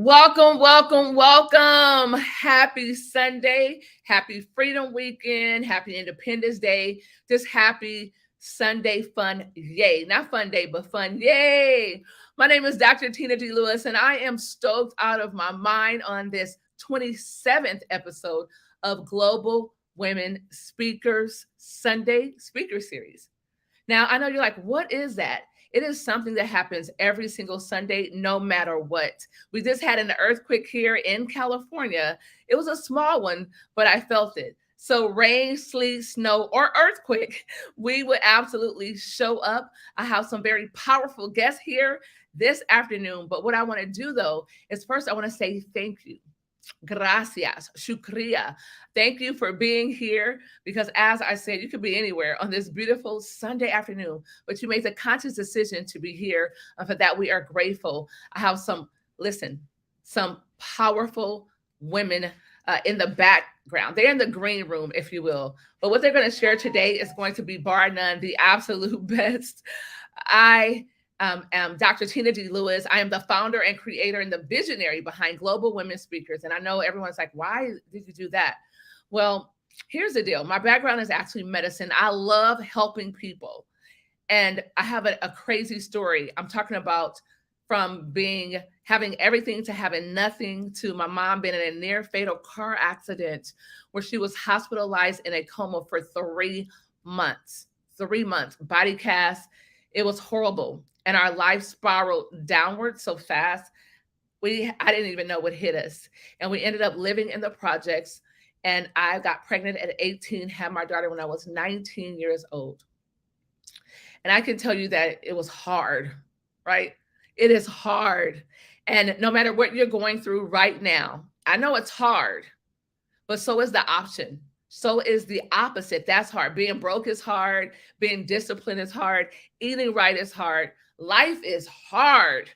Welcome, welcome, welcome. Happy Sunday. Happy Freedom Weekend. Happy Independence Day. Just happy Sunday fun. Yay. Not fun day, but fun. Yay. My name is Dr. Tina D. Lewis, and I am stoked out of my mind on this 27th episode of Global Women Speakers Sunday Speaker Series. Now, I know you're like, what is that? It is something that happens every single Sunday, no matter what. We just had an earthquake here in California. It was a small one, but I felt it. So, rain, sleet, snow, or earthquake, we would absolutely show up. I have some very powerful guests here this afternoon. But what I want to do, though, is first I want to say thank you. Gracias, shukriya. Thank you for being here because, as I said, you could be anywhere on this beautiful Sunday afternoon, but you made the conscious decision to be here. And for that, we are grateful. I have some powerful women in the background. They're in the green room, if you will. But what they're going to share today is going to be, bar none, the absolute best. I am Dr. Tina D. Lewis. I am the founder and creator and the visionary behind Global Women Speakers. And I know everyone's like, why did you do that? Well, here's the deal. My background is actually medicine. I love helping people. And I have a crazy story. I'm talking about from having everything to having nothing, to my mom being in a near fatal car accident where she was hospitalized in a coma for 3 months. 3 months, body cast. It was horrible. And our life spiraled downward so fast. I didn't even know what hit us. And we ended up living in the projects. And I got pregnant at 18, had my daughter when I was 19 years old. And I can tell you that it was hard, right? It is hard. And no matter what you're going through right now, I know it's hard, but so is the option. So is the opposite. That's hard. Being broke is hard. Being disciplined is hard. Eating right is hard. Life is hard.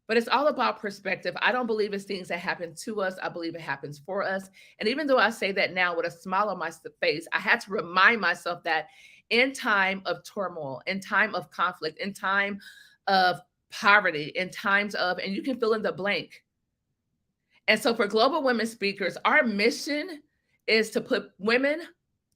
But it's all about perspective. I don't believe it's things that happen to us. I believe it happens for us. And even though I say that now with a smile on my face, I had to remind myself that in time of turmoil, in time of conflict, in time of poverty, in times of, and you can fill in the blank. And so for Global Women Speakers, our mission is to put women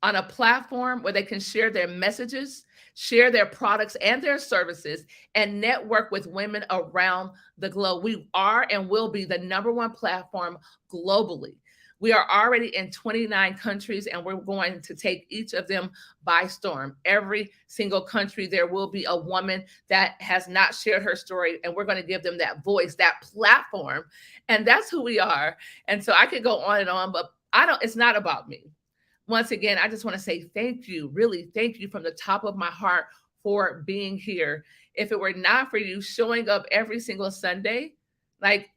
on a platform where they can share their messages, share their products and their services, and network with women around the globe. We are and will be the #1 platform globally. We are already in 29 countries, and we're going to take each of them by storm. Every single country, there will be a woman that has not shared her story, and we're going to give them that voice, that platform. And that's who we are. And so I could go on and on, but it's not about me. Once again, I just want to say thank you, really thank you from the top of my heart for being here. If it were not for you showing up every single Sunday, like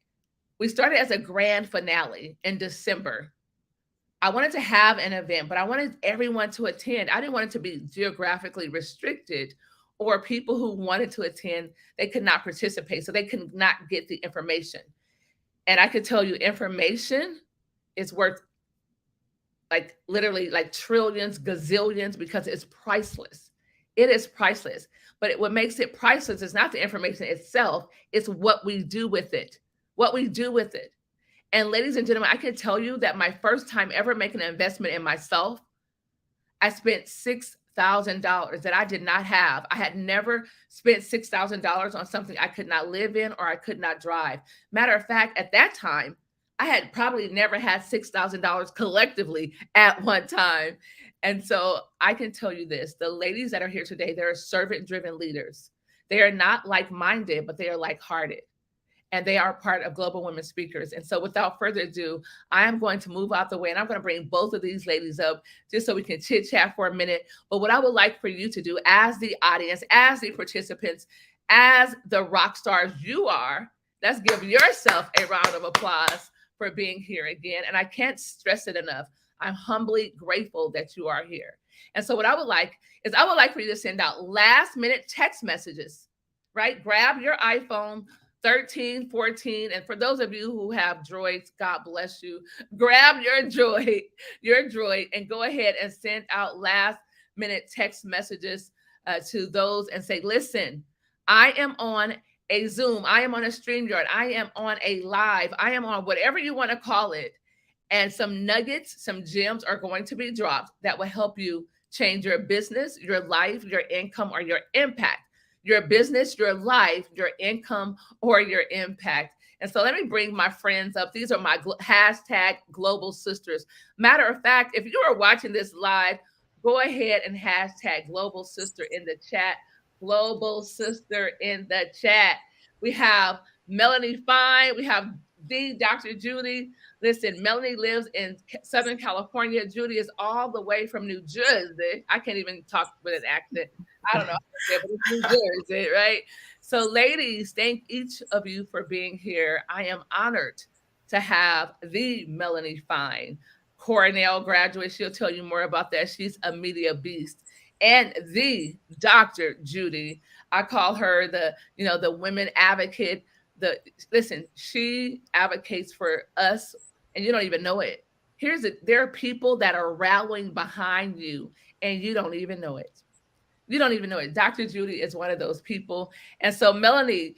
we started as a grand finale in December. I wanted to have an event, but I wanted everyone to attend. I didn't want it to be geographically restricted, or people who wanted to attend, they could not participate, so they could not get the information. And I could tell you information is worth literally trillions, gazillions, because it's priceless. It is priceless. But what makes it priceless is not the information itself, it's what we do with it. What we do with it. And ladies and gentlemen, I can tell you that my first time ever making an investment in myself, I spent $6,000 that I did not have. I had never spent $6,000 on something I could not live in or I could not drive. Matter of fact, at that time, I had probably never had $6,000 collectively at one time. And so I can tell you this, the ladies that are here today, they're servant-driven leaders. They are not like-minded, but they are like-hearted. And they are part of Global Women Speakers. And so without further ado, I am going to move out the way, and I'm going to bring both of these ladies up just so we can chit-chat for a minute. But what I would like for you to do as the audience, as the participants, as the rock stars you are, let's give yourself a round of applause for being here again. And I can't stress it enough. I'm humbly grateful that you are here. And so what I would like for you to send out last minute text messages, right? Grab your iPhone 13, 14. And for those of you who have droids, God bless you. Grab your droid and go ahead and send out last minute text messages to those and say, listen, I am on a Zoom, I am on a StreamYard, I am on a live, I am on whatever you want to call it. And some nuggets, some gems are going to be dropped that will help you change your business, your life, your income, or your impact. Your business, your life, your income, or your impact. And so let me bring my friends up. These are my hashtag global sisters. Matter of fact, if you are watching this live, go ahead and hashtag global sister in the chat. Global sister in the chat. We have Melanie Fine. We have the Dr. Judy. Listen, Melanie lives in Southern California. Judy is all the way from New Jersey. I can't even talk with an accent. I don't know, but it's New Jersey, right? So, ladies, thank each of you for being here. I am honored to have the Melanie Fine, Cornell graduate. She'll tell you more about that. She's a media beast. And the Dr. Judy. I call her the women advocate. Listen, she advocates for us, and you don't even know it. There are people that are rallying behind you, and you don't even know it. You don't even know it. Dr. Judy is one of those people. And so, Melanie,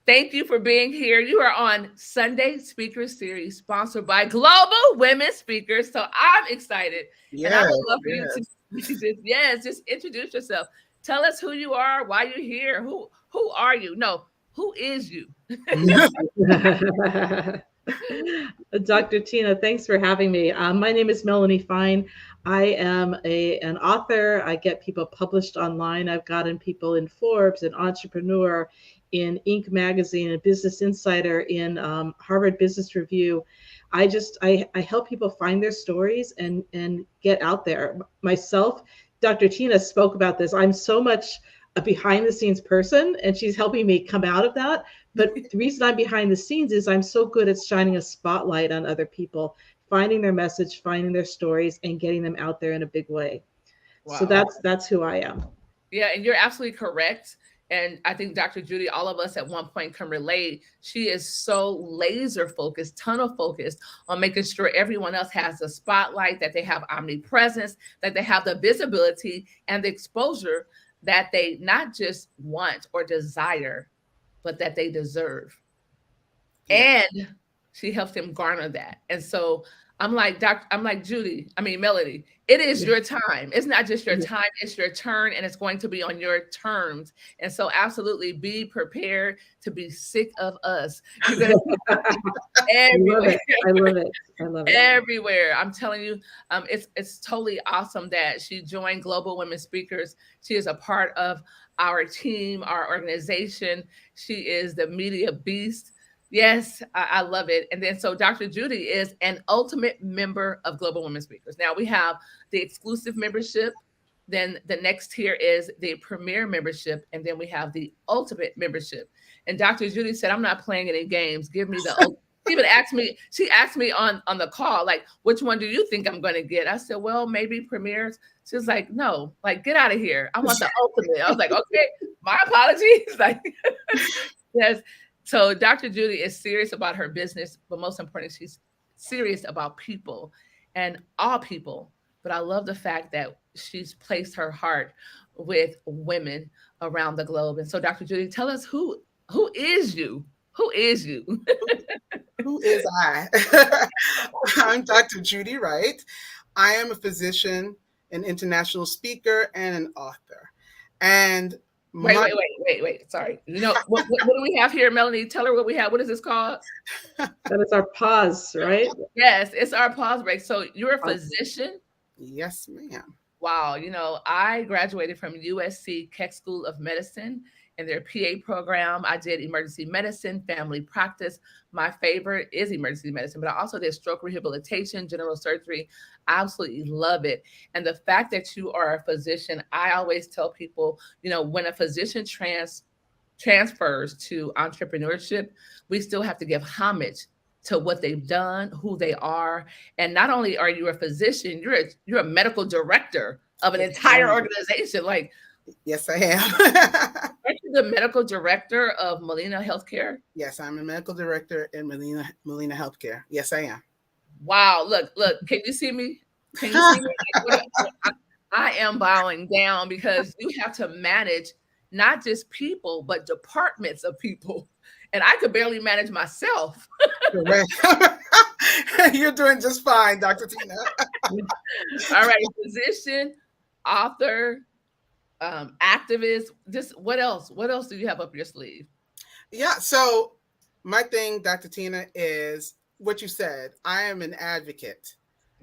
thank you for being here. You are on Sunday Speaker Series, sponsored by Global Women Speakers. So I'm excited. Yes, and I would love for you to just introduce yourself. Tell us who you are, why you're here. Who are you? No, who is you? Dr. Tina, thanks for having me. My name is Melanie Fine. I am an author. I get people published online. I've gotten people in Forbes, in Entrepreneur, in Inc. magazine, in Business Insider, in Harvard Business Review. I help people find their stories and get out there. Myself, Dr. Tina spoke about this. I'm so much a behind the scenes person, and she's helping me come out of that. But the reason I'm behind the scenes is I'm so good at shining a spotlight on other people, finding their message, finding their stories, and getting them out there in a big way. Wow. So that's who I am. Yeah, and you're absolutely correct. And I think Dr. Judy, all of us at one point can relate. She is so laser focused, tunnel focused on making sure everyone else has the spotlight, that they have omnipresence, that they have the visibility and the exposure that they not just want or desire, but that they deserve. Yeah. And she helps them garner that. And so I'm like Melody, it is your time. It's not just your time, it's your turn, and it's going to be on your terms. And so absolutely be prepared to be sick of us. You're going to everywhere. I love it. Everywhere. I'm telling you, it's totally awesome that she joined Global Women Speakers. She is a part of our team, our organization. She is the media beast. Yes, I love it. And then so Dr. Judy is an ultimate member of Global Women Speakers. Now we have the exclusive membership. Then the next tier is the premier membership. And then we have the ultimate membership. And Dr. Judy said, I'm not playing any games. Give me the ultimate. She asked me on the call, like, which one do you think I'm going to get? I said, well, maybe premieres. She was like, no, like, get out of here. I want the ultimate. I was like, okay, my apologies. Like, yes. So Dr. Judy is serious about her business, but most importantly, she's serious about people and all people. But I love the fact that she's placed her heart with women around the globe. And so, Dr. Judy, tell us who is you? Who is you? Who is I? I'm Dr. Judy Wright. I am a physician, an international speaker, and an author. And Wait. Sorry. You know, what do we have here, Melanie? Tell her what we have. What is this called? That is our pause, right? Yes, it's our pause break. So you're a physician? Yes, ma'am. Wow. You know, I graduated from USC Keck School of Medicine in their PA program. I did emergency medicine, family practice. My favorite is emergency medicine, but I also did stroke rehabilitation, general surgery. I absolutely love it. And the fact that you are a physician, I always tell people, you know, when a physician transfers to entrepreneurship, we still have to give homage to what they've done, who they are. And not only are you a physician, you're a medical director of an entire organization. Like, yes, I am. Aren't you the medical director of Molina Healthcare? Yes, I'm a medical director in Molina Healthcare. Yes, I am. Wow. Look, can you see me? I am bowing down because you have to manage not just people, but departments of people. And I could barely manage myself. Correct. You're doing just fine, Dr. Tina. All right, physician, author, activist. Just what else? What else do you have up your sleeve? Yeah. So my thing, Dr. Tina, is what you said. I am an advocate.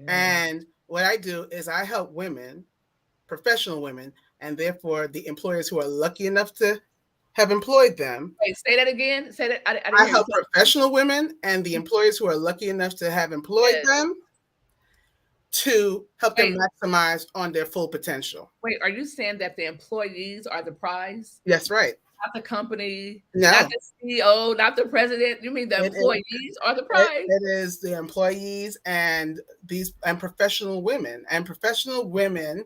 And what I do is I help women, professional women, and therefore the employers who are lucky enough to have employed them. Wait, say that again. Say that. I didn't I hear help you. professional women and the employers who are lucky enough to have employed Yes. them to help them Wait. maximize on their full potential. Wait, are you saying that the employees are the prize? That's right. Not the company, No, not the CEO, not the president. You mean the employees are the prize? it is the employees and these and professional women. And professional women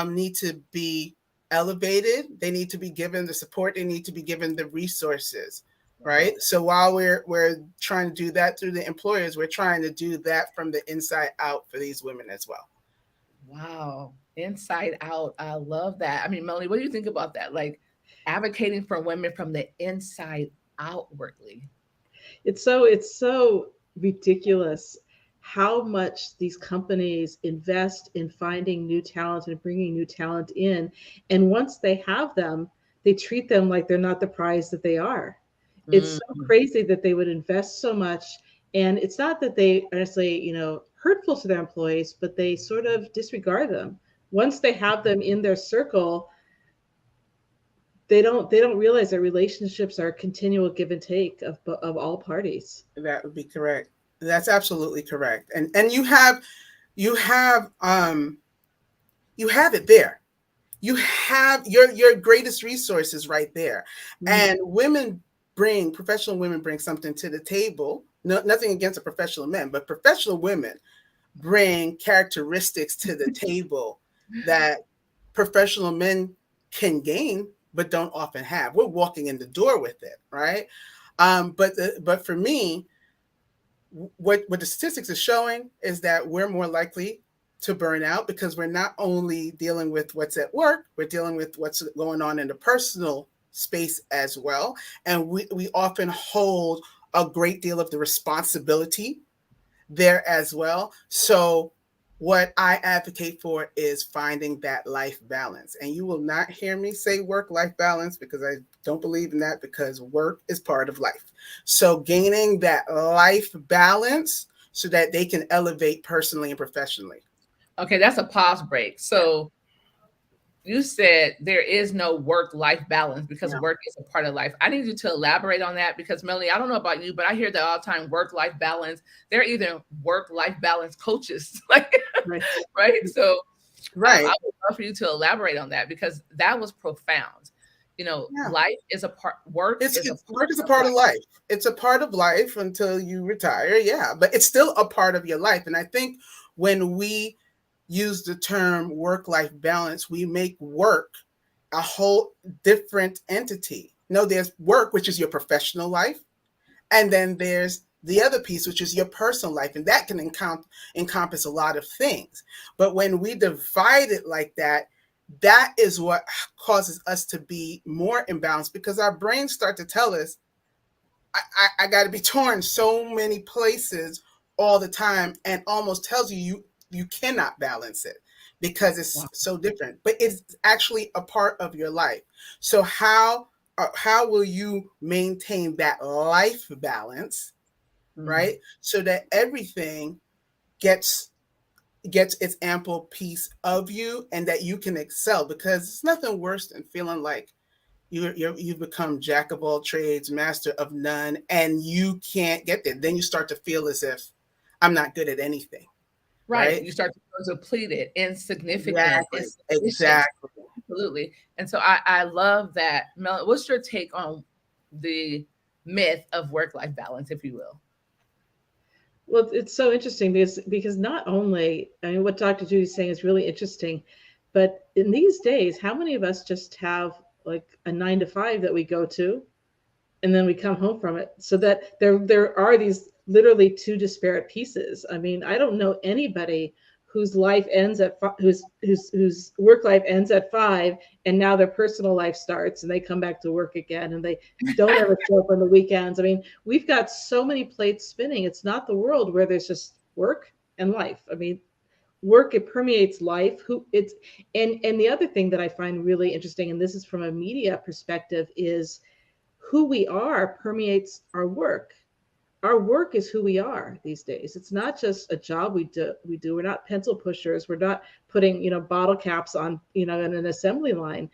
need to be elevated. They need to be given the support. They need to be given the resources. Right. So while we're trying to do that through the employers, we're trying to do that from the inside out for these women as well. Wow. Inside out. I love that. I mean, Melanie, what do you think about that? Like advocating for women from the inside outwardly. It's so ridiculous how much these companies invest in finding new talent and bringing new talent in, and once they have them, they treat them like they're not the prize that they are. It's so crazy that they would invest so much, and it's not that they honestly, hurtful to their employees, but they sort of disregard them. Once they have them in their circle, they don't realize that relationships are a continual give and take of all parties. That would be correct. That's absolutely correct. And you have it there. You have your greatest resources right there. And professional women bring something to the table. No, nothing against the professional men, but professional women bring characteristics to the table that professional men can gain, but don't often have. We're walking in the door with it, right? But for me, what the statistics are showing is that we're more likely to burn out because we're not only dealing with what's at work, we're dealing with what's going on in the personal space as well. And we often hold a great deal of the responsibility there as well. So what I advocate for is finding that life balance. And you will not hear me say work-life balance because I don't believe in that, because work is part of life. So gaining that life balance so that they can elevate personally and professionally. Okay, that's a pause break. So you said there is no work-life balance because work is a part of life. I need you to elaborate on that because, Melanie, I don't know about you, but I hear that all the time, work-life balance. They're either work-life balance coaches, right? So I would love for you to elaborate on that because that was profound. Life is a part, work is a part of life. It's a part of life until you retire, but it's still a part of your life. And I think when we use the term work-life balance, we make work a whole different entity. No, there's work, which is your professional life. And then there's the other piece, which is your personal life. And that can encompass a lot of things. But when we divide it like that, that is what causes us to be more imbalanced because our brains start to tell us, I got to be torn so many places all the time, and almost tells you cannot balance it because it's so different, but it's actually a part of your life. So how will you maintain that life balance, right? So that everything gets its ample piece of you and that you can excel, because it's nothing worse than feeling like you've become jack of all trades, master of none, and you can't get there. Then you start to feel as if I'm not good at anything. Right. You start to feel depleted, insignificant. Exactly. Absolutely. And so I love that. Mel, what's your take on the myth of work-life balance, if you will? Well, it's so interesting because not only, I mean, what Dr. Judy's saying is really interesting, but in these days, how many of us just have like a 9 to 5 that we go to, and then we come home from it? So that there are these literally two disparate pieces. I mean, I don't know anybody whose life ends at whose work life ends at 5, and now their personal life starts, and they come back to work again, and they don't ever show up on the weekends. I mean, we've got so many plates spinning. It's not the world where there's just work and life. I mean, work, it permeates life. And the other thing that I find really interesting, and this is from a media perspective, is who we are permeates our work. Our work is who we are these days. It's not just a job we do. We're not pencil pushers. We're not putting, bottle caps on, in an assembly line.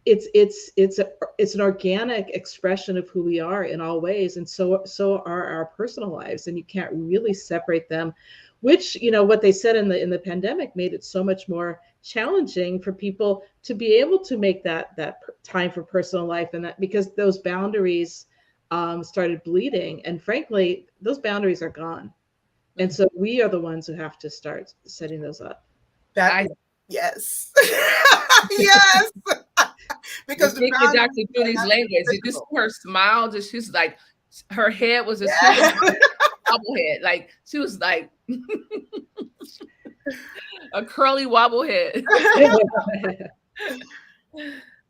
It's an organic expression of who we are in all ways, and so are our personal lives, and you can't really separate them. Which, what they said in the pandemic made it so much more challenging for people to be able to make that time for personal life, and that because those boundaries started bleeding, and frankly, those boundaries are gone, and so we are the ones who have to start setting those up. Yes, yes. Because the Dr. Judy's language, you see her smile, just she's like, her head was a wobblehead, like she was like a curly wobblehead.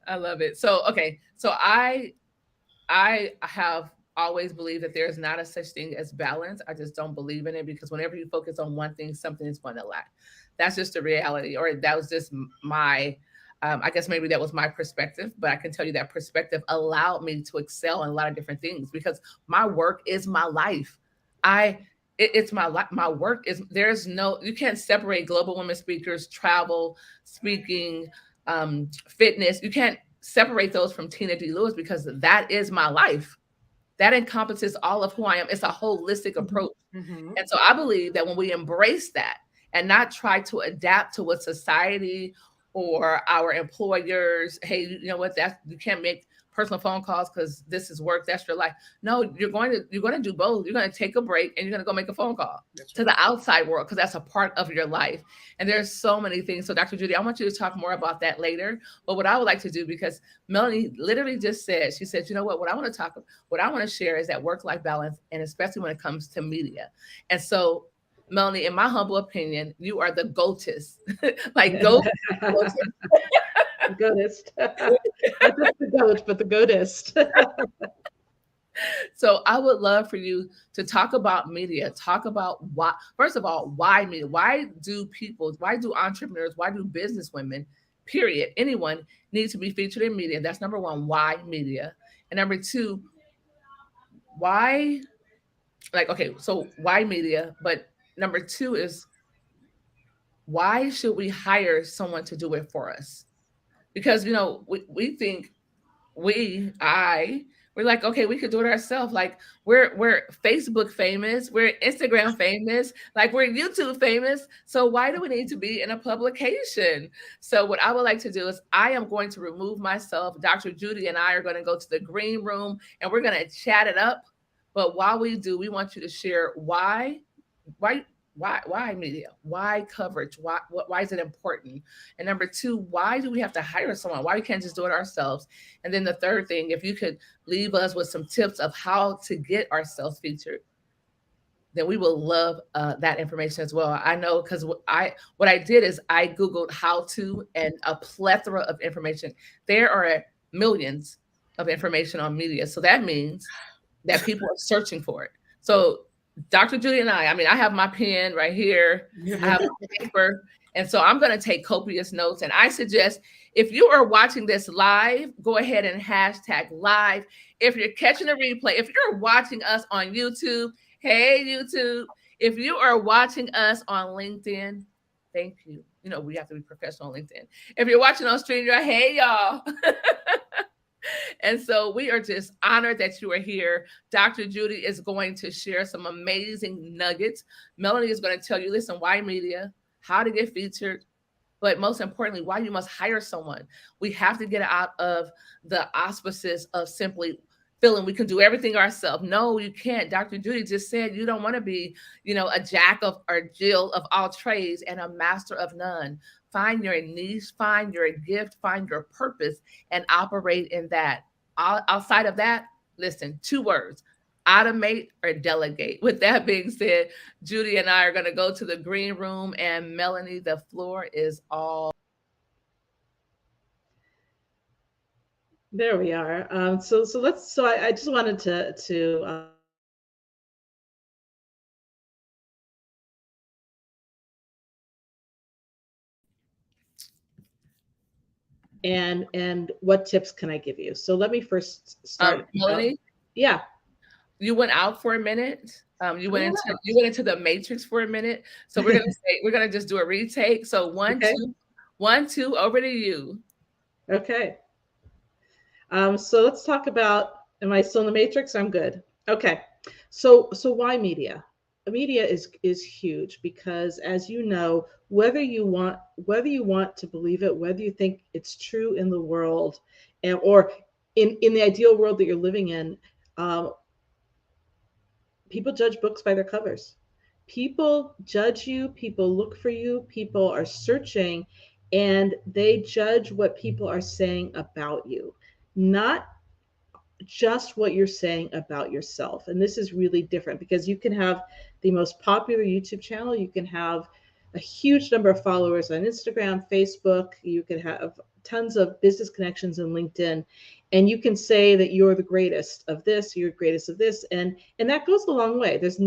I love it. So okay, so I have always believed that there's not a such thing as balance. I just don't believe in it, because whenever you focus on one thing, something is going to lack. That's just the reality, or that was just my I guess maybe that was my perspective, but I can tell you that perspective allowed me to excel in a lot of different things, because my work is my life. It's my life. My work is, you can't separate global women speakers, travel, speaking, fitness. You can't separate those from Tina D. Lewis, because that is my life. That encompasses all of who I am. It's a holistic approach. Mm-hmm. And so I believe that when we embrace that and not try to adapt to what society or our employers, hey, you know what, you can't make personal phone calls because this is work, that's your life. No, you're going to do both. You're going to take a break and you're going to go make a phone call to the outside world, because that's a part of your life. And there's so many things. So Dr. Judy, I want you to talk more about that later. But what I would like to do, because Melanie literally just said, she said, you know what I want to share is that work-life balance, and especially when it comes to media. And so Melanie, in my humble opinion, you are the GOATess. Like GOAT. GOATest. Not just the GOAT, but the GOATest. So I would love for you to talk about media. Talk about why, first of all, why media? Why do entrepreneurs, why do businesswomen, period, anyone need to be featured in media? That's number one, why media? And number two, why, so why media? But number two is, why should we hire someone to do it for us? Because, we think we're like, okay, we could do it ourselves. Like we're Facebook famous, we're Instagram famous, like we're YouTube famous. So why do we need to be in a publication? So what I would like to do is, I am going to remove myself. Dr. Judy and I are going to go to the green room and we're going to chat it up. But while we do, we want you to share why media? Why coverage? Why is it important? And number two, why do we have to hire someone? Why we can't just do it ourselves? And then the third thing, if you could leave us with some tips of how to get ourselves featured, then we will love that information as well. I know, because what I did is I Googled how to, and a plethora of information. There are millions of information on media. So that means that people are searching for it. So Dr. Judy and I have my pen right here. I have my paper. And so I'm going to take copious notes. And I suggest, if you are watching this live, go ahead and hashtag live. If you're catching a replay, if you're watching us on YouTube, hey, YouTube. If you are watching us on LinkedIn, thank you. We have to be professional on LinkedIn. If you're watching on StreamYard, hey, y'all. And so we are just honored that you are here. Dr. Judy is going to share some amazing nuggets. Melanie is going to tell you, listen, why media, how to get featured, but most importantly, why you must hire someone. We have to get out of the auspices of simply feeling we can do everything ourselves. No, you can't. Dr. Judy just said you don't want to be, a jack of or Jill of all trades and a master of none. Find your niche, find your gift, find your purpose, and operate in that. Outside of that, listen, 2 words, automate or delegate? With that being said, Judy and I are going to go to the green room, and Melanie, the floor is all. There we are. So let's. So I just wanted to and what tips can I give you? So let me first start. Melanie, Yeah. you went out for a minute. You went Oh, into the matrix for a minute. So we're gonna just do a retake. So okay. 1, 2, over to you. Okay. So let's talk about. Am I still in the matrix? I'm good. Okay. So why media? Media is huge because, as you know, whether you want to believe it, whether you think it's true in the world, or in the ideal world that you're living in, um, people judge books by their covers. People judge you, people look for you, people are searching, and they judge what people are saying about you, not just what you're saying about yourself. And this is really different because you can have the most popular YouTube channel, you can have a huge number of followers on Instagram, Facebook, you can have tons of business connections in LinkedIn, and you can say that you're the greatest of this, you're the greatest of this, and that goes a long way. There's,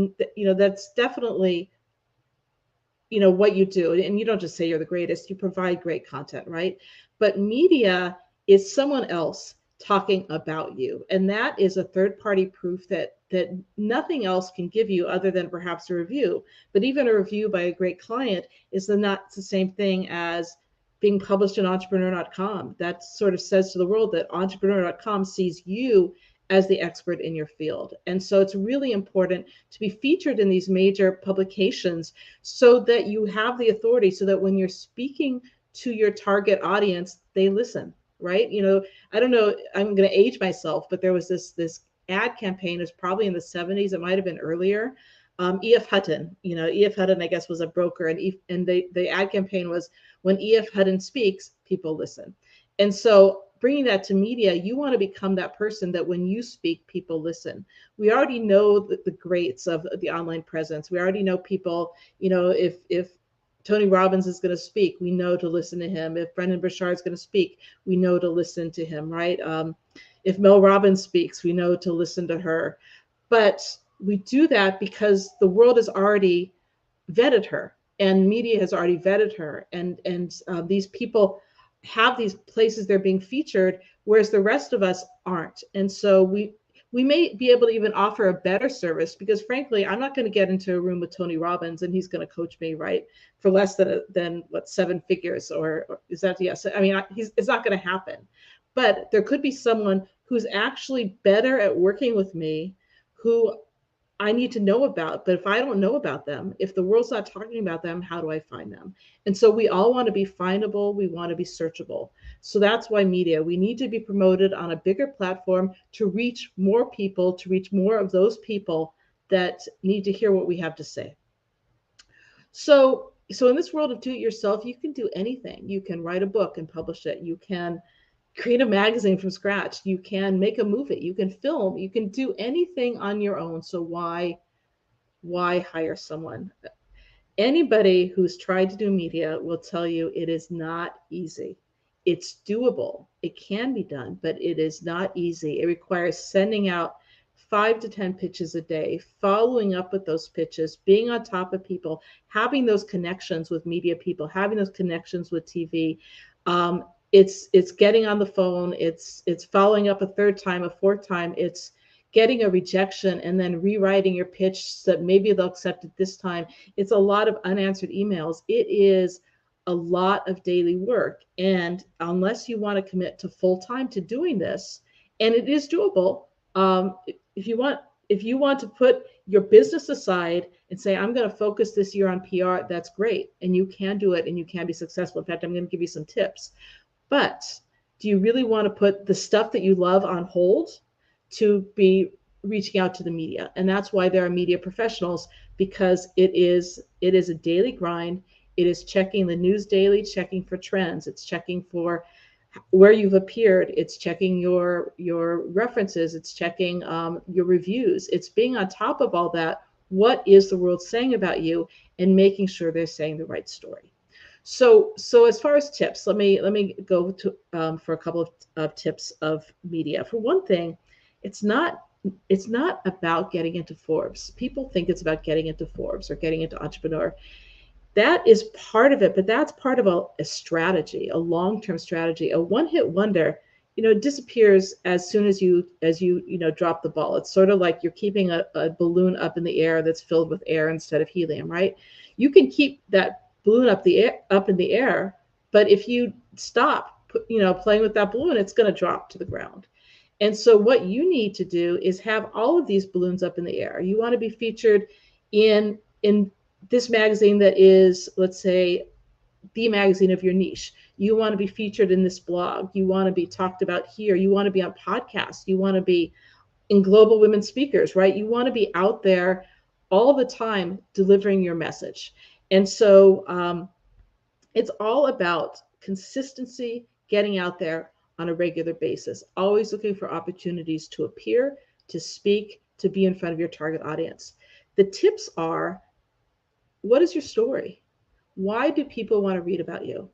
that's definitely, what you do, and you don't just say you're the greatest, you provide great content, right? But media is someone else talking about you, and that is a third party proof that nothing else can give you other than perhaps a review. But even a review by a great client is not the same thing as being published in entrepreneur.com. That sort of says to the world that entrepreneur.com sees you as the expert in your field. And so it's really important to be featured in these major publications so that you have the authority, so that when you're speaking to your target audience, they listen, right? I don't know, I'm going to age myself, but there was this ad campaign, it was probably in the 70s, it might have been earlier. E.F. Hutton, E.F. Hutton, I guess, was a broker, and the ad campaign was, when E.F. Hutton speaks, people listen. And so bringing that to media, you want to become that person that when you speak, people listen. We already know the greats of the online presence. We already know people, if Tony Robbins is going to speak, we know to listen to him. If Brendan Burchard is going to speak, we know to listen to him, right? If Mel Robbins speaks, we know to listen to her. But we do that because the world has already vetted her, and media has already vetted her, and these people have these places they're being featured, whereas the rest of us aren't. And so we may be able to even offer a better service, because frankly, I'm not going to get into a room with Tony Robbins and he's going to coach me, right, for less than what, 7 figures, or is that, yes? I mean, it's not going to happen. But there could be someone who's actually better at working with me, who I need to know about. But if I don't know about them, if the world's not talking about them, how do I find them? And so we all want to be findable. We want to be searchable. So that's why media, we need to be promoted on a bigger platform to reach more people, to reach more of those people that need to hear what we have to say. So in this world of do-it-yourself, you can do anything. You can write a book and publish it. You can create a magazine from scratch. You can make a movie. You can film. You can do anything on your own. So why hire someone? Anybody who's tried to do media will tell you it is not easy. It's doable. It can be done, but it is not easy. It requires sending out 5 to 10 pitches a day, following up with those pitches, being on top of people, having those connections with media people, having those connections with TV. It's getting on the phone. It's following up a third time, a fourth time. It's getting a rejection and then rewriting your pitch so that maybe they'll accept it this time. It's a lot of unanswered emails. It is a lot of daily work. And unless you want to commit to full time to doing this, and it is doable, if you want to put your business aside and say, I'm going to focus this year on PR, that's great. And you can do it and you can be successful. In fact, I'm going to give you some tips. But do you really want to put the stuff that you love on hold to be reaching out to the media? And that's why there are media professionals, because it is a daily grind. It is checking the news daily, checking for trends. It's checking for where you've appeared. It's checking your references. It's checking your reviews. It's being on top of all that. What is the world saying about you, and making sure they're saying the right story. So as far as tips, let me go to for a couple of tips of media. For one thing, it's not about getting into Forbes. People think it's about getting into Forbes or getting into Entrepreneur. That is part of it, but that's part of a strategy, a long-term strategy. A one-hit wonder, disappears as soon as you drop the ball. It's sort of like you're keeping a balloon up in the air that's filled with air instead of helium, right? You can keep that balloon up in the air, but if you stop playing with that balloon, it's going to drop to the ground. And so what you need to do is have all of these balloons up in the air. You want to be featured in this magazine that is, let's say, the magazine of your niche. You want to be featured in this blog. You want to be talked about here. You want to be on podcasts. You want to be in Global Women Speakers, right? You want to be out there all the time delivering your message. And so it's all about consistency, getting out there on a regular basis, always looking for opportunities to appear, to speak, to be in front of your target audience. The tips are, what is your story? Why do people want to read about you?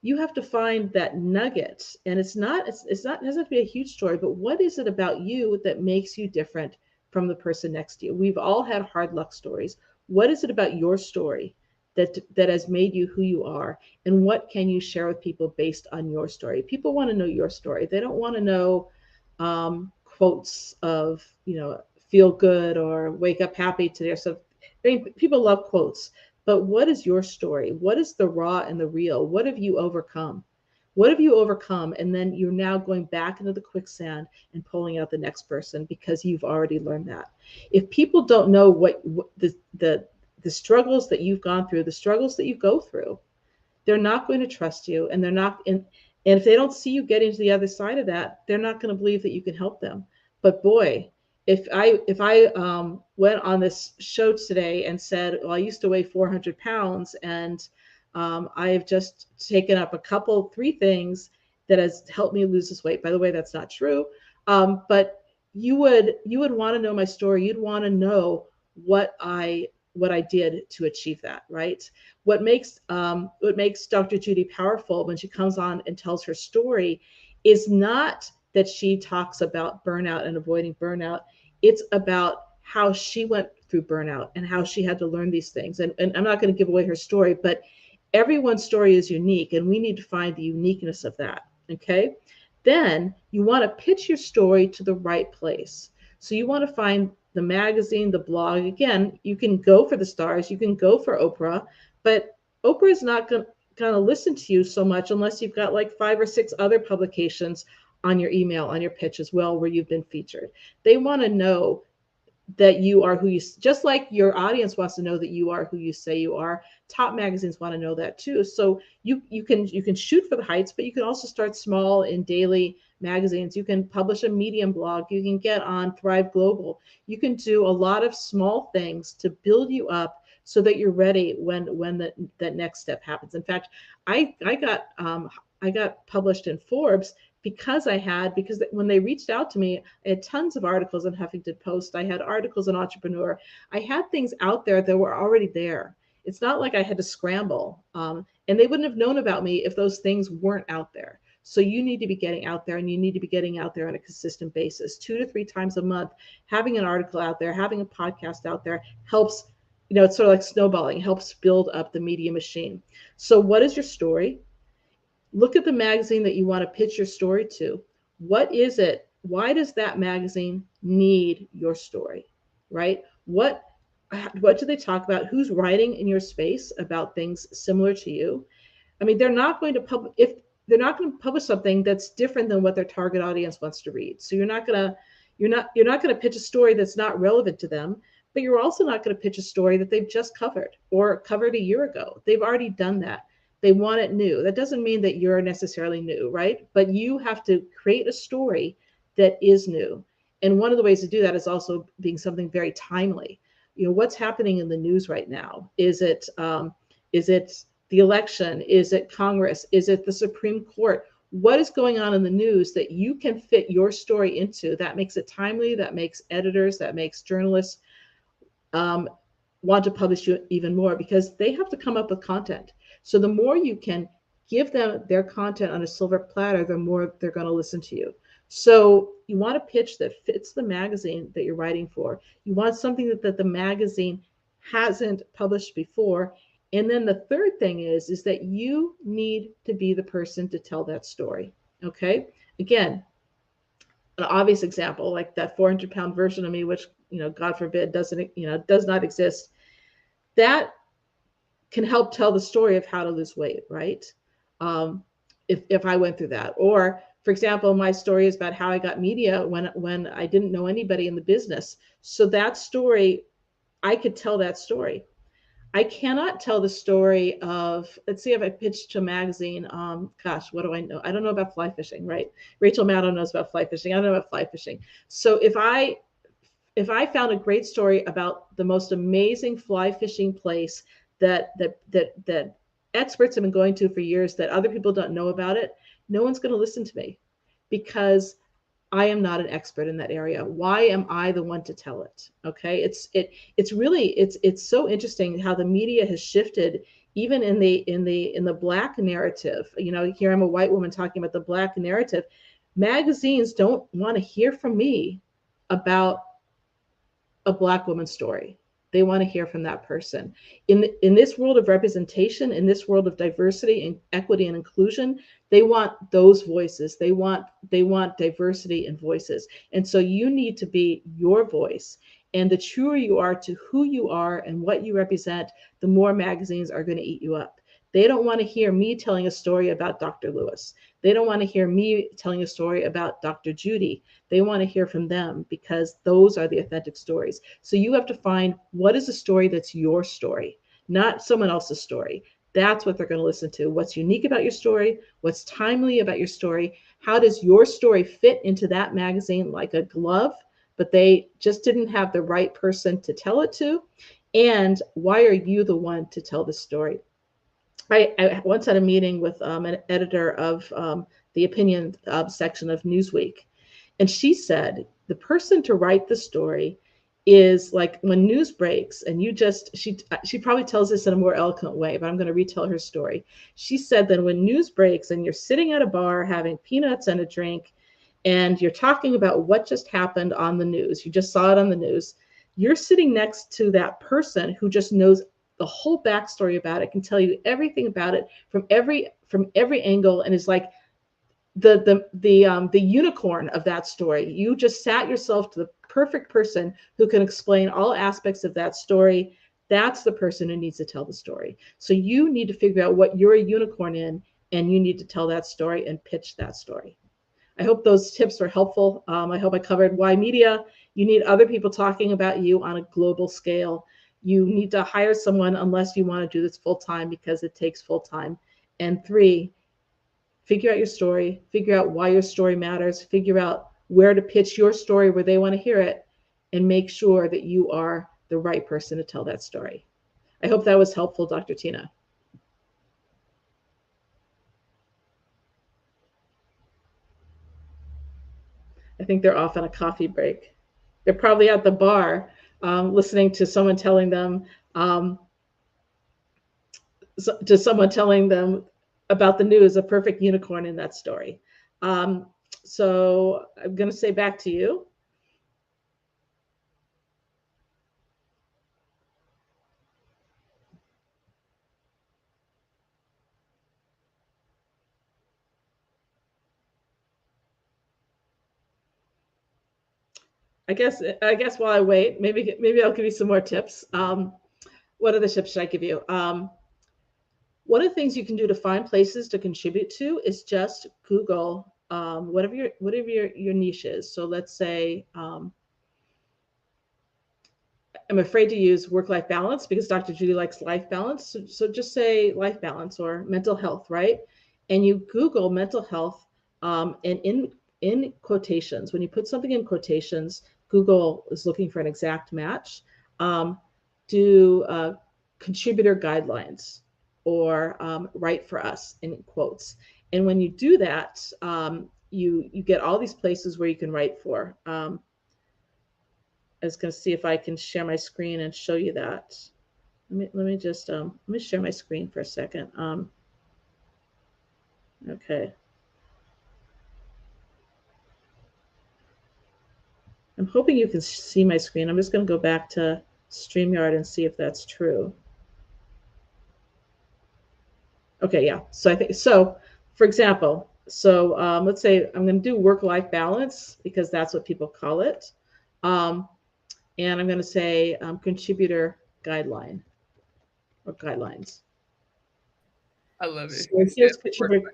You have to find that nugget, and it doesn't have to be a huge story, but what is it about you that makes you different from the person next to you? We've all had hard luck stories. What is it about your story that has made you who you are, and what can you share with people based on your story? People want to know your story. They don't want to know quotes of feel good or wake up happy today or something. People love quotes, but what is your story? What is the raw and the real? What have you overcome? What have you overcome? And then you're now going back into the quicksand and pulling out the next person because you've already learned that. If people don't know what the struggles that you've gone through, the struggles that you go through, they're not going to trust you, and and if they don't see you getting to the other side of that, they're not going to believe that you can help them. But boy, if I went on this show today and said, well, I used to weigh 400 pounds and I have just taken up 3 things that has helped me lose this weight. By the way, that's not true. But you would want to know my story. You'd want to know what I did to achieve that, right? What makes Dr. Judy powerful when she comes on and tells her story is not that she talks about burnout and avoiding burnout. It's about how she went through burnout and how she had to learn these things. And I'm not going to give away her story, but everyone's story is unique, and we need to find the uniqueness of that, okay? Then you want to pitch your story to the right place. So you want to find the magazine, the blog. Again, you can go for the stars, you can go for Oprah, but Oprah is not going to listen to you so much unless you've got like 5 or 6 other publications on your email, on your pitch as well, where you've been featured. They want to know that you are who you, just like your audience wants to know that you are who you say you are. Top magazines want to know that too. So you can shoot for the heights, but you can also start small in daily magazines. You can publish a Medium blog. You can get on Thrive Global. You can do a lot of small things to build you up so that you're ready when that next step happens. In fact, I got published in Forbes because when they reached out to me, I had tons of articles in Huffington Post. I had articles in Entrepreneur. I had things out there that were already there. It's not like I had to scramble. And they wouldn't have known about me if those things weren't out there. So you need to be getting out there, and you need to be getting out there on a consistent basis, 2 to 3 times a month. Having an article out there, having a podcast out there helps, it's sort of like snowballing, helps build up the media machine. So what is your story? Look at the magazine that you want to pitch your story to. What is it? Why does that magazine need your story, right? What do they talk about? Who's writing in your space about things similar to you? I mean, they're not going to publish something that's different than what their target audience wants to read. So you're not going to pitch a story that's not relevant to them, but you're also not going to pitch a story that they've just covered or covered a year ago. They've already done that. They want it new. That doesn't mean that you're necessarily new, right? But you have to create a story that is new. And one of the ways to do that is also being something very timely. What's happening in the news right now? Is it the election? Is it Congress? Is it the Supreme Court? what is going on in the news that you can fit your story into. That makes it timely, that makes editors, that makes journalists want to publish you even more, because they have to come up with content. So the more you can give them their content on a silver platter, the more they're going to listen to you. So you want a pitch that fits the magazine that you're writing for. You want something that the magazine hasn't published before. And then the third thing is that you need to be the person to tell that story. Okay. Again, an obvious example, like that 400-pound version of me, which, God forbid, does not exist. That can help tell the story of how to lose weight, right? If I went through that. Or, for example, my story is about how I got media when I didn't know anybody in the business. So that story, I could tell that story. I cannot tell the story of, let's see if I pitched to a magazine. Gosh, what do I know? I don't know about fly fishing, right? Rachel Maddow knows about fly fishing. I don't know about fly fishing. So if I found a great story about the most amazing fly fishing place that experts have been going to for years, that other people don't know about it, no one's going to listen to me, because I am not an expert in that area. Why am I the one to tell it? Okay. It's so interesting how the media has shifted, even in the Black narrative. Here I'm a white woman talking about the Black narrative. Magazines don't want to hear from me about a Black woman's story. They want to hear from that person. In this world of representation, in this world of diversity and equity and inclusion, they want those voices. They want diversity and voices. And so you need to be your voice. And the truer you are to who you are and what you represent, the more magazines are going to eat you up. They don't want to hear me telling a story about Dr. Lewis. They don't want to hear me telling a story about Dr. Judy. They want to hear from them, because those are the authentic stories. So you have to find what is a story that's your story, not someone else's story. That's what they're going to listen to. What's unique about your story? What's timely about your story? How does your story fit into that magazine like a glove, but they just didn't have the right person to tell it to? And why are you the one to tell the story? I once had a meeting with an editor of the opinion section of Newsweek, and she said the person to write the story is like when news breaks, and she probably tells this in a more eloquent way, but I'm going to retell her story. She said that when news breaks and you're sitting at a bar having peanuts and a drink, and you're talking about what just happened on the news, you just saw it on the news, you're sitting next to that person who just knows the whole backstory about it, can tell you everything about it from every angle, and is like the unicorn of that story. You just sat yourself to the perfect person who can explain all aspects of that story. That's the person who needs to tell the story. So you need to figure out what you're a unicorn in, and you need to tell that story and pitch that story. I hope those tips were helpful. I hope I covered why media. You need other people talking about you on a global scale. You need to hire someone unless you want to do this full time, because it takes full time. And 3, figure out your story, figure out why your story matters, figure out where to pitch your story where they want to hear it, and make sure that you are the right person to tell that story. I hope that was helpful, Dr. Tina. I think they're off on a coffee break. They're probably at the bar listening to someone telling them about the news, a perfect unicorn in that story. So I'm going to say back to you. I guess while I wait, maybe I'll give you some more tips. What other tips should I give you? One of the things you can do to find places to contribute to is just Google whatever your niche is. So let's say I'm afraid to use work-life balance because Dr. Judy likes life balance. So just say life balance or mental health, right? And you Google mental health, and in quotations, when you put something in quotations, Google is looking for an exact match. Do contributor guidelines, or write for us in quotes. And when you do that, you get all these places where you can write for. I was going to see if I can share my screen and show you that. Let me just let me share my screen for a second. Okay. I'm hoping you can see my screen. I'm just going to go back to StreamYard and see if that's true. Okay, yeah. So I think so. For example, so let's say I'm going to do work-life balance because that's what people call it, and I'm going to say contributor guideline or guidelines. I love So it. here's contributor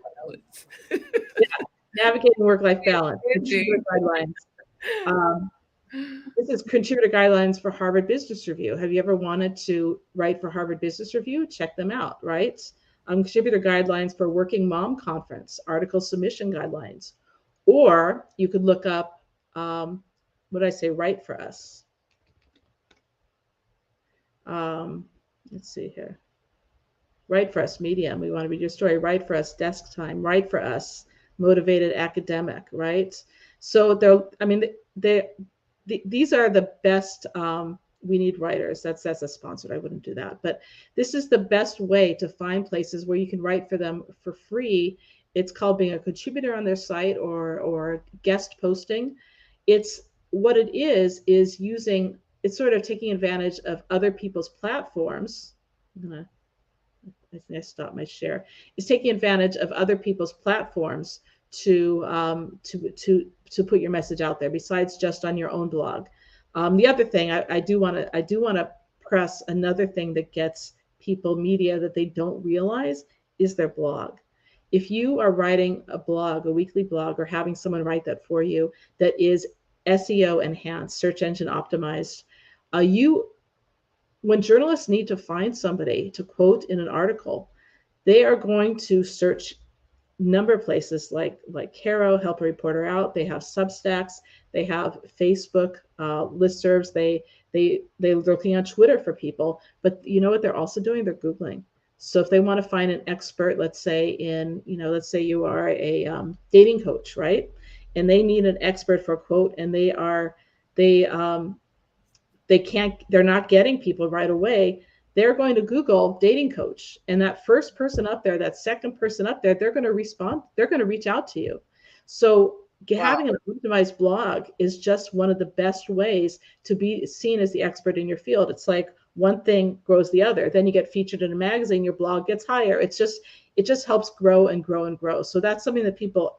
navigating work-life balance. Contributor guidelines. This is contributor guidelines for Harvard Business Review. Have you ever wanted to write for Harvard Business Review? Check them out, right? Contributor guidelines for Working Mom Conference, article submission guidelines. Or you could look up, what did I say, Write for Us. Let's see here. Write for Us, Medium. We want to read your story. Write for Us, Desk Time. Write for Us, Motivated Academic, right? So these are the best. We need writers. That's a sponsored. I wouldn't do that, but this is the best way to find places where you can write for them for free. It's called being a contributor on their site or guest posting. It's what it is using. It's sort of taking advantage of other people's platforms. I think I stopped my share. It's taking advantage of other people's platforms to put your message out there besides just on your own blog. The other thing I do want to press another thing that gets people media that they don't realize is their blog. If you are writing a blog, a weekly blog, or having someone write that for you that is SEO enhanced, search engine optimized, when journalists need to find somebody to quote in an article, they are going to search number of places like Caro, Help a Reporter Out. They have Substacks. They have Facebook listservs. They're looking on Twitter for people. But you know what they're also doing? They're Googling. So if they want to find an expert, let's say you are a dating coach, right? And they need an expert for a quote, and they're not getting people right away. They're going to Google dating coach, and that first person up there, that second person up there, they're going to respond. They're going to reach out to you. So having an optimized blog is just one of the best ways to be seen as the expert in your field. It's like one thing grows the other. Then you get featured in a magazine, your blog gets higher. It just helps grow and grow and grow. So that's something that people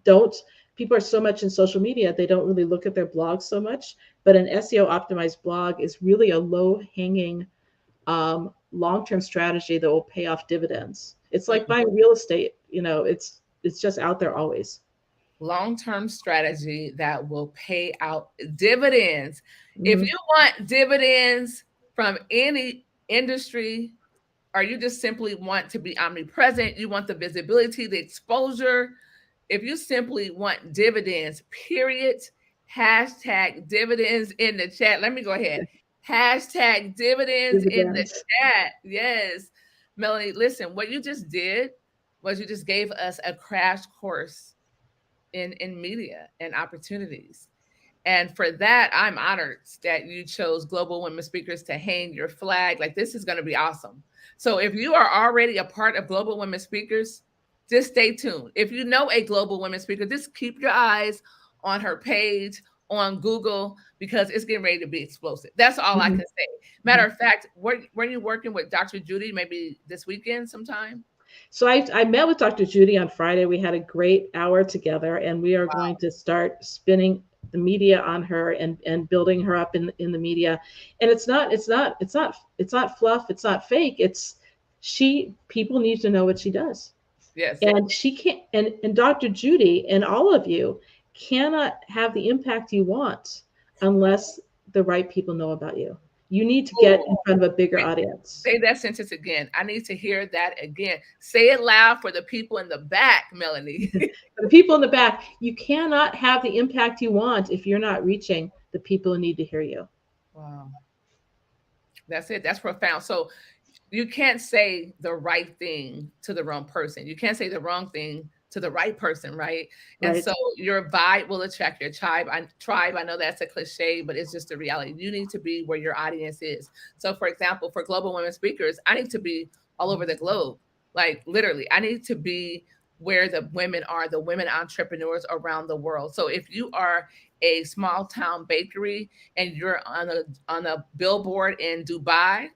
are so much in social media, they don't really look at their blogs so much. But an SEO optimized blog is really a low hanging long-term strategy that will pay off dividends. It's like buying real estate. It's just out there always. Long-term strategy that will pay out dividends. If you want dividends from any industry, or you just simply want to be omnipresent, you want the visibility, the exposure, if you simply want dividends, period, hashtag dividends in the chat. Let me go ahead. Hashtag dividends in the chat. Yes. Melanie, listen, what you just did was you just gave us a crash course in media and opportunities. And for that, I'm honored that you chose Global Women Speakers to hang your flag. Like, this is going to be awesome. So if you are already a part of Global Women Speakers, just stay tuned. If you know a Global Women Speaker, just keep your eyes on her page on Google, because it's getting ready to be explosive. That's all I can say. Matter of fact, were you working with Dr. Judy maybe this weekend sometime? So I met with Dr. Judy on Friday. We had a great hour together, and we are going to start spinning the media on her and building her up in the media. And it's not fluff. It's not fake. People need to know what she does. Yes. And she can't, and Dr. Judy and all of you cannot have the impact you want unless the right people know about you. You need to get in front of a bigger audience. Say that sentence again. I need to hear that again. Say it loud for the people in the back, Melanie. For the people in the back, you cannot have the impact you want if you're not reaching the people who need to hear you. Wow. That's it. That's profound. So you can't say the right thing to the wrong person. You can't say the wrong thing to the right person, right? And Right. so your vibe will attract your tribe. I know that's a cliche, but it's just the reality. You need to be where your audience is. So, for example, for global women speakers, I need to be all over the globe. Like literally, I need to be where the women are, the women entrepreneurs around the world. So if you are a small town bakery and you're on a billboard in Dubai,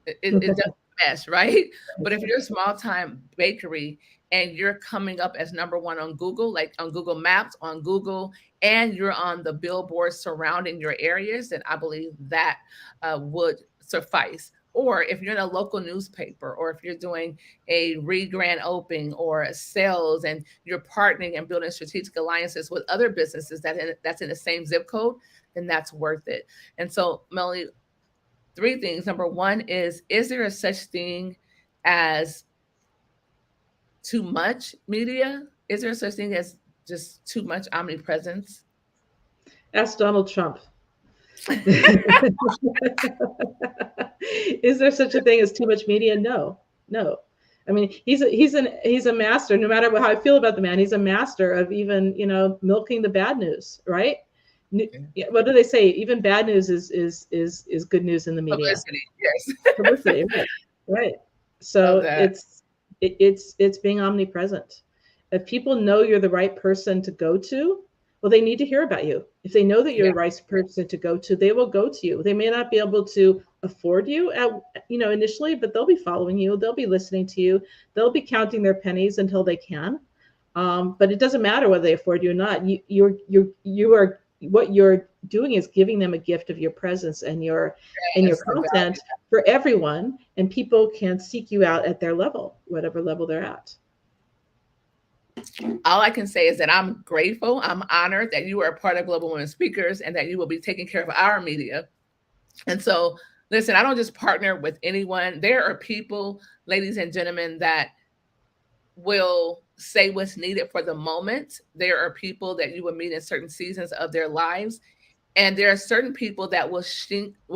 it doesn't mesh, right? But if you're a small time bakery and you're coming up as number one on Google, like on Google Maps, on Google, and you're on the billboards surrounding your areas, then I believe that would suffice. Or if you're in a local newspaper, or if you're doing a re-grand opening or a sales, and you're partnering and building strategic alliances with other businesses that's in the same zip code, then that's worth it. And so, Melanie, three things. Number one is there a such thing as too much media? Is there such thing as just too much omnipresence? Ask Donald Trump. Is there such a thing as too much media? No, no. I mean, he's a master. No matter how I feel about the man, he's a master of even milking the bad news, right? What do they say? Even bad news is good news in the media. Publicity, yes. Publicity, right? So it's being omnipresent. If people know you're the right person to go to, well, they need to hear about you. If they know that you're the right person to go to, they will go to you. They may not be able to afford you initially, but they'll be following you. They'll be listening to you. They'll be counting their pennies until they can. But it doesn't matter whether they afford you or not. You are what you're doing is giving them a gift of your presence and your content for everyone, and people can seek you out at their level, whatever level they're at. All I can say is that I'm grateful, I'm honored that you are a part of Global Women Speakers and that you will be taking care of our media. And so, listen, I don't just partner with anyone. There are people, ladies and gentlemen, that will say what's needed for the moment. There are people that you will meet in certain seasons of their lives. And there are certain people that will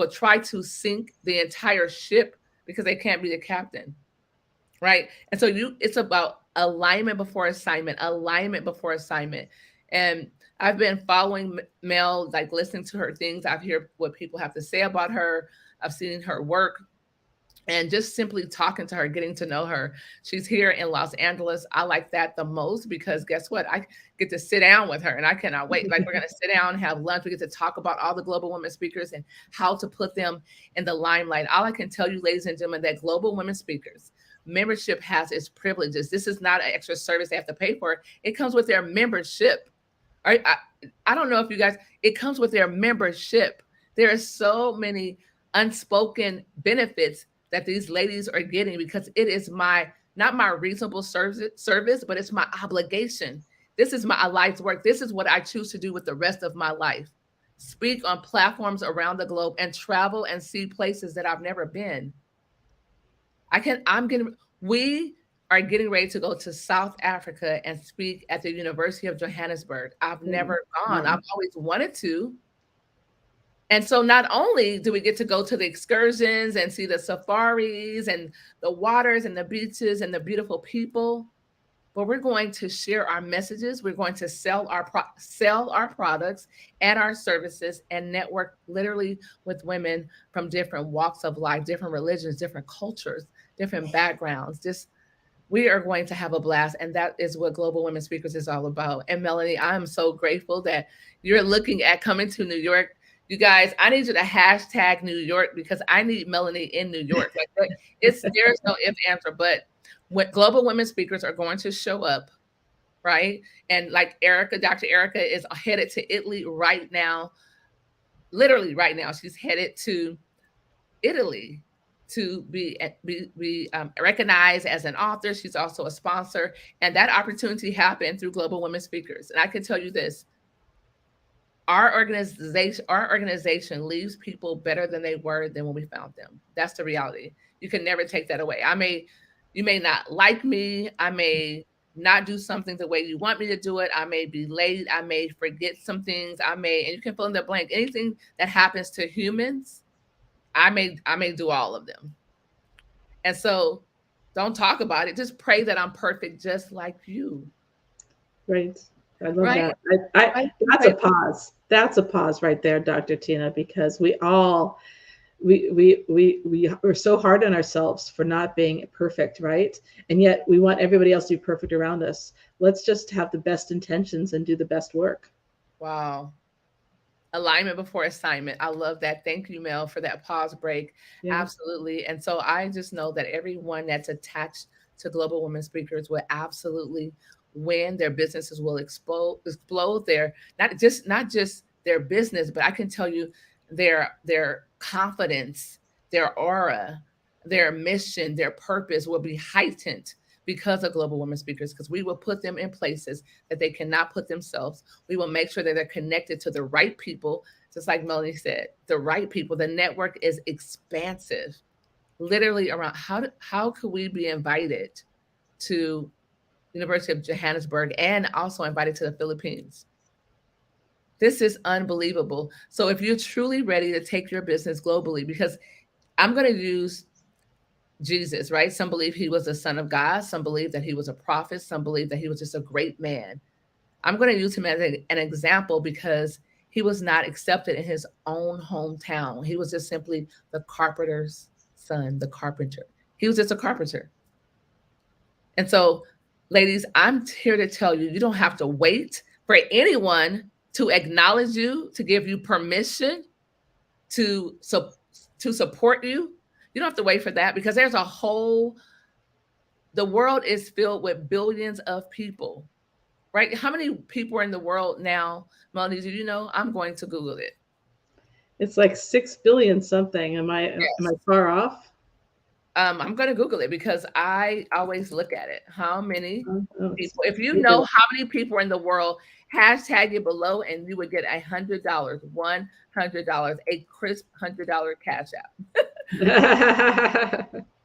try to sink the entire ship because they can't be the captain. Right. And so it's about alignment before assignment. And I've been following Mel, like listening to her things. I've heard what people have to say about her. I've seen her work. And just simply talking to her, getting to know her. She's here in Los Angeles. I like that the most because guess what? I get to sit down with her and I cannot wait. Like we're going to sit down, have lunch. We get to talk about all the global women speakers and how to put them in the limelight. All I can tell you, ladies and gentlemen, that global women speakers membership has its privileges. This is not an extra service they have to pay for. It comes with their membership. All right, I don't know if you guys, it comes with their membership. There are so many unspoken benefits that these ladies are getting because it is not my reasonable service, but it's my obligation. This is my life's work. This is what I choose to do with the rest of my life. Speak on platforms around the globe and travel and see places that I've never been. We are getting ready to go to South Africa and speak at the University of Johannesburg. I've never gone. I've always wanted to. And so not only do we get to go to the excursions and see the safaris and the waters and the beaches and the beautiful people, but we're going to share our messages. We're going to sell our products and our services and network literally with women from different walks of life, different religions, different cultures, different backgrounds. We are going to have a blast. And that is what Global Women Speakers is all about. And Melanie, I'm so grateful that you're looking at coming to New York. You guys, I need you to hashtag New York because I need Melanie in New York. Like, there's no if, answer, but when global women speakers are going to show up, right? And like Dr. Erica is headed to Italy right now. Literally right now, she's headed to Italy to be recognized as an author. She's also a sponsor. And that opportunity happened through Global Women Speakers. And I can tell you this, our organization leaves people better than they were than when we found them. That's the reality. You can never take that away. You may not like me. I may not do something the way you want me to do it. I may be late. I may forget some things. And you can fill in the blank. Anything that happens to humans, I may do all of them. And so Don't talk about it. Just pray that I'm perfect just like you. Right. I love Right? that. I Right? that's a pause. That's a pause right there, Dr. Tina, because we all we're so hard on ourselves for not being perfect, right? And yet we want everybody else to be perfect around us. Let's just have the best intentions and do the best work. Wow. Alignment before assignment. I love that. Thank you, Mel, for that pause break. Yeah. Absolutely. And so I just know that everyone that's attached to Global Women Speakers will absolutely win. Their businesses will explode their not just their business, but I can tell you their confidence, their aura, their mission, their purpose will be heightened because of Global Women Speakers, because we will put them in places that they cannot put themselves. We will make sure that they're connected to the right people, just like Melanie said, the right people. The network is expansive, literally around how could we be invited to University of Johannesburg and also invited to the Philippines. This is unbelievable. So if you're truly ready to take your business globally, because I'm going to use Jesus, right? Some believe he was the son of God. Some believe that he was a prophet. Some believe that he was just a great man. I'm going to use him as an example because he was not accepted in his own hometown. He was just simply the carpenter's son, the carpenter. He was just a carpenter. And so, ladies, I'm here to tell you, you don't have to wait for anyone to acknowledge you, to give you permission to, to support you. You don't have to wait for that because there's a whole, the world is filled with billions of people, right? How many people are in the world now? Melanie, do you know? I'm going to Google it. It's like 6 billion something. Am I Yes. far off? I'm going to Google it because I always look at it. How many Oh, oh, people? If you pretty good. know how many people are in the world, hashtag it below, and you would get $100, $100, a crisp $100 cash app.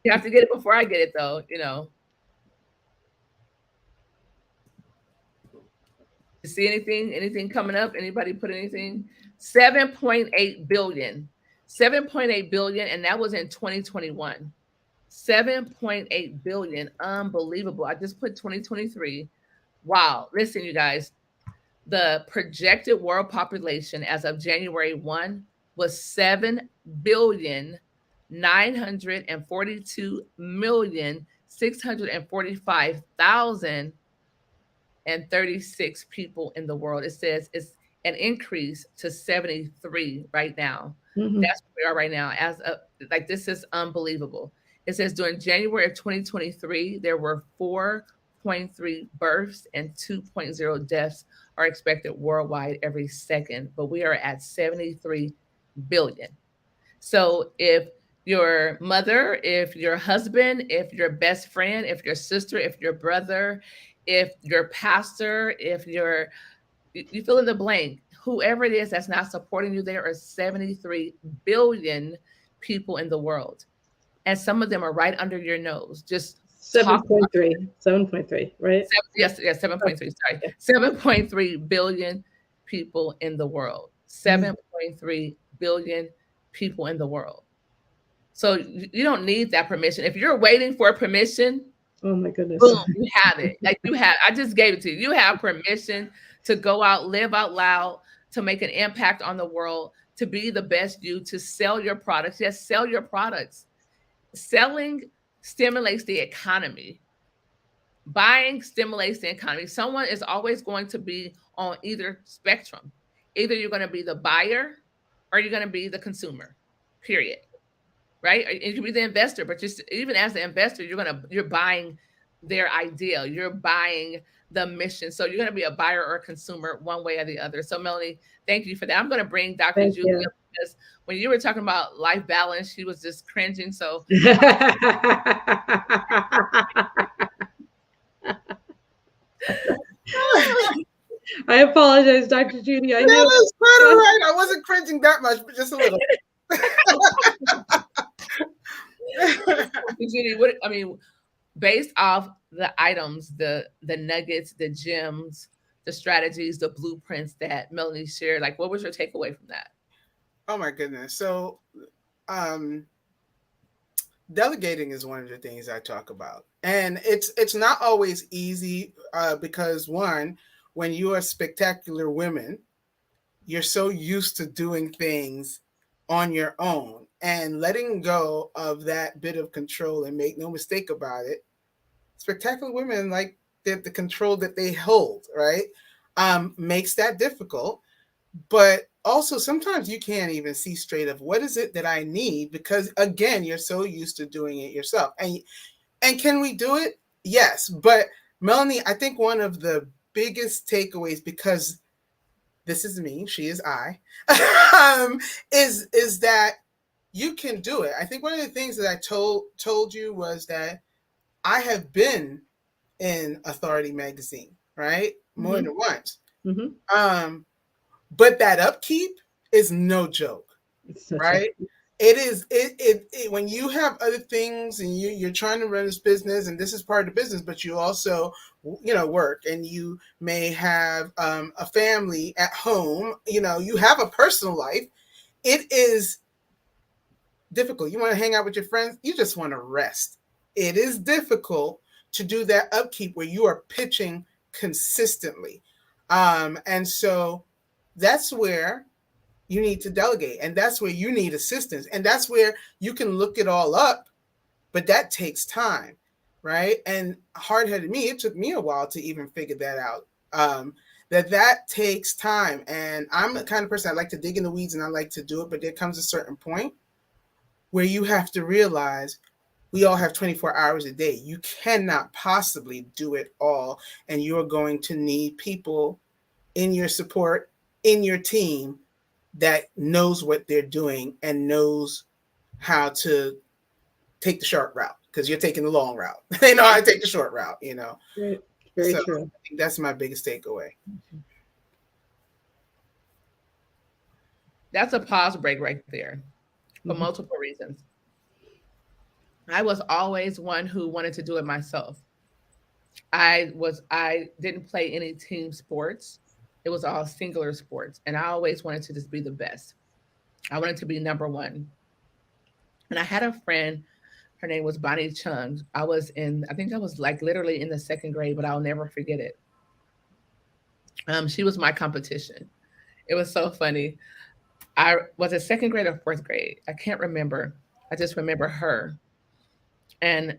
You have to get it before I get it, though. You know, you see anything? Anything coming up? Anybody put anything? 7.8 billion. 7.8 billion, and that was in 2021. 7.8 billion. Unbelievable. I just put 2023. Wow. Listen, you guys, the projected world population as of January 1 was 7,942,645,036 people in the world. It says it's an increase to 73 right now. Mhm. That's where we are right now. As of, like, this is unbelievable. It says during January of 2023, there were 4.3 births and 2.0 deaths are expected worldwide every second, but we are at 73 billion. So if your mother, if your husband, if your best friend, if your sister, if your brother, if your pastor, if your, you fill in the blank, whoever it is that's not supporting you, there are 73 billion people in the world. And some of them are right under your nose. Just talk about 7.3. 7.3, right? yes, yes, 7.3, sorry. Okay. 7.3 billion people in the world. Mm. 7.3 billion people in the world. So you don't need that permission. If you're waiting for permission, Oh my goodness. boom, you have it. Like you have, I just gave it to you. You have permission to go out, live out loud, to make an impact on the world, to be the best you, to sell your products. Yes, sell your products. Selling stimulates the economy. Buying stimulates the economy. Someone is always going to be on either spectrum. Either you're going to be the buyer or you're going to be the consumer, period. Right? And you can be the investor, but just even as the investor, you're buying their ideal. You're buying the mission. So you're going to be a buyer or a consumer one way or the other. So Melanie, thank you for that. I'm going to bring Dr. Thank Julia you. because when you were talking about life balance, she was just cringing. So I apologize, Dr. Judy. I knew. That is quite all right. I wasn't cringing that much, but just a little. Judy, what I mean, based off the items, the nuggets, the gems, the strategies, the blueprints that Melanie shared, like what was your takeaway from that? Oh my goodness. So, um, Delegating is one of the things I talk about, and it's not always easy because one, when you are spectacular women, you're so used to doing things on your own, and letting go of that bit of control, and make no mistake about it, spectacular women like the control that they hold, right? Makes that difficult. But also sometimes you can't even see straight of what is it that I need, because again, you're so used to doing it yourself. And can we do it? Yes. But Melanie, I think one of the biggest takeaways, because this is me, she is I, is that you can do it. I think one of the things that I told you was that I have been in Authority magazine, right? More Mm-hmm. than once. Mm-hmm. But that upkeep is no joke, right? It is it when you have other things, and you're trying to run this business, and this is part of the business, but you also work, and you may have a family at home, you have a personal life. It is difficult. You want to hang out with your friends, you just want to rest. It is difficult to do that upkeep where you are pitching consistently. And so that's where you need to delegate, and that's where you need assistance, and that's where you can look it all up, but that takes time, right? And hard-headed me, it took me a while to even figure that out. That takes time, and I'm the kind of person, I like to dig in the weeds and I like to do it, but there comes a certain point where you have to realize we all have 24 hours a day. You cannot possibly do it all, and you're going to need people in your support, in your team, that knows what they're doing and knows how to take the short route, because you're taking the long route. They know how to take the short route, Very, very so true. I think that's my biggest takeaway. That's a pause break right there for Mm-hmm. multiple reasons. I was always one who wanted to do it myself. I didn't play any team sports. It was all singular sports, and I always wanted to just be the best. I wanted to be number one. And I had a friend, her name was Bonnie Chung. I think I was like literally in the second grade, but I'll never forget it. She was my competition. It was so funny. I was it second grade or fourth grade? I can't remember. I just remember her. And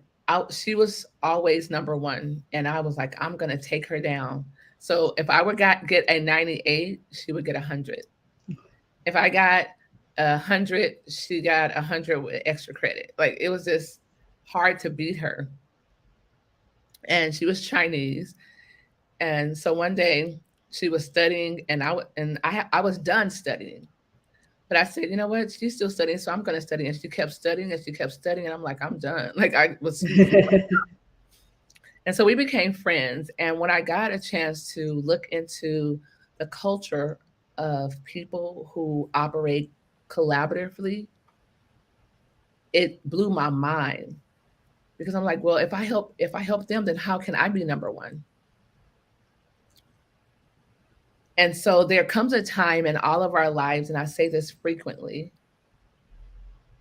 she was always number one. And I was like, I'm going to take her down. So if I would get a 98, she would get 100. If I got 100, she got 100 with extra credit. Like it was just hard to beat her. And she was Chinese. And so one day she was studying, and I was done studying. But I said, you know what? She's still studying, so I'm going to study. And she kept studying, and she kept studying, and I'm like, I'm done. Like I was. And so we became friends. And when I got a chance to look into the culture of people who operate collaboratively, it blew my mind, because I'm like, well, if I help them, then how can I be number one? And so there comes a time in all of our lives, and I say this frequently,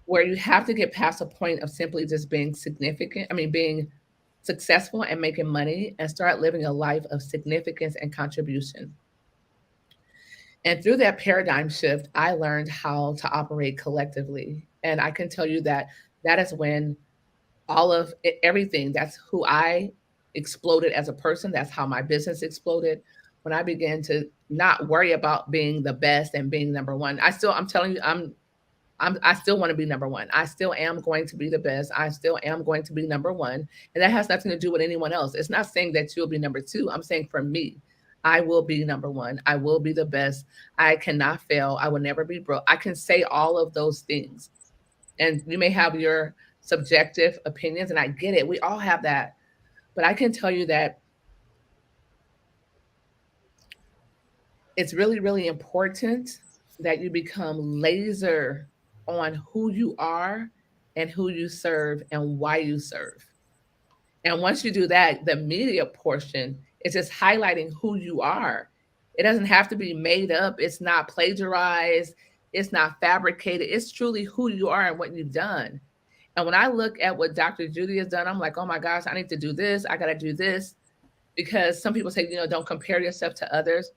where you have to get past a point of simply just being significant. I mean, being successful and making money, and start living a life of significance and contribution. And through that paradigm shift, I learned how to operate collectively. And I can tell you that that is when everything, that's who I exploded as a person. That's how my business exploded. When I began to not worry about being the best and being number one. I'm telling you, I still want to be number one. I still am going to be the best. I still am going to be number one. And that has nothing to do with anyone else. It's not saying that you'll be number two. I'm saying for me, I will be number one. I will be the best. I cannot fail. I will never be broke. I can say all of those things. And you may have your subjective opinions, and I get it. We all have that. But I can tell you that it's really, really important that you become laser on who you are and who you serve and why you serve. And once you do that, the media portion is just highlighting who you are. It doesn't have to be made up, it's not plagiarized, it's not fabricated. It's truly who you are and what you've done. And when I look at what Dr. Judy has done, I'm like, oh my gosh, I need to do this. I got to do this. Because some people say, don't compare yourself to others.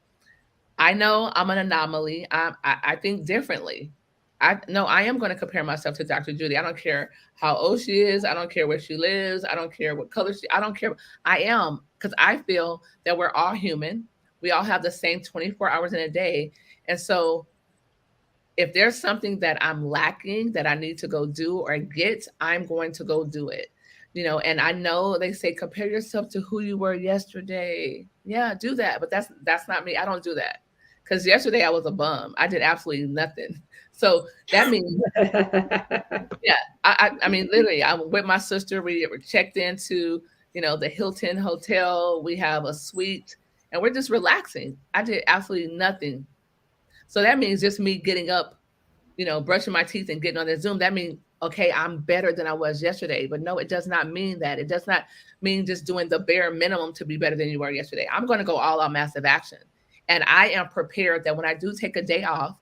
I know I'm an anomaly. I think differently. I am going to compare myself to Dr. Judy. I don't care how old she is. I don't care where she lives. I don't care what color I don't care. I am, because I feel that we're all human. We all have the same 24 hours in a day. And so if there's something that I'm lacking that I need to go do or get, I'm going to go do it. And I know they say compare yourself to who you were yesterday. Yeah, do that. But that's not me. I don't do that. Because yesterday I was a bum. I did absolutely nothing. So that means, yeah, I mean, literally, I'm with my sister. We were checked into, the Hilton Hotel. We have a suite and we're just relaxing. I did absolutely nothing. So that means just me getting up, brushing my teeth and getting on the Zoom. That means, okay, I'm better than I was yesterday. But no, it does not mean that. It does not mean just doing the bare minimum to be better than you were yesterday. I'm going to go all out massive action. And I am prepared that when I do take a day off,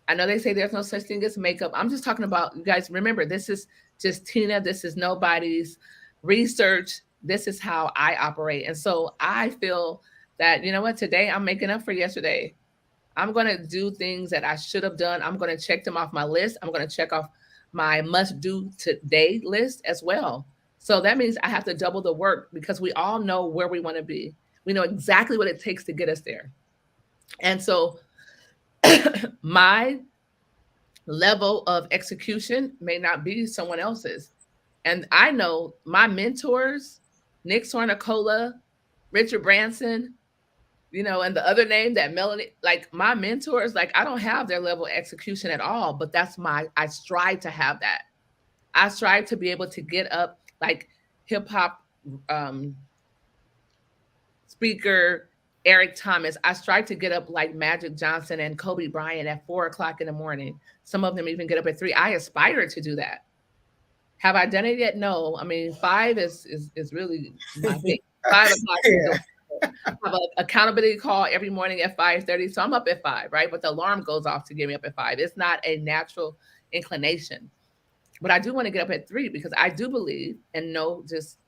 I know they say there's no such thing as makeup. I'm just talking about, you guys, remember, this is just Tina. This is nobody's research. This is how I operate. And so I feel that, you know what, today I'm making up for yesterday. I'm going to do things that I should have done. I'm going to check them off my list. I'm going to check off my must do today list as well. So that means I have to double the work because we all know where we want to be. We know exactly what it takes to get us there. And so my level of execution may not be someone else's. And I know my mentors, Nick Sornicola, Richard Branson, and the other name that Melanie, like my mentors, like I don't have their level of execution at all, but I strive to have that. I strive to be able to get up like hip hop speaker Eric Thomas. I strive to get up like Magic Johnson and Kobe Bryant at 4:00 in the morning. Some of them even get up at 3. I aspire to do that. Have I done it yet? No. I mean, 5 is really my thing. 5 o'clock. Yeah. I have an accountability call every morning at 5:30. So I'm up at 5, right? But the alarm goes off to get me up at 5. It's not a natural inclination. But I do want to get up at 3 because I do believe and know just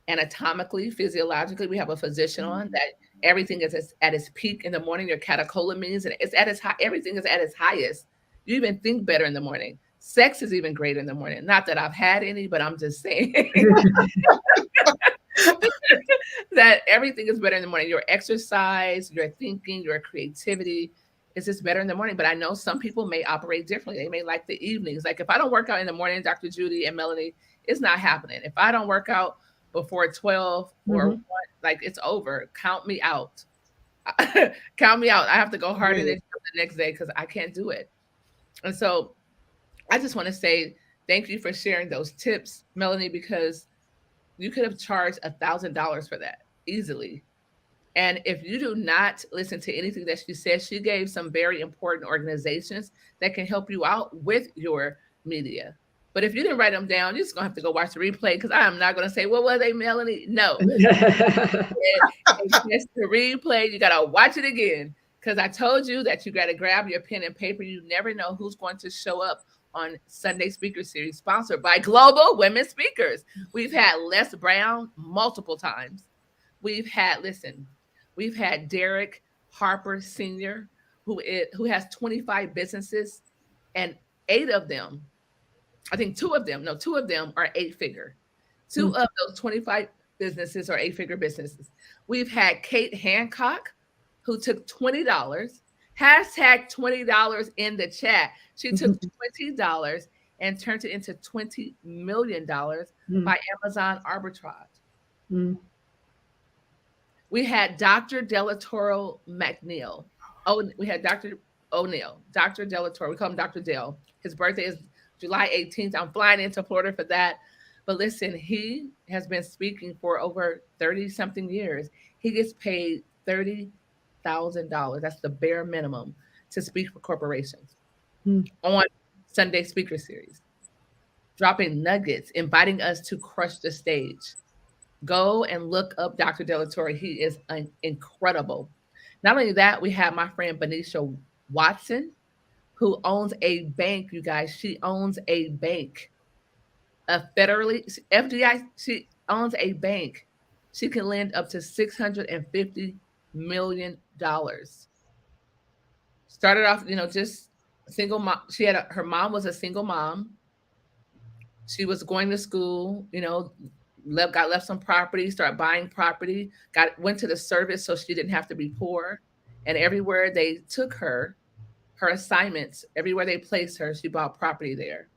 anatomically, physiologically, we have a physician on that everything is at its peak in the morning. Your catecholamines, and it's at its high, everything is at its highest. You even think better in the morning. Sex is even greater in the morning. Not that I've had any, but I'm just saying that everything is better in the morning. Your exercise, your thinking, your creativity is just better in the morning. But I know some people may operate differently. They may like the evenings. Like if I don't work out in the morning, Dr. Judy and Melanie, it's not happening. If I don't work out before 12 or 1, like it's over. Count me out. Count me out. I have to go harder than the next day because I can't do it. And so I just want to say thank you for sharing those tips, Melanie, because you could have charged $1,000 for that easily. And if you do not listen to anything that she said, she gave some very important organizations that can help you out with your media. But if you didn't write them down, you're just going to have to go watch the replay because I am not going to say, what were they, Melanie? No. It's the replay. You got to watch it again because I told you that you got to grab your pen and paper. You never know who's going to show up on Sunday Speaker Series, sponsored by Global Women Speakers. We've had Les Brown multiple times. We've had Derrick Harper Sr., who has 25 businesses, and 8 of them, I think 2 of them are 8-figure. 2 of those 25 businesses are 8-figure businesses. We've had Kate Hancock, who took $20, hashtag $20 in the chat. She took $20 and turned it into $20 million by Amazon arbitrage. We had Dr. Delatorro McNeil. Oh, we had Dr. O'Neill, Dr. Delatorro. We call him Dr. Dell. His birthday is July 18th. I'm flying into Florida for that. But listen, he has been speaking for over 30-something years. He gets paid $30,000. That's the bare minimum to speak for corporations on Sunday Speaker Series, dropping nuggets, inviting us to crush the stage. Go and look up Dr. Delatorro. He is incredible. Not only that, we have my friend Benicia Watson, who owns a bank, you guys. She owns a bank. a federally FDIC, she owns a bank. She can lend up to $650 million. Started off, just single mom. Her mom was a single mom. She was going to school, got left some property, started buying property, went to the service so she didn't have to be poor. And everywhere they took her assignments, everywhere they placed her, she bought property there.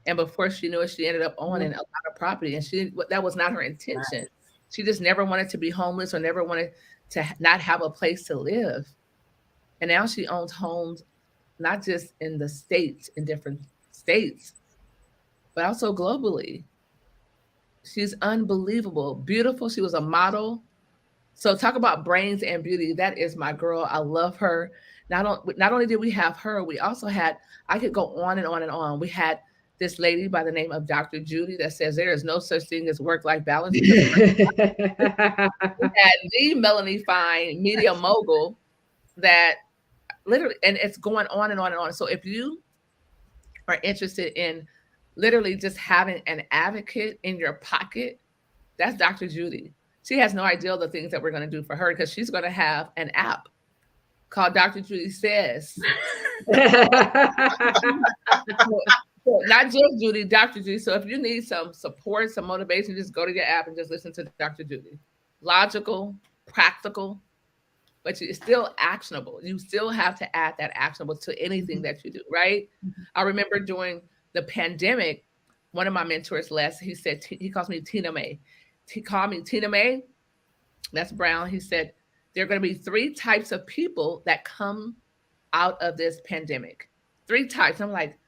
And before she knew it, she ended up owning a lot of property. And that was not her intention. She just never wanted to be homeless or never wanted to not have a place to live. And now she owns homes, not just in different states, but also globally. She's unbelievable, beautiful. She was a model. So talk about brains and beauty. That is my girl. I love her. Not only did we have her, we also had, I could go on and on and on. We had this lady by the name of Dr. Judy that says there is no such thing as work-life balance. We had the Melanie Fine, media mogul, that literally, and it's going on and on and on. So if you are interested in literally just having an advocate in your pocket, that's Dr. Judy. She has no idea the things that we're going to do for her, because she's going to have an app called Dr. Judy Says. So not just Judy, Dr. Judy. So if you need some support, some motivation, just go to your app and just listen to Dr. Judy. Logical, practical, but it's still actionable. You still have to add that actionable to anything that you do, right? I remember during the pandemic, one of my mentors, Les, he said, he calls me Tina May. He called me Tina May. That's Brown. He said, there are going to be 3 types of people that come out of this pandemic. 3 types. I'm like,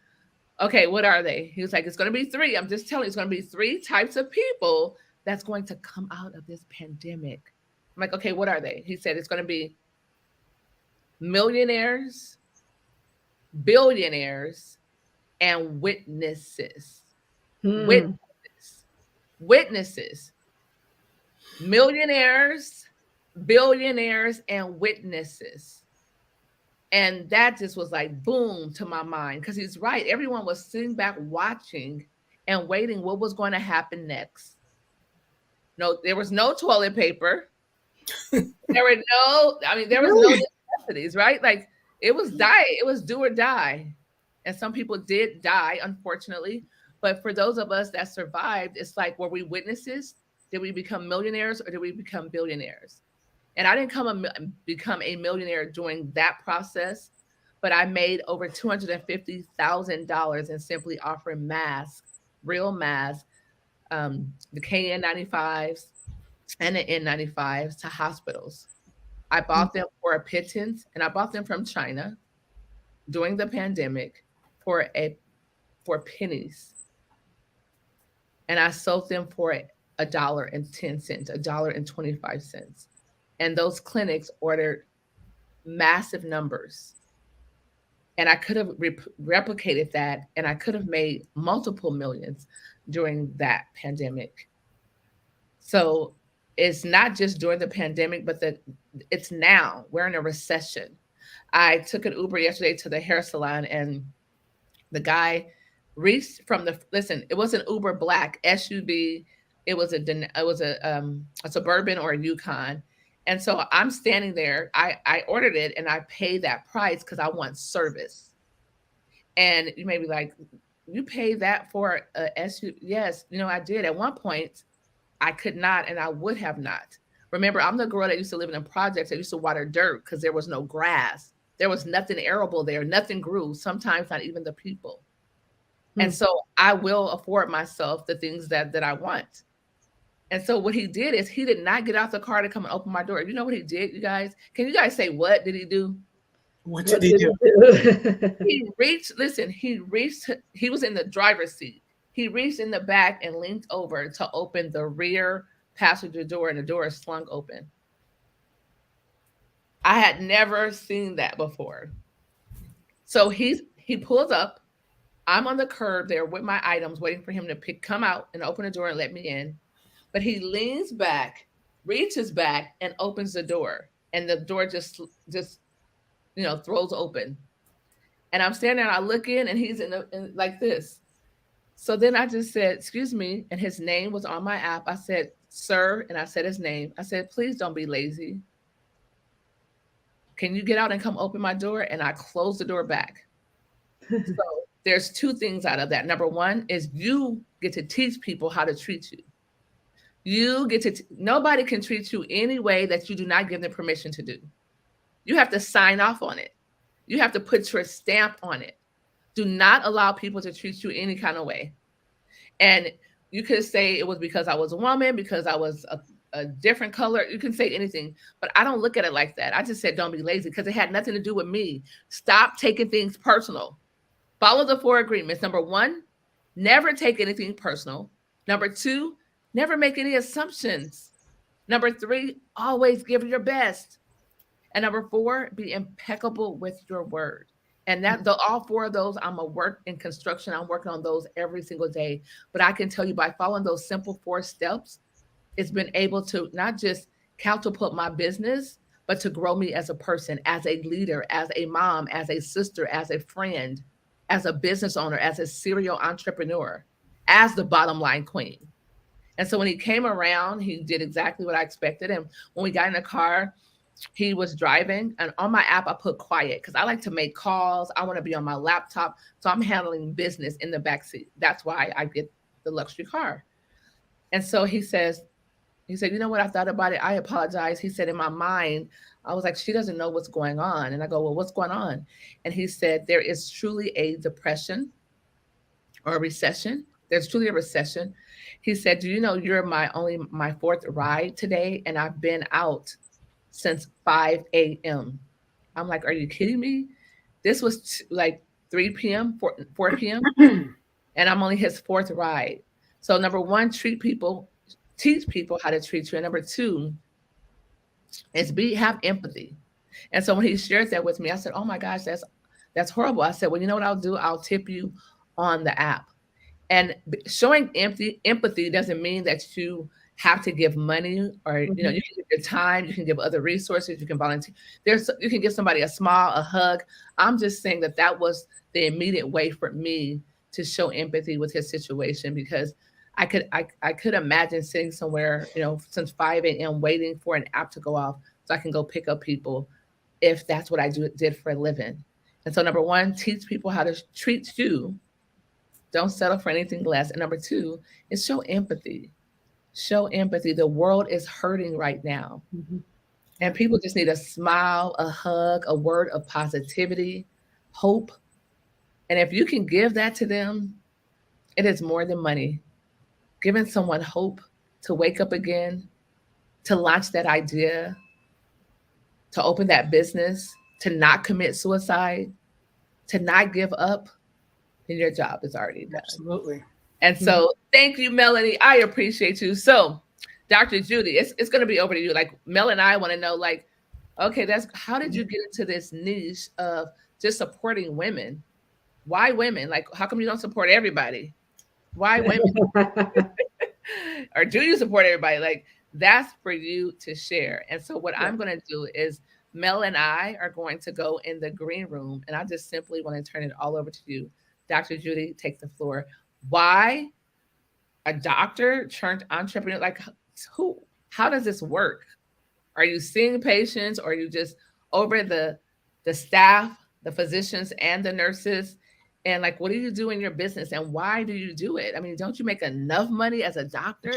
okay, what are they? He was like, it's going to be 3. I'm just telling you, it's going to be 3 types of people that's going to come out of this pandemic. I'm like, okay, what are they? He said, it's going to be millionaires, billionaires, and witnesses. Witnesses. Millionaires, billionaires, and witnesses. And that just was like boom to my mind, because he's right. Everyone was sitting back watching and waiting what was going to happen next. No, there was no toilet paper. There was no necessities, right? Like it was do or die. And some people did die, unfortunately. But for those of us that survived, it's like, were we witnesses? Did we become millionaires or did we become billionaires? And I didn't become a millionaire during that process, but I made over $250,000 in simply offering masks, real masks, the KN95s and the N95s to hospitals. I bought them for a pittance, and I bought them from China during the pandemic for pennies. And I sold them for $1.10, $1.25. And those clinics ordered massive numbers. And I could have replicated that, and I could have made multiple millions during that pandemic. So it's not just during the pandemic, but it's now. We're in a recession. I took an Uber yesterday to the hair salon, and the guy reached from it wasn't Uber Black, SUV. It was a Suburban or a Yukon. And so I'm standing there. I ordered it and I paid that price because I want service. And you may be like, you pay that for a SUV? Yes, I did. At one point, I could not, and I would have not. Remember, I'm the girl that used to live in projects that used to water dirt because there was no grass. There was nothing arable there. Nothing grew, sometimes not even the people. And so I will afford myself the things that I want. And so what he did is he did not get out the car to come and open my door. You know what he did, you guys? Can you guys say, what did he do? What did he do? He was in the driver's seat. He reached in the back and leaned over to open the rear passenger door, and the door is slung open. I had never seen that before. So he pulls up. I'm on the curb there with my items, waiting for him to come out and open the door and let me in. But he leans back, reaches back, and opens the door. And the door just throws open. And I'm standing there, and I look in, and he's in like this. So then I just said, excuse me, and his name was on my app. I said, sir, and I said his name. I said, please don't be lazy. Can you get out and come open my door? And I closed the door back. So there's two things out of that. Number one is you get to teach people how to treat you. You get to, nobody can treat you any way that you do not give them permission to do. You have to sign off on it. You have to put your stamp on it. Do not allow people to treat you any kind of way. And you could say it was because I was a woman, because I was a different color. You can say anything, but I don't look at it like that. I just said, don't be lazy, because it had nothing to do with me. Stop taking things personal. Follow the 4 agreements. Number 1, never take anything personal. Number 2, never make any assumptions. Number 3, always give your best. And number 4, be impeccable with your word. And that all 4 of those, I'm a work in construction. I'm working on those every single day. But I can tell you, by following those simple 4 steps, it's been able to not just catapult my business, but to grow me as a person, as a leader, as a mom, as a sister, as a friend, as a business owner, as a serial entrepreneur, as the bottom line queen. And so when he came around, he did exactly what I expected. And when we got in the car, he was driving, and on my app, I put quiet because I like to make calls. I want to be on my laptop. So I'm handling business in the backseat. That's why I get the luxury car. And so he said, you know what? I thought about it. I apologize. He said, in my mind, I was like, she doesn't know what's going on. And I go, well, what's going on? And he said, there is truly a depression or a recession. There's truly a recession. He said, do you know you're my 4th ride today? And I've been out since 5 a.m. I'm like, are you kidding me? This was like 3 p.m., 4 p.m. And I'm only his 4th ride. So number 1, teach people how to treat you. And number 2 is have empathy. And so when he shared that with me, I said, oh my gosh, that's horrible. I said, well, you know what I'll do? I'll tip you on the app. And showing empathy doesn't mean that you have to give money, or you can give your time, you can give other resources, you can volunteer. You can give somebody a smile, a hug. I'm just saying that was the immediate way for me to show empathy with his situation, because I could imagine sitting somewhere, since 5 a.m. waiting for an app to go off so I can go pick up people, if that's what I did for a living. And so number 1, teach people how to treat you. Don't settle for anything less. And number 2 is show empathy. Show empathy. The world is hurting right now. And people just need a smile, a hug, a word of positivity, hope. And if you can give that to them, it is more than money. Giving someone hope to wake up again, to launch that idea, to open that business, to not commit suicide, to not give up, then your job is already done. Absolutely. And so thank you, Melanie. I appreciate you. So Dr. Judy, it's going to be over to you. Like, Mel and I want to know, like, okay, how did you get into this niche of just supporting women? Why women? Like, how come you don't support everybody? Why women? Or do you support everybody? Like, that's for you to share. And so what I'm going to do is Mel and I are going to go in the green room, and I just simply want to turn it all over to you. Dr. Judy, take the floor. Why a doctor turned entrepreneur? Like, how does this work? Are you seeing patients, or are you just over the staff, the physicians and the nurses? And like, what do you do in your business, and why do you do it? I mean, don't you make enough money as a doctor?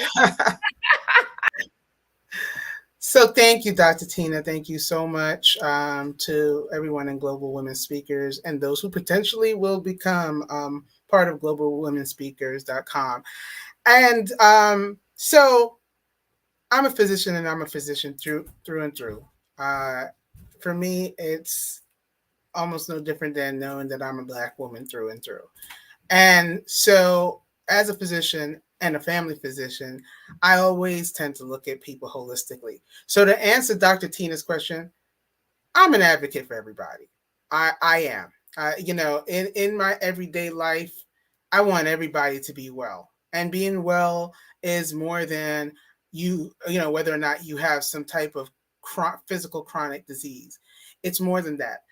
So thank you, Dr. Tina. Thank you so much to everyone in Global Women Speakers and those who potentially will become part of globalwomenspeakers.com. And so I'm a physician, and I'm a physician through and through. For me, it's almost no different than knowing that I'm a Black woman through and through. And so as a physician and a family physician, I always tend to look at people holistically. So to answer Dr. Tina's question, I'm an advocate for everybody. I am. In my everyday life, I want everybody to be well. And being well is more than whether or not you have some type of physical chronic disease. It's more than that.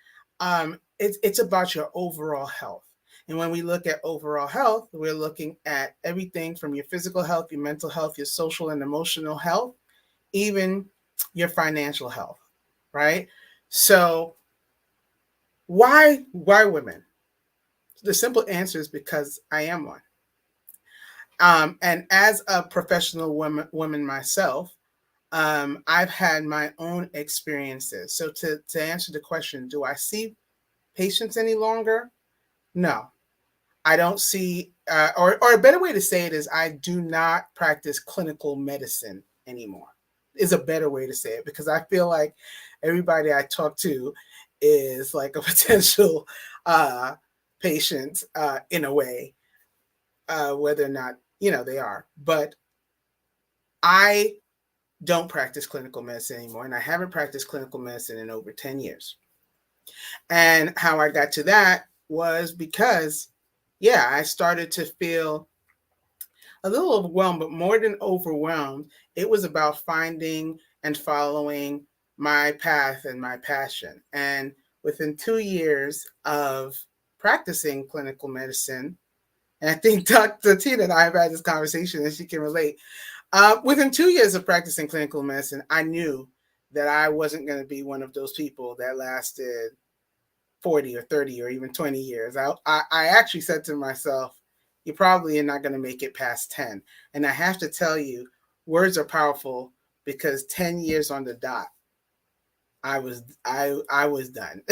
It's about your overall health. And when we look at overall health, we're looking at everything from your physical health, your mental health, your social and emotional health, even your financial health, right? So why women? The simple answer is because I am one. And as a professional woman myself, I've had my own experiences. So to answer the question, do I see patients any longer? No, I don't see, or a better way to say it is I do not practice clinical medicine anymore, is a better way to say it, because I feel like everybody I talk to is like a potential patient in a way, whether or not, they are. But I don't practice clinical medicine anymore, and I haven't practiced clinical medicine in over 10 years. And how I got to that was because, yeah, I started to feel a little overwhelmed, but more than overwhelmed, it was about finding and following my path and my passion. And within 2 years of practicing clinical medicine, and I think Dr. Tina and I have had this conversation and she can relate. Within 2 years of practicing clinical medicine, I knew that I wasn't going to be one of those people that lasted 40 or 30 or even 20 years. I actually said to myself, you probably are not going to make it past 10. And I have to tell you, words are powerful, because 10 years on the dot, I was done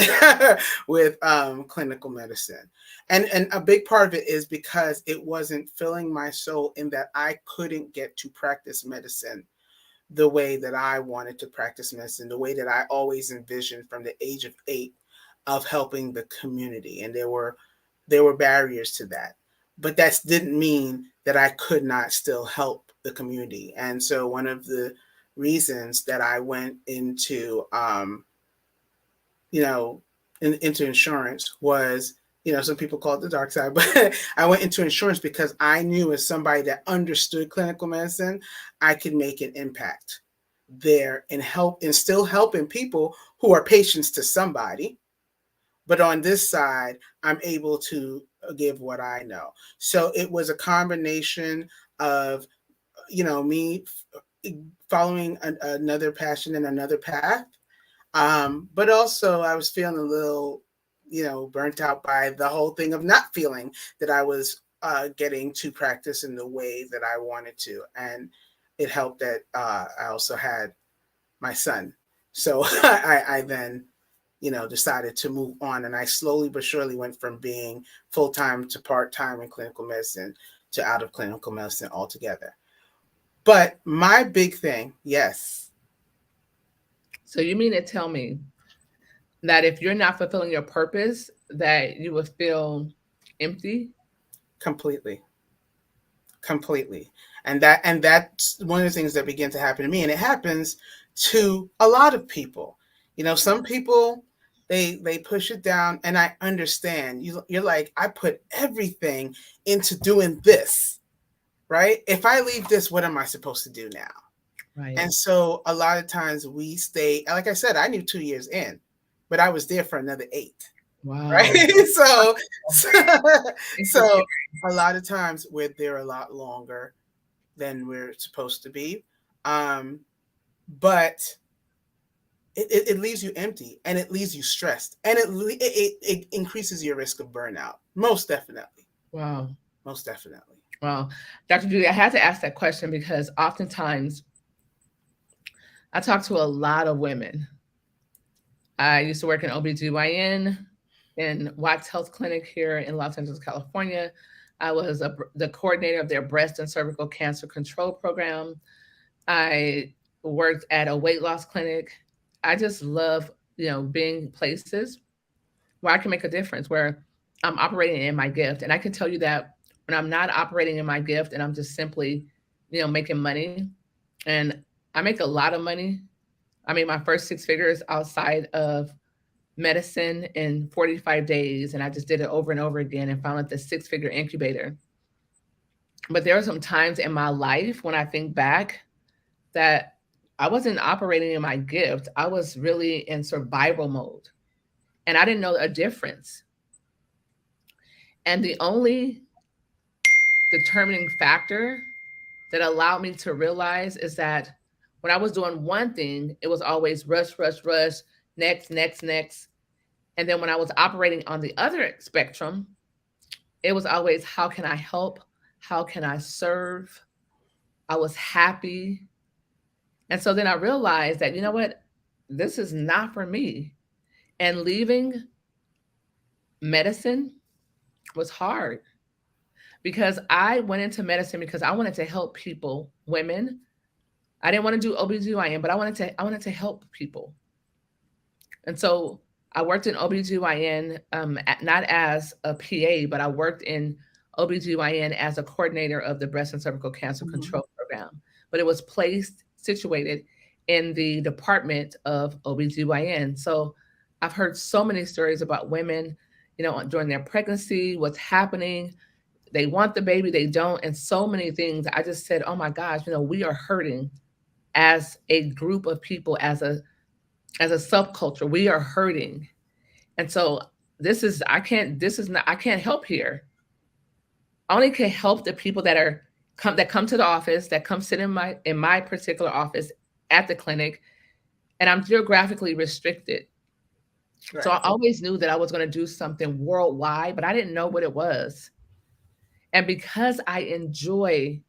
with clinical medicine. And a big part of it is because it wasn't filling my soul, in that I couldn't get to practice medicine the way that I wanted to practice medicine, the way that I always envisioned from the age of 8, of helping the community. And there were barriers to that. But that didn't mean that I could not still help the community. And so one of the reasons that I went into into insurance was, some people call it the dark side, but I went into insurance because I knew, as somebody that understood clinical medicine, I could make an impact there and help, and still helping people who are patients to somebody. But on this side, I'm able to give what I know. So it was a combination of, me following another passion and another path. But also I was feeling a little, burnt out by the whole thing of not feeling that I was getting to practice in the way that I wanted to. And it helped that I also had my son. So I then, decided to move on. And I slowly but surely went from being full-time to part-time in clinical medicine to out of clinical medicine altogether. But my big thing, yes. So you mean to tell me that if you're not fulfilling your purpose, that you will feel empty? Completely. And that's one of the things that began to happen to me. And it happens to a lot of people. Some people, they push it down, and I understand. You're like, I put everything into doing this, right? If I leave this, what am I supposed to do now? Right. And so a lot of times we stay, like I said, I knew 2 years in, but I was there for another 8. Wow. Right. So a lot of times we're there a lot longer than we're supposed to be. But it leaves you empty, and it leaves you stressed, and it increases your risk of burnout. Most definitely. Wow. Most definitely. Well, Dr. Judy, I had to ask that question because oftentimes I talk to a lot of women. I used to work in OBGYN in Watts Health Clinic here in Los Angeles, California. I was the coordinator of their breast and cervical cancer control program. I worked at a weight loss clinic. I just love, being places where I can make a difference, where I'm operating in my gift. And I can tell you that when I'm not operating in my gift and I'm just simply, making money, and I make a lot of money. I made my first 6 figures outside of medicine in 45 days. And I just did it over and over again and found the 6-figure incubator. But there are some times in my life when I think back that I wasn't operating in my gift. I was really in survival mode. And I didn't know a difference. And the only determining factor that allowed me to realize is that when I was doing one thing, it was always rush, rush, rush, next, next, next. And then when I was operating on the other spectrum, it was always, how can I help? How can I serve? I was happy. And so then I realized that, you know what? This is not for me. And leaving medicine was hard because I went into medicine because I wanted to help people, women. I didn't want to do OBGYN, but I wanted to help people. And so I worked in OBGYN, not as a PA, but I worked in OBGYN as a coordinator of the breast and cervical cancer control program. But it was situated in the department of OBGYN. So I've heard so many stories about women, during their pregnancy, what's happening. They want the baby, they don't, and so many things. I just said, oh my gosh, we are hurting as a group of people, as a subculture. We are hurting. And so I can't help here. I only can help the people that come to the office, that come sit in my particular office at the clinic, and I'm geographically restricted. Right. So I always knew that I was going to do something worldwide, but I didn't know what it was. And because I enjoy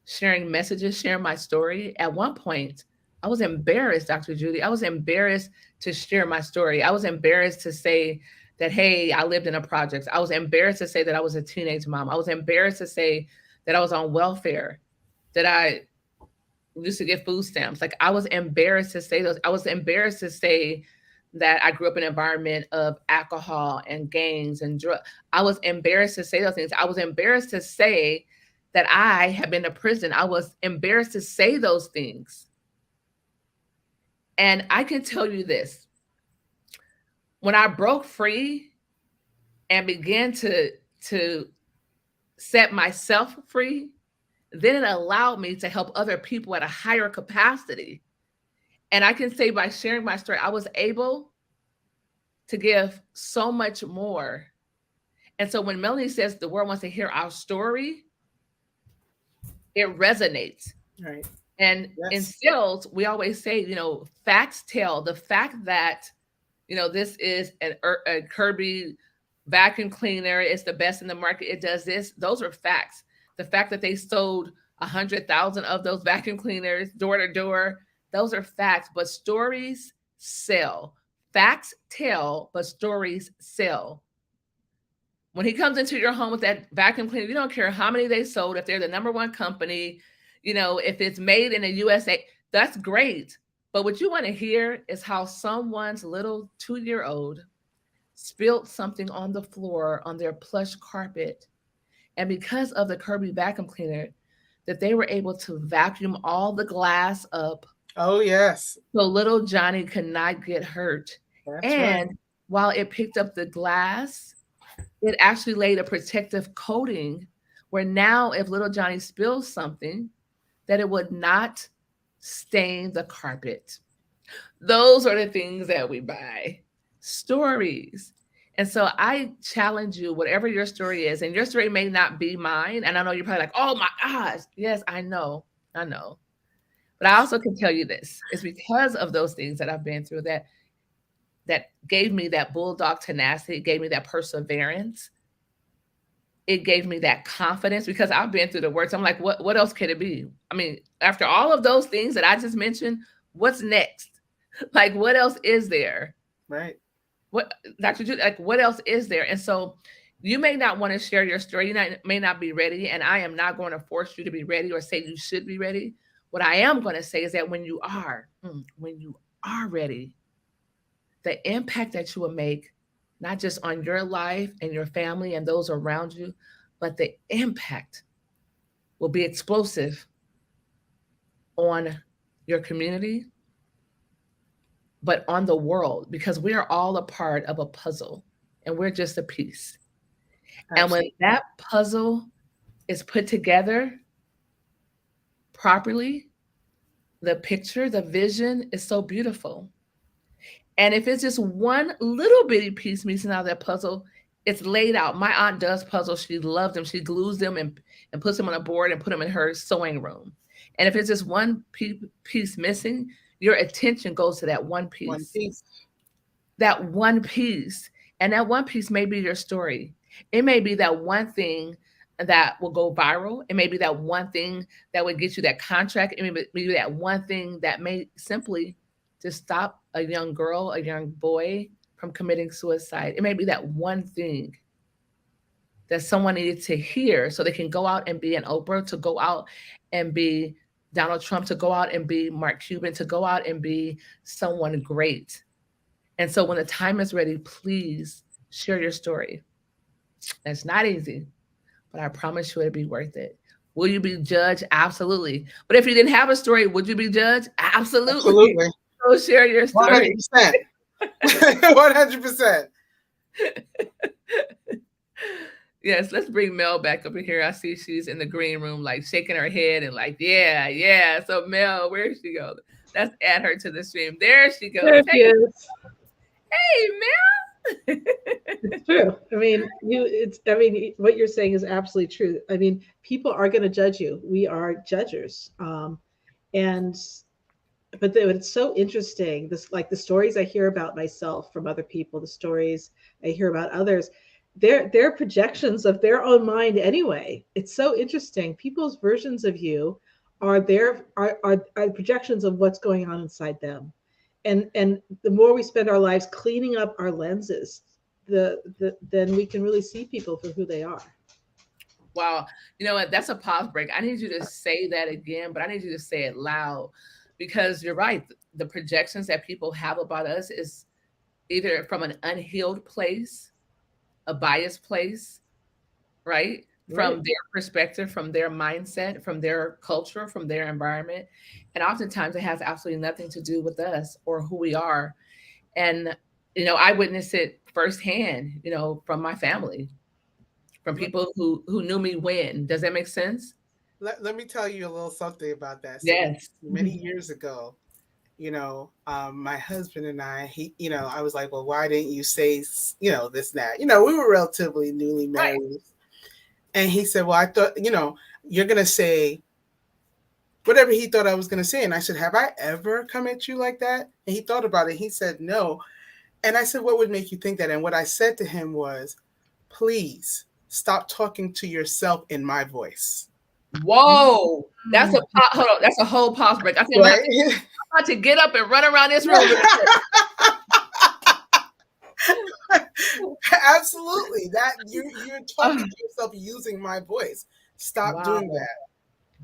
sharing messages, sharing my story, at one point, I was embarrassed, Dr. Judy. I was embarrassed to share my story. I was embarrassed to say that, hey, I lived in a project. I was embarrassed to say that I was a teenage mom. I was embarrassed to say that I was on welfare, that I used to get food stamps. Like, I was embarrassed to say those. I was embarrassed to say that I grew up in an environment of alcohol and gangs and drugs. I was embarrassed to say those things. I was embarrassed to say that I had been to prison. I was embarrassed to say those things. And I can tell you this, when I broke free and began to set myself free, then it allowed me to help other people at a higher capacity. And I can say by sharing my story, I was able to give so much more. And so when Melanie says the world wants to hear our story, it resonates. Right. And in sales, we always say, facts tell. The fact that, this is a Kirby vacuum cleaner, it's the best in the market, it does this, those are facts. The fact that they sold 100,000 of those vacuum cleaners door to door, those are facts. But stories sell. Facts tell, but stories sell. When he comes into your home with that vacuum cleaner, you don't care how many they sold, if they're the number one company, if it's made in the USA, that's great. But what you want to hear is how someone's little 2-year-old spilled something on the floor on their plush carpet. And because of the Kirby vacuum cleaner, that they were able to vacuum all the glass up. Oh, yes. So little Johnny could not get hurt. That's right. While it picked up the glass, it actually laid a protective coating where now if little Johnny spills something, that it would not stain the carpet. Those are the things that we buy. Stories. And so I challenge you, whatever your story is, and your story may not be mine. And I know you're probably like, oh my gosh. Yes, I know. But I also can tell you this. It's because of those things that I've been through that gave me that bulldog tenacity, gave me that perseverance. It gave me that confidence because I've been through the worst. I'm like, what else could it be? I mean, after all of those things that I just mentioned, what's next? Like, what else is there? Right. What, Dr. Judy, like, what else is there? And so you may not want to share your story. You may not be ready. And I am not going to force you to be ready or say you should be ready. What I am going to say is that when you are ready, the impact that you will make, not just on your life and your family and those around you, but the impact will be explosive on your community, but on the world, because we are all a part of a puzzle and we're just a piece. Absolutely. And when that puzzle is put together properly, the picture, the vision is so beautiful. And if it's just one little bitty piece missing out of that puzzle, It's laid out. My aunt does puzzles. She loves them. She glues them and puts them on a board and put them in her sewing room. And if it's just one piece missing, your attention goes to that one piece. One piece. That one piece. And that one piece may be your story. It may be that one thing that will go viral. It may be that one thing that would get you that contract. It may be that one thing that may simply just stop a young girl, a young boy from committing suicide. It may be that one thing that someone needed to hear so they can go out and be an Oprah, to go out and be Donald Trump, to go out and be Mark Cuban, to go out and be someone great. And so when the time is ready, please share your story. It's not easy, but I promise you it'll be worth it. Will you be judged? Absolutely. But if you didn't have a story, would you be judged? Absolutely. Absolutely. So share your story. 100%. 100%. Yes, let's bring Mel back up in here. I see she's in the green room, like shaking her head and like, yeah, yeah. So Mel, where'd she go? Let's add her to the stream. There she goes. There she is. Hey, Mel. It's true. I mean, what you're saying is absolutely true. I mean, people are going to judge you. We are judgers. But it's so interesting. Like the stories I hear about myself from other people, the stories I hear about others, they're projections of their own mind anyway. It's so interesting. People's versions of you are projections of what's going on inside them. And the more we spend our lives cleaning up our lenses, then we can really see people for who they are. Wow. You know what? That's a pause break. I need you to say that again, but I need you to say it loud, because you're right. The projections that people have about us is either from an unhealed place, a biased place, right? From their perspective, from their mindset, from their culture, from their environment. And oftentimes it has absolutely nothing to do with us or who we are. And, I witnessed it firsthand, from my family, from people who knew me when. Does that make sense? Let me tell you a little something about that. So yes. Many years ago, my husband and I, I was like, well, why didn't you say, this, that? We were relatively newly married. Right. And he said, well, I thought, you're going to say whatever he thought I was going to say. And I said, have I ever come at you like that? And he thought about it. He said, no. And I said, what would make you think that? And what I said to him was, please stop talking to yourself in my voice. Whoa. That's hold on. That's a whole pause break. I feel right? I'm about to get up and run around this room. Absolutely. That you're talking to yourself using my voice. Stop doing that.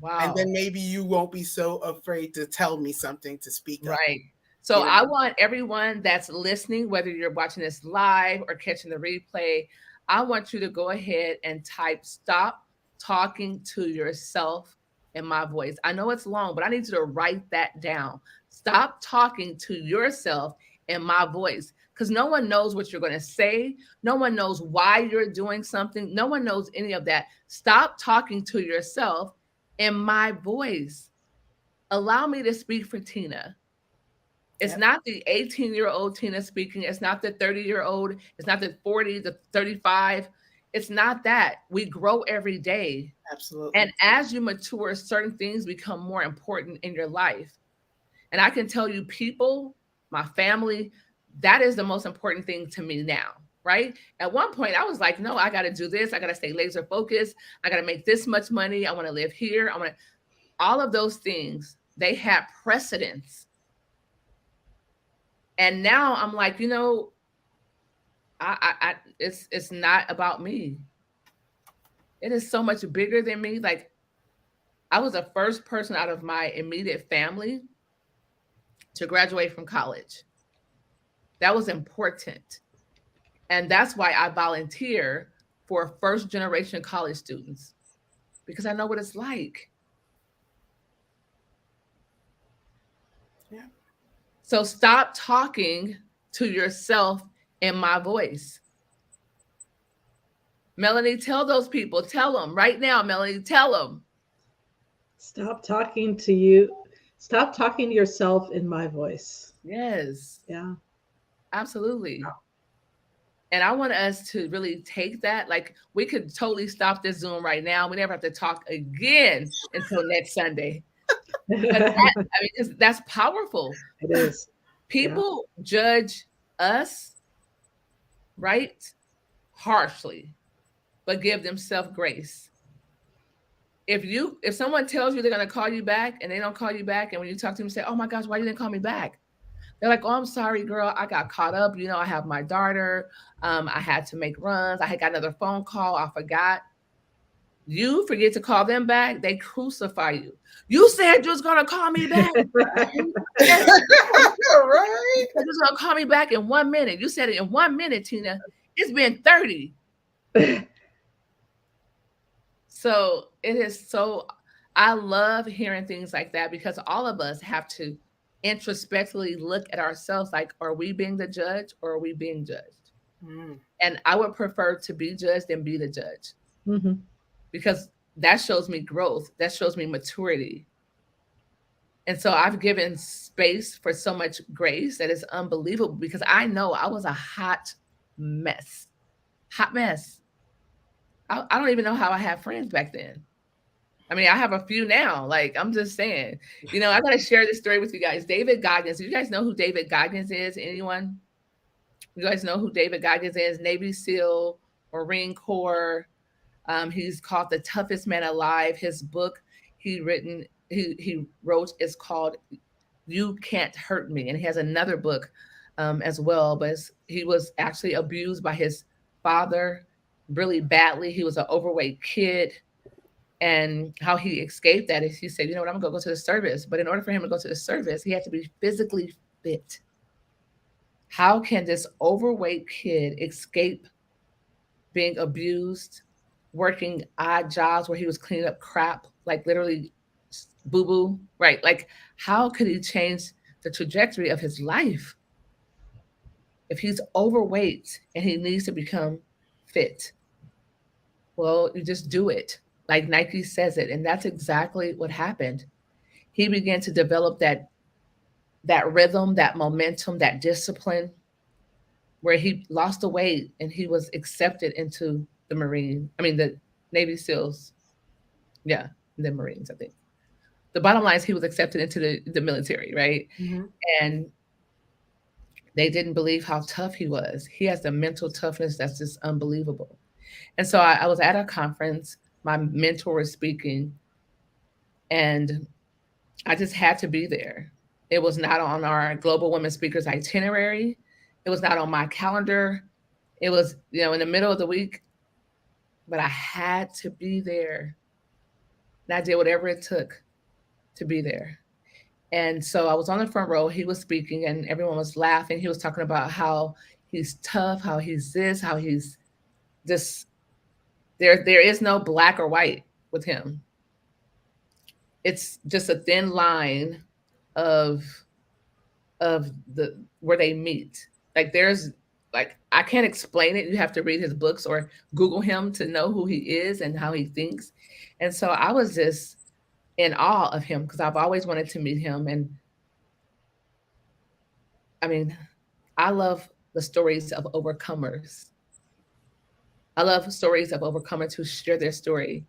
Wow. And then maybe you won't be so afraid to tell me something to speak up. Right. So I want everyone that's listening, whether you're watching this live or catching the replay, I want you to go ahead and type stop talking to yourself in my voice. I know it's long, but I need you to write that down. Stop talking to yourself in my voice, because no one knows what you're going to say. No one knows why you're doing something. No one knows any of that. Stop talking to yourself in my voice. Allow me to speak for Tina. It's not the 18-year-old Tina speaking. It's not the 30-year-old. It's not the 40, the 35. It's not that. We grow every day. Absolutely. And as you mature, certain things become more important in your life. And I can tell you, people, my family, that is the most important thing to me now, right? At one point, I was like, no, I got to do this. I got to stay laser focused. I got to make this much money. I want to live here. All of those things, they had precedence. And now I'm like, it's not about me. It is so much bigger than me. Like, I was the first person out of my immediate family to graduate from college. That was important. And that's why I volunteer for first generation college students, because I know what it's like. Yeah. So stop talking to yourself in my voice. Melanie, tell those people, tell them right now, Melanie, tell them. Stop talking to you. Stop talking to yourself in my voice. Yes. Yeah. Absolutely. And I want us to really take that. Like, we could totally stop this Zoom right now. We never have to talk again until next Sunday. But that, I mean, because that's powerful. It is. People judge us, right, harshly, but give themselves grace. If someone tells you they're going to call you back and they don't call you back, and when you talk to them, say, "Oh my gosh, why you didn't call me back?" They're like, "Oh, I'm sorry, girl. I got caught up. I have my daughter. I had to make runs. I had got another phone call. I forgot." You forget to call them back, they crucify you. You said you was going to call me back. Right. You said you was going to call me back in 1 minute. You said it in 1 minute, Tina. It's been 30. So it is so, I love hearing things like that, because all of us have to introspectively look at ourselves, like, are we being the judge or are we being judged? And I would prefer to be judged than be the judge, because that shows me growth. That shows me maturity. And so I've given space for so much grace that is unbelievable, because I know I was a hot mess. Hot mess. I don't even know how I had friends back then. I mean, I have a few now. Like, I'm just saying, I got to share this story with you guys. David Goggins. Do you guys know who David Goggins is? Anyone? You guys know who David Goggins is? Navy SEAL, Marine Corps. He's called the toughest man alive. His book he wrote is called "You Can't Hurt Me," and he has another book as well. But he was actually abused by his father really badly. He was an overweight kid, and how he escaped that is he said, "You know what? I'm gonna go to the service." But in order for him to go to the service, he had to be physically fit. How can this overweight kid escape being abused, working odd jobs where he was cleaning up crap, like literally boo-boo, right? Like, how could he change the trajectory of his life if he's overweight and he needs to become fit? Well, you just do it. Like Nike says it. And that's exactly what happened. He began to develop that rhythm, that momentum, that discipline, where he lost the weight and he was accepted into the Navy SEALs. Yeah, the Marines, I think. The bottom line is he was accepted into the military, right? And they didn't believe how tough he was. He has the mental toughness that's just unbelievable. And so I was at a conference, my mentor was speaking, and I just had to be there. It was not on our Global Women Speakers itinerary. It was not on my calendar. It was, in the middle of the week, but I had to be there. And I did whatever it took to be there. And so I was on the front row. He was speaking and everyone was laughing. He was talking about how he's tough, how he's this, how he's this. There is no black or white with him. It's just a thin line of the where they meet. Like, there's I can't explain it. You have to read his books or Google him to know who he is and how he thinks. And so I was just in awe of him because I've always wanted to meet him. And I mean, I love the stories of overcomers. I love stories of overcomers who share their story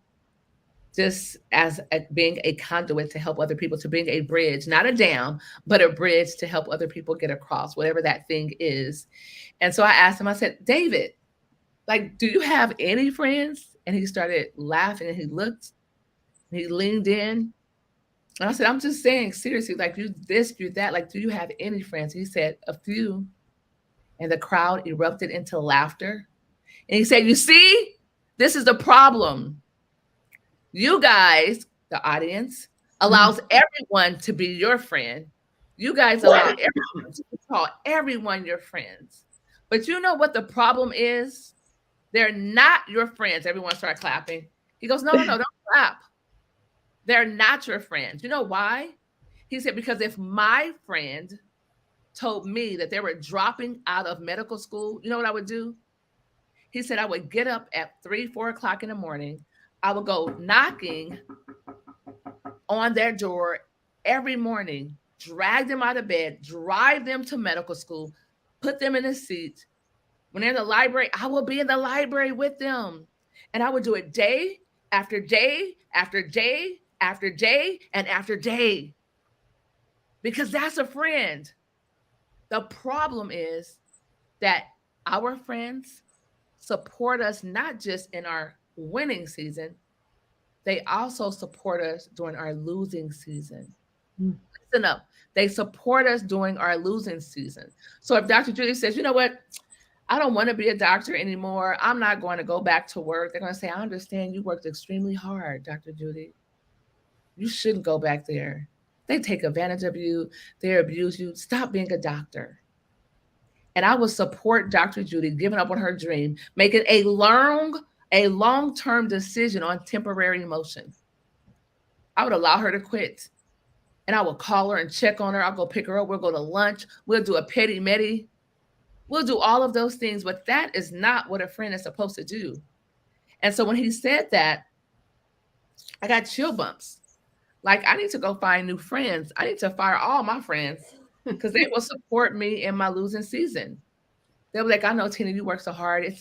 just as being a conduit to help other people, to being a bridge, not a dam, but a bridge to help other people get across whatever that thing is. And so I asked him, I said, David, do you have any friends? And he started laughing and he looked, and he leaned in. And I said, I'm just saying, seriously, you this, you that, do you have any friends? He said, a few. And the crowd erupted into laughter. And he said, you see, this is the problem. You guys, the audience, allows everyone to be your friend. You guys allow everyone to call everyone your friends. But you know what the problem is? They're not your friends. Everyone started clapping. He goes, no, don't clap. They're not your friends. You know why? He said, because if my friend told me that they were dropping out of medical school, you know what I would do? He said, I would get up at 3, 4 o'clock in the morning. I would go knocking on their door every morning, drag them out of bed, drive them to medical school, put them in a seat, When they're in the library, I will be in the library with them. And I would do it day after day after day after day and after day because that's a friend. The problem is that our friends support us not just in our winning season, they also support us during our losing season. Mm. Listen up. They support us during our losing season. So if Dr. Judy says, you know what, I don't want to be a doctor anymore, I'm not going to go back to work, they're going to say, I understand you worked extremely hard, Dr. Judy. You shouldn't go back there. They take advantage of you, they abuse you. Stop being a doctor. And I would support Dr. Judy giving up on her dream, making a long-term decision on temporary emotion. I would allow her to quit. And I would call her and check on her. I'll go pick her up. We'll go to lunch. We'll do a petty medi. We'll do all of those things, but that is not what a friend is supposed to do. And so when he said that, I got chill bumps. Like, I need to go find new friends. I need to fire all my friends because they will support me in my losing season. They'll be like, I know, Tina, you work so hard.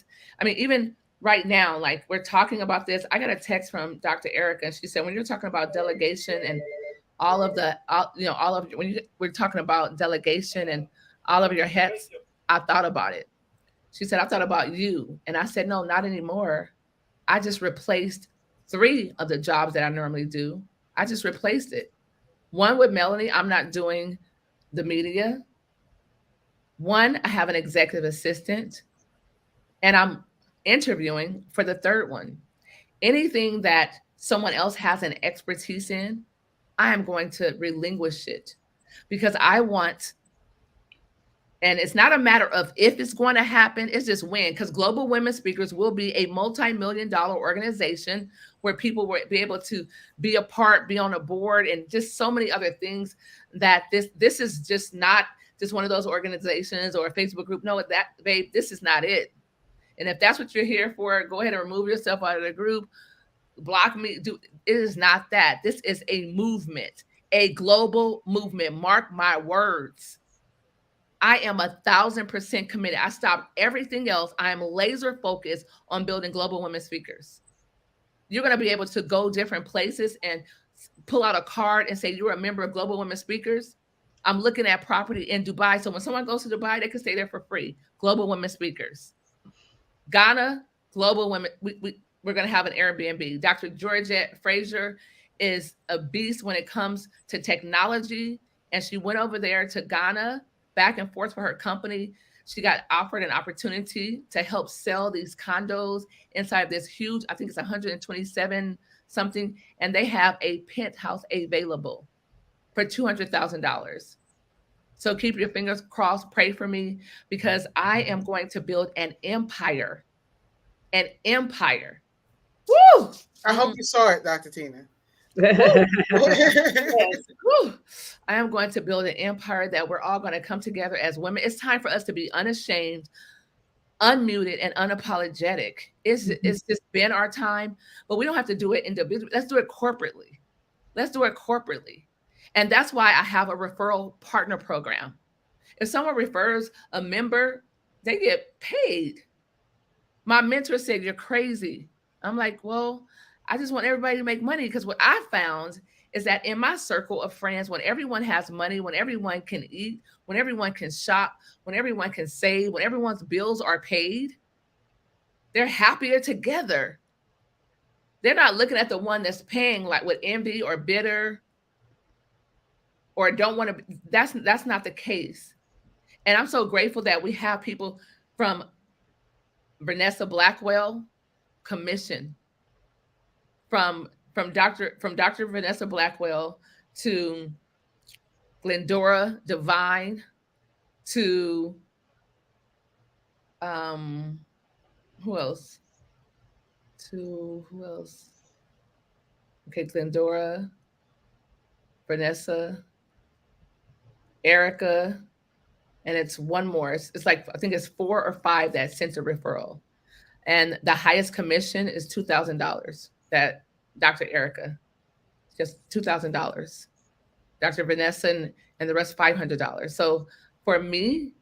Even right now, like we're talking about this, I got a text from Dr. Erica, and she said, when you're talking about delegation and we're talking about delegation and all of your hats, I thought about it. She said, I thought about you. And I said, no, not anymore. I just replaced 3 of the jobs that I normally do. I just replaced it. One with Melanie, I'm not doing the media. One, I have an executive assistant, and I'm interviewing for the 3rd one. Anything that someone else has an expertise in, I am going to relinquish it because I want, and it's not a matter of if it's going to happen, it's just when, because Global Women Speakers will be a multi-million-dollar organization where people will be able to be a part, be on a board, and just so many other things that this is just not just one of those organizations or a Facebook group. No, babe, this is not it. And if that's what you're here for, go ahead and remove yourself out of the group, block me. It is not that. This is a movement, a global movement. Mark my words. I am 1,000% committed. I stopped everything else. I am laser focused on building Global Women Speakers. You're going to be able to go different places and pull out a card and say you're a member of Global Women Speakers. I'm looking at property in Dubai. So when someone goes to Dubai, they can stay there for free. Global Women Speakers. Ghana, Global Women. We're going to have an Airbnb. Dr. Georgette Fraser is a beast when it comes to technology. And she went over there to Ghana back and forth for her company. She got offered an opportunity to help sell these condos inside this huge, I think it's 127 something. And they have a penthouse available for $200,000. So keep your fingers crossed, pray for me, because I am going to build an empire. An empire. Woo! I hope you saw it, Dr. Tina. Yes. Woo. I am going to build an empire that we're all going to come together as women. It's time for us to be unashamed, unmuted, and unapologetic. It's just been our time, but we don't have to do it individually. Let's do it corporately. Let's do it corporately. And that's why I have a referral partner program. If someone refers a member, they get paid. My mentor said, you're crazy. I'm like, well, I just want everybody to make money, because what I found is that in my circle of friends, when everyone has money, when everyone can eat, when everyone can shop, when everyone can save, when everyone's bills are paid, they're happier together. They're not looking at the one that's paying like with envy or bitter or don't want to. That's not the case. And I'm so grateful that we have people from Vanessa Blackwell commission, from Dr. Vanessa Blackwell to Glendora Divine to who else? Okay, Glendora, Vanessa, Erica, and it's one more. It's like, I think it's 4 or 5 that sent a referral. And the highest commission is $2,000 that Dr. Erica, just $2,000. Dr. Vanessa and the rest $500. So for me,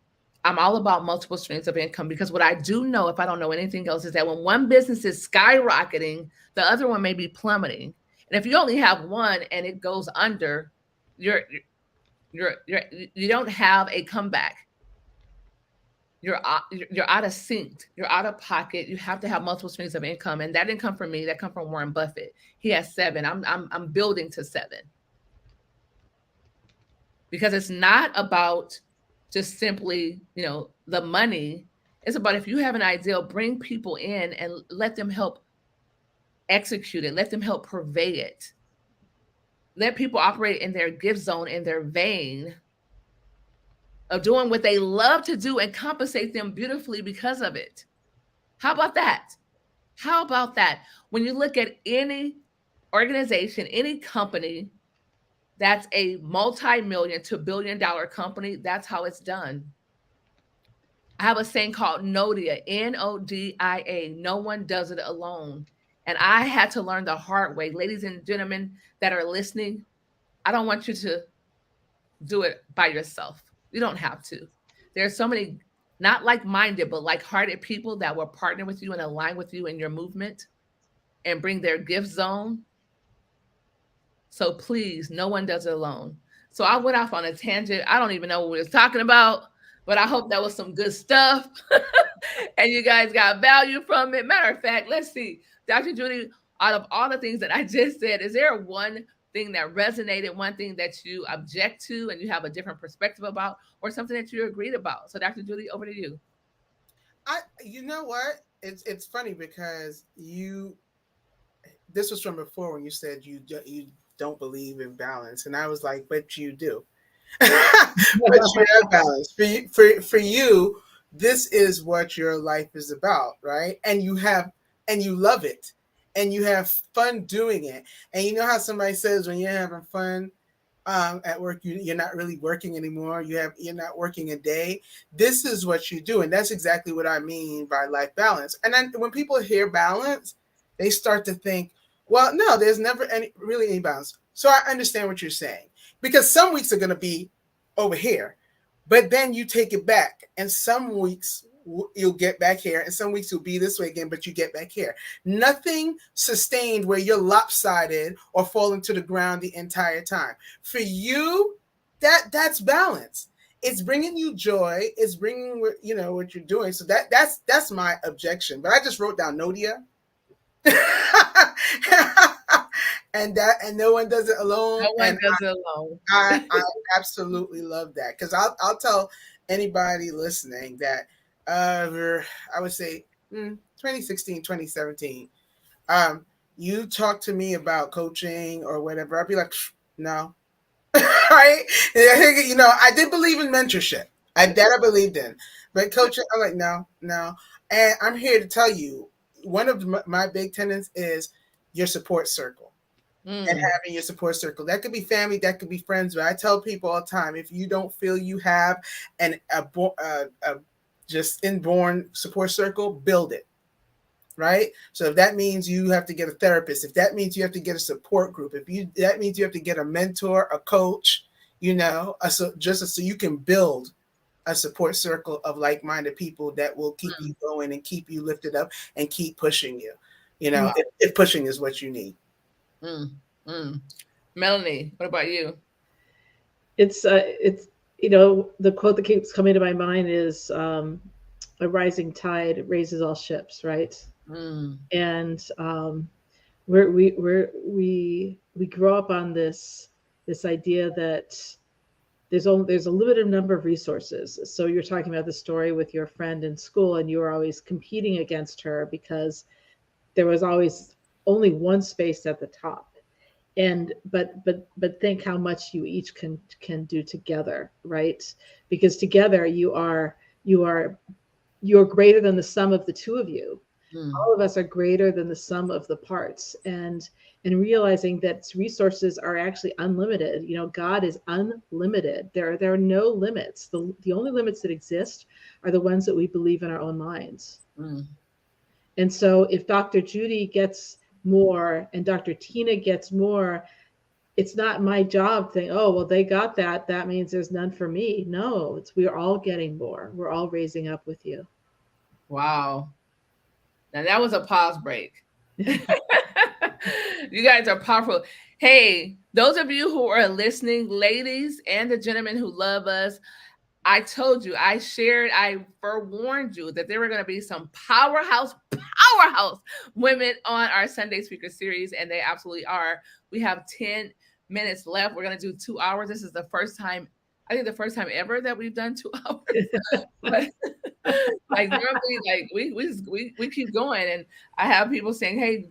I'm all about multiple streams of income, because what I do know, if I don't know anything else, is that when one business is skyrocketing, the other one may be plummeting. And if you only have one and it goes under, you're you don't have a comeback. You're out of sync. You're out of pocket. You have to have multiple streams of income, and that didn't come from me. That come from Warren Buffett. He has 7. I'm building to 7, because it's not about just simply, the money. It's about, if you have an idea, bring people in and let them help execute it. Let them help purvey it. Let people operate in their gift zone, in their vein of doing what they love to do, and compensate them beautifully because of it. How about that? How about that? When you look at any organization, any company that's a multi-million to billion-dollar company, that's how it's done. I have a saying called NODIA, Nodia. No one does it alone. And I had to learn the hard way. Ladies and gentlemen that are listening, I don't want you to do it by yourself. You don't have to. There are so many not like-minded, but like-hearted people that will partner with you and align with you in your movement and bring their gift zone. So please, no one does it alone. So I went off on a tangent. I don't even know what we was talking about, but I hope that was some good stuff and you guys got value from it. Matter of fact, let's see. Dr. Judy, out of all the things that I just said, is there one thing that resonated, one thing that you object to and you have a different perspective about, or something that you agreed about? So Dr. Judy, over to you. You know what? It's funny because this was from before when you said you don't believe in balance, and I was like, but you do. But you have balance. For you, this is what your life is about, right? And you love it, and you have fun doing it. And you know how somebody says when you're having fun at work, you're not really working anymore. You're not working a day. This is what you do, and that's exactly what I mean by life balance. And then when people hear balance, they start to think, well, no, there's never really any balance. So I understand what you're saying, because some weeks are going to be over here, but then you take it back, and some weeks you'll get back here, and some weeks you'll be this way again, but you get back here. Nothing sustained where you're lopsided or falling to the ground the entire time. For you, that's balance. It's bringing you joy. It's bringing what you're doing. So that's my objection. But I just wrote down Nodia. and no one does it alone. No one does it alone. I absolutely love that, because I'll tell anybody listening that I would say 2016, 2017, you talk to me about coaching or whatever, I'd be like, no. Right? I did believe in mentorship. That I believed in, but coaching, I'm like, no. And I'm here to tell you, one of my big tenets is your support circle. And having your support circle. That could be family, that could be friends. But I tell people all the time, if you don't feel you have a just inborn support circle, build it. Right? So if that means you have to get a therapist, if that means you have to get a support group, that means you have to get a mentor, a coach, so you can build a support circle of like-minded people that will keep you going and keep you lifted up and keep pushing you. If pushing is what you need. Melanie, what about you? It's the quote that keeps coming to my mind is a rising tide raises all ships, right? And we grow up on this idea that there's a limited number of resources. So you're talking about the story with your friend in school, and you were always competing against her because there was always only one space at the top. And but think how much you each can do together, right? Because together you're greater than the sum of the two of you. All of us are greater than the sum of the parts, and realizing that resources are actually unlimited. God is unlimited. There are no limits. The only limits that exist are the ones that we believe in our own minds. And so if Dr. Judy gets more and Dr. Tina gets more, it's not my job thing. Oh, well, they got that. That means there's none for me. No, it's we're all getting more. We're all raising up with you. Wow. Now that was a pause break. You guys are powerful. Hey, those of you who are listening, ladies and the gentlemen who love us, I told you, I forewarned you that there were going to be some powerhouse women on our Sunday Speaker Series, and they absolutely are. We have 10 minutes left. We're going to do 2 hours. This is the first time, I think the first time ever that we've done 2 hours. But like normally, like we keep going, and I have people saying, "Hey,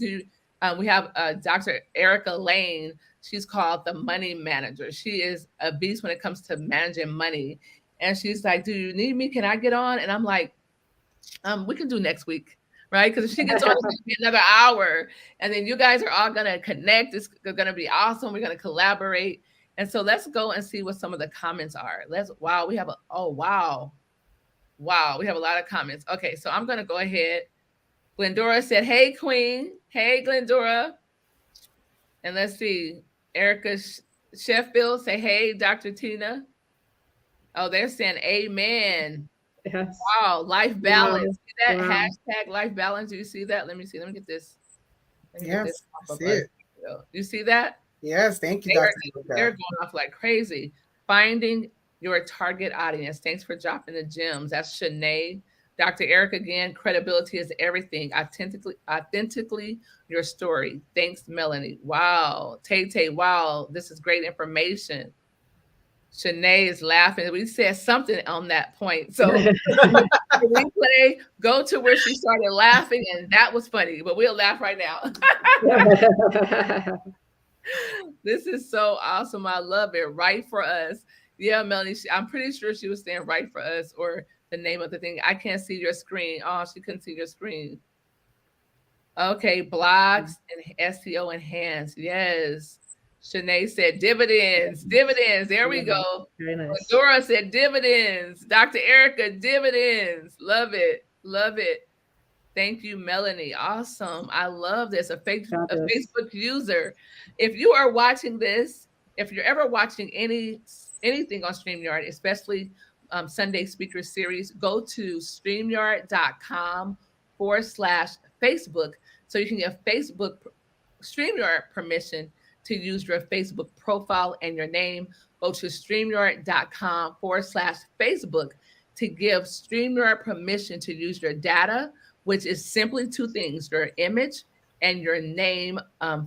we have Dr. Erica Lane. She's called the Money Manager. She is a beast when it comes to managing money." And she's like, "Do you need me? Can I get on?" And I'm like, "We can do next week." Right? Because if she gets on, it's going to be another hour. And then you guys are all going to connect. It's going to be awesome. We're going to collaborate. And so let's go and see what some of the comments are. Wow, we have we have a lot of comments. Okay, so I'm going to go ahead. Glendora said, "Hey, Queen." Hey, Glendora. And let's see. Erica Sheffield say, "Hey, Dr. Tina." Oh, they're saying amen. Yes. Wow, life balance. Wow. See that Wow. hashtag life balance? Do you see that? Let me see. Let me get this. Yes, I see it. You see that? Yes, thank you, They're Dr. going off like crazy. Finding your target audience. Thanks for dropping the gems. That's Shanae. Dr. Eric again, credibility is everything. Authentically your story. Thanks, Melanie. Wow. Tay, wow. This is great information. Shanae is laughing. We said something on that point. So replay, go to where she started laughing, and that was funny, but we'll laugh right now. This is so awesome. I love it. Right for us. Yeah, Melanie, I'm pretty sure she was saying right for us or the name of the thing. I can't see your screen. Oh, she couldn't see your screen. Okay, blogs and SEO enhanced. Yes. Shanae said dividends. There we go. Very nice. Dora said dividends. Dr. Erica, dividends. Love it. Thank you, Melanie. Awesome. I love this. A Facebook user. If you are watching this, if you're ever watching anything on StreamYard, especially Sunday Speaker Series, go to StreamYard.com/Facebook so you can get Facebook StreamYard permission to use your Facebook profile and your name. Go to StreamYard.com/Facebook to give StreamYard permission to use your data, which is simply two things: your image and your name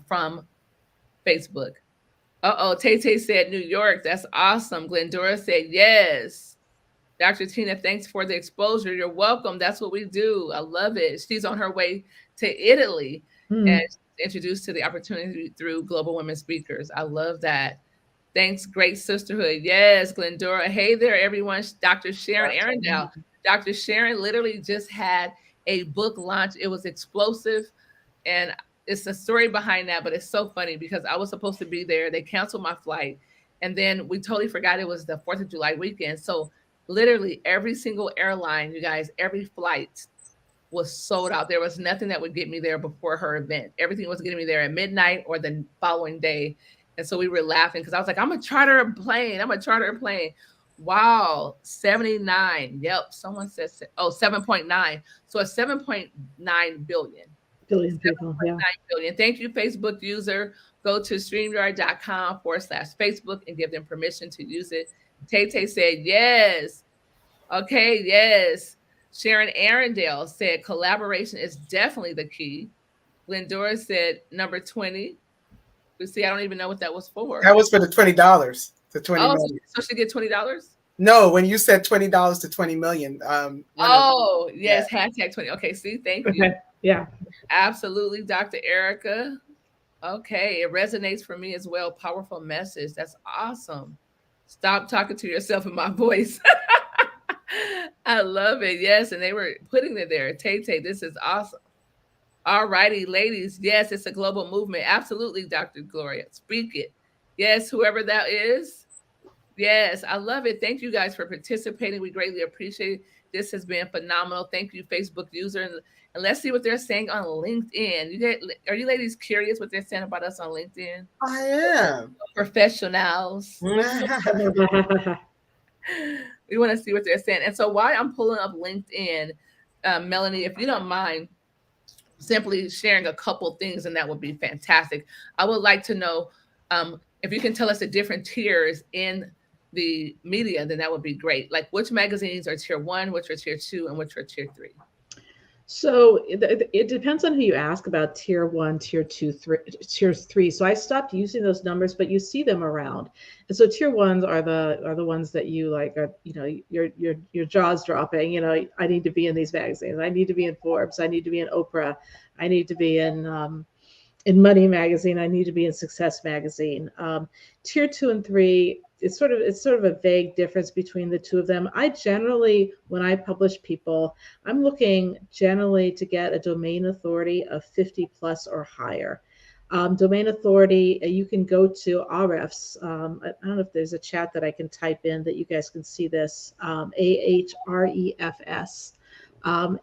from Facebook. Tay said New York. That's awesome. Glendora said yes. Dr. Tina, thanks for the exposure. You're welcome. That's what we do. I love it. She's on her way to Italy and introduced to the opportunity through Global Women Speakers. I love that. Thanks, great sisterhood. Yes, Glendora. Hey there, everyone. Dr. Sharon Arundel. Dr. Sharon literally just had a book launch. It was explosive, and it's a story behind that, but it's so funny because I was supposed to be there. They canceled my flight, and then we totally forgot it was the 4th of July weekend. So literally every single airline, you guys, every flight was sold out. There was nothing that would get me there before her event. Everything was getting me there at midnight or the following day. And so we were laughing because I was like, I'm going to charter a plane. Wow, 79. Yep. Someone says, 7.9. So a 7.9 billion. Billion people. Yeah. Billion. Thank you, Facebook user. Go to StreamYard.com/Facebook and give them permission to use it. Tay said, yes. Okay, yes. Sharon Arundel said collaboration is definitely the key. Glendora said number 20. You see, I don't even know what that was for. That was for the $20. The 20 million. So she get $20? No, when you said $20 to 20 million. Yes, hashtag 20. Okay, see, thank you. Okay. Yeah. Absolutely, Dr. Erica. Okay, it resonates for me as well. Powerful message. That's awesome. Stop talking to yourself in my voice. I love it. Yes, and they were putting it there. Tay, this is awesome. All righty, ladies. Yes, it's a global movement. Absolutely, Dr. Gloria. Speak it. Yes, whoever that is. Yes, I love it. Thank you guys for participating. We greatly appreciate it. This has been phenomenal. Thank you, Facebook user. And let's see what they're saying on LinkedIn. Are you ladies curious what they're saying about us on LinkedIn? I am. Professionals. We want to see what they're saying. And so while I'm pulling up LinkedIn, Melanie, if you don't mind simply sharing a couple things, and that would be fantastic. I would like to know if you can tell us the different tiers in the media, then that would be great. Like which magazines are tier 1, which are tier 2, and which are tier 3. So it depends on who you ask about tier 1, tier 2, tier 3. So I stopped using those numbers, but you see them around. And so tier 1s are the ones that you like are, your jaws dropping. I need to be in these magazines. I need to be in Forbes. I need to be in Oprah. I need to be in Money Magazine. I need to be in Success Magazine. Tier 2 and 3. It's sort of a vague difference between the two of them. I generally, when I publish people, I'm looking generally to get a domain authority of 50 plus or higher. Domain authority, you can go to Ahrefs. I don't know if there's a chat that I can type in that you guys can see this, Ahrefs.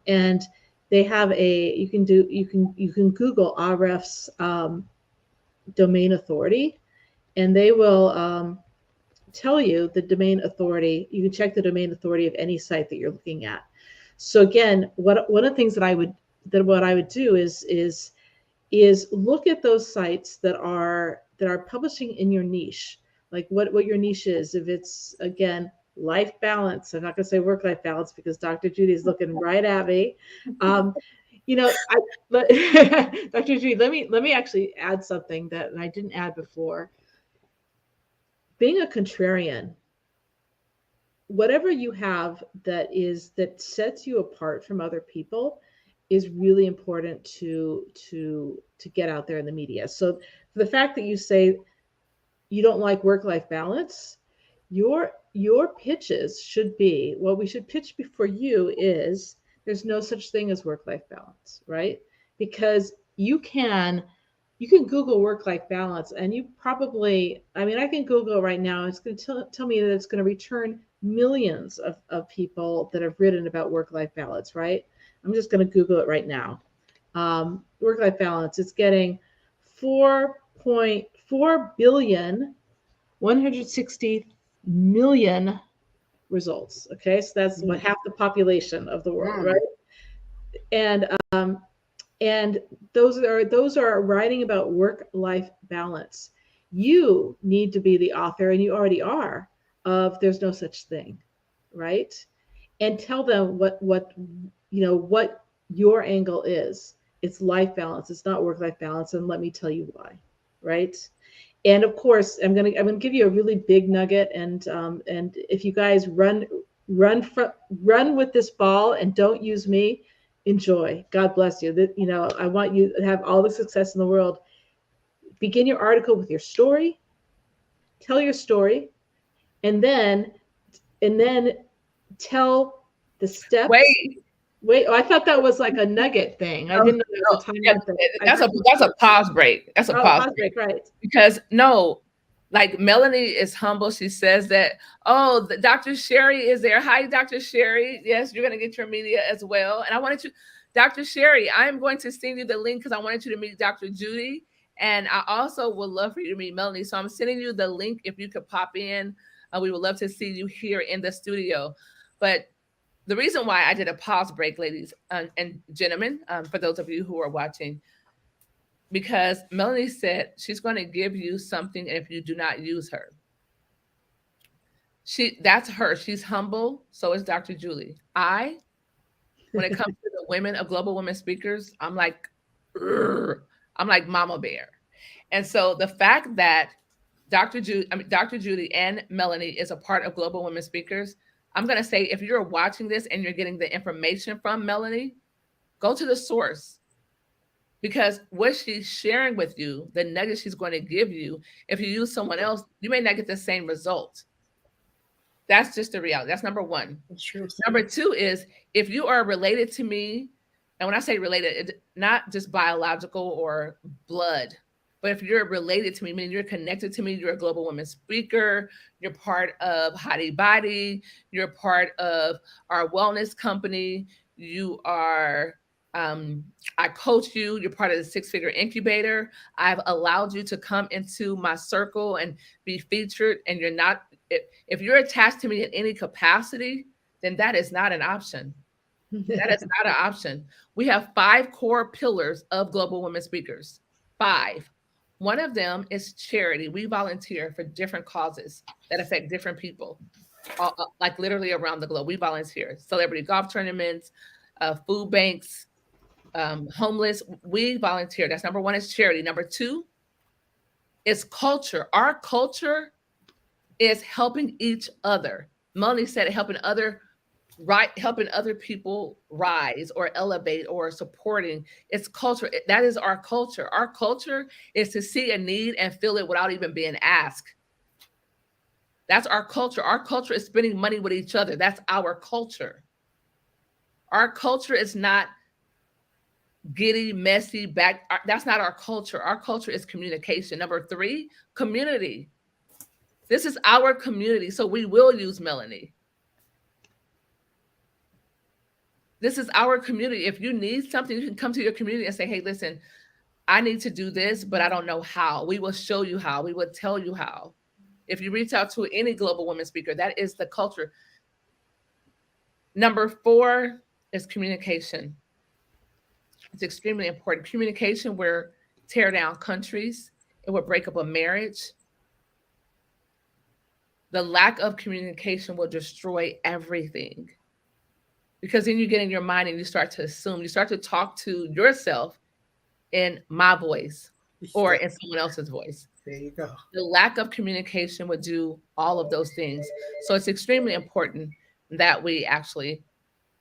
And they have you can Google Ahrefs domain authority, and they will tell you the domain authority. You can check the domain authority of any site that you're looking at. So again, one of the things that I would do is look at those sites that are publishing in your niche, like what your niche is. If it's, again, life balance, I'm not going to say work-life balance because Dr. Judy's looking right at me. Dr. Judy, let me actually add something that I didn't add before. Being a contrarian, whatever you have that sets you apart from other people is really important to get out there in the media. So the fact that you say you don't like work-life balance, your pitches should be, what we should pitch for you is there's no such thing as work-life balance, right? Because you can Google work-life balance, and you probably, I can Google right now. It's going to tell me that it's going to return millions of people that have written about work-life balance, right? I'm just going to Google it right now. Work-life balance, it's getting 4.4 billion, 160 million results. Okay, so that's what half the population of the world, right? And those are writing about work-life balance. You need to be the author, and you already are, of there's no such thing, right? And tell them what your angle is. It's life balance. It's not work-life balance, and let me tell you why, right? And of course, I'm gonna give you a really big nugget, and if you guys run with this ball and don't use me, enjoy. God bless you. I want you to have all the success in the world. Begin your article with your story. Tell your story, and then tell the steps. Wait. Oh, I thought that was like a nugget thing. I didn't know there was a time out there. That's a pause break. That's a pause break, right? Because like Melanie is humble. She says that, Dr. Sherry is there. Hi, Dr. Sherry. Yes, you're going to get your media as well. And I wanted to, Dr. Sherry, I'm going to send you the link because I wanted you to meet Dr. Judy. And I also would love for you to meet Melanie. So I'm sending you the link if you could pop in. We would love to see you here in the studio. But the reason why I did a pause break, ladies and gentlemen, for those of you who are watching, because Melanie said she's going to give you something if you do not use her. That's her. She's humble. So is Dr. Julie. When it comes to the women of Global Women Speakers, I'm like Mama Bear. And so the fact that Dr. Judy and Melanie is a part of Global Women Speakers, I'm going to say, if you're watching this and you're getting the information from Melanie, go to the source. Because what she's sharing with you, the nugget she's going to give you, if you use someone else, you may not get the same result. That's just the reality. That's number one. That's true. Number two is, if you are related to me, and when I say related, it's not just biological or blood, but if you're related to me, meaning you're connected to me, you're a Global Women Speaker, you're part of Hottie Body, you're part of our wellness company, you are Um, I coach you. You're part of the six-figure incubator. I've allowed you to come into my circle and be featured. And you're not, if you're attached to me in any capacity, then that is not an option. That is not an option. We have 5 core pillars of Global Women Speakers. 5. One of them is charity. We volunteer for different causes that affect different people, like literally around the globe. We volunteer. Celebrity golf tournaments, food banks, homeless. We volunteer. That's number 1 is charity. Number 2 is culture. Our culture is helping each other. Melanie said helping other people rise or elevate or supporting. It's culture. That is our culture. Our culture is to see a need and fill it without even being asked. That's our culture. Our culture is spending money with each other. That's our culture. Our culture is not giddy, messy, back. That's not our culture. Our culture is communication. Number 3, community. This is our community, so we will use Melanie. This is our community. If you need something, you can come to your community and say, hey, listen, I need to do this, but I don't know how. We will show you how. We will tell you how. If you reach out to any Global Women Speaker, that is the culture. Number 4 is communication. It's extremely important. Communication will tear down countries. It will break up a marriage. The lack of communication will destroy everything. Because then you get in your mind and you start to assume, you start to talk to yourself in my voice or in someone else's voice. There you go. The lack of communication would do all of those things. So it's extremely important that we actually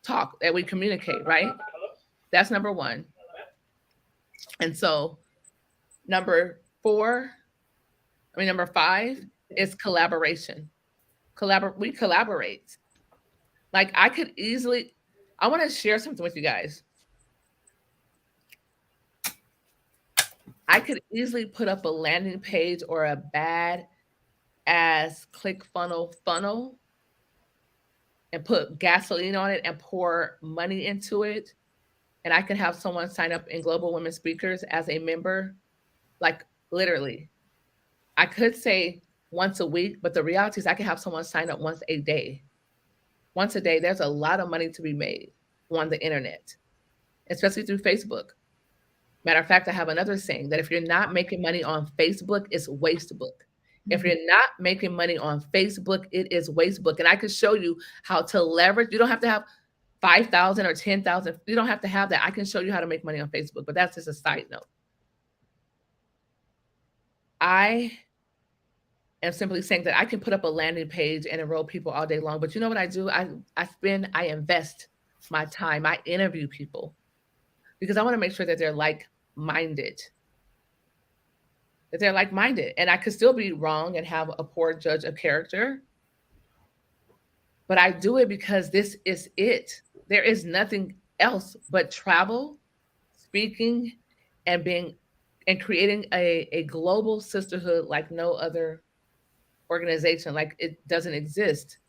talk, that we communicate, right? That's number 1. And so number 5 is collaboration. We collaborate. Like I want to share something with you guys. I could easily put up a landing page or a bad ass funnel and put gasoline on it and pour money into it. And I can have someone sign up in Global Women Speakers as a member. Like literally, I could say once a week, but the reality is I can have someone sign up once a day. Once a day, there's a lot of money to be made on the internet, especially through Facebook. Matter of fact, I have another saying that if you're not making money on Facebook, it's wastebook. If you're not making money on Facebook, it is wastebook. And I can show you how to leverage. You don't have to have 5,000 or 10,000. You don't have to have that. I can show you how to make money on Facebook, but that's just a side note. I am simply saying that I can put up a landing page and enroll people all day long. But you know what I do? I invest my time. I interview people because I want to make sure that they're like-minded. And I could still be wrong and have a poor judge of character. But I do it because this is it. There is nothing else but travel, speaking, and creating a global sisterhood like no other organization. Like it doesn't exist.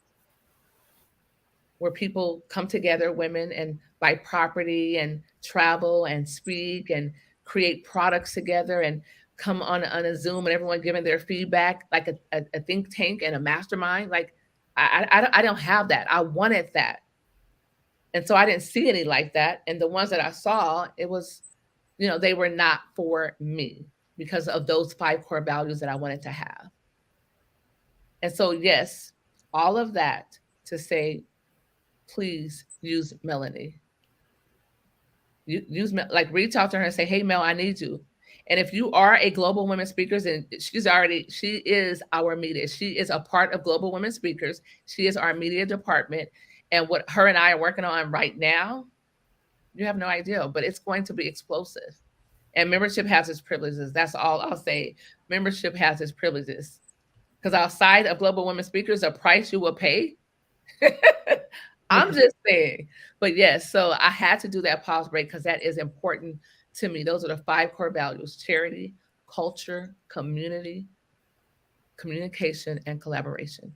Where people come together, women, and buy property and travel and speak and create products together and come on a Zoom and everyone giving their feedback like a think tank and a mastermind. Like I don't have that. I wanted that. And so I didn't see any like that. And the ones that I saw, it was, they were not for me because of those 5 core values that I wanted to have. And so, yes, all of that to say, please use Melanie. Reach out to her and say, hey, Mel, I need you. And if you are a Global Women Speakers, and she is our media. She is a part of Global Women Speakers. She is our media department. And what her and I are working on right now, you have no idea, but it's going to be explosive. And membership has its privileges. That's all I'll say. Membership has its privileges. Because outside of Global Women Speakers, a price you will pay. I'm just saying. But yes, so I had to do that pause break because that is important to me. Those are the 5 core values: charity, culture, community, communication, and collaboration.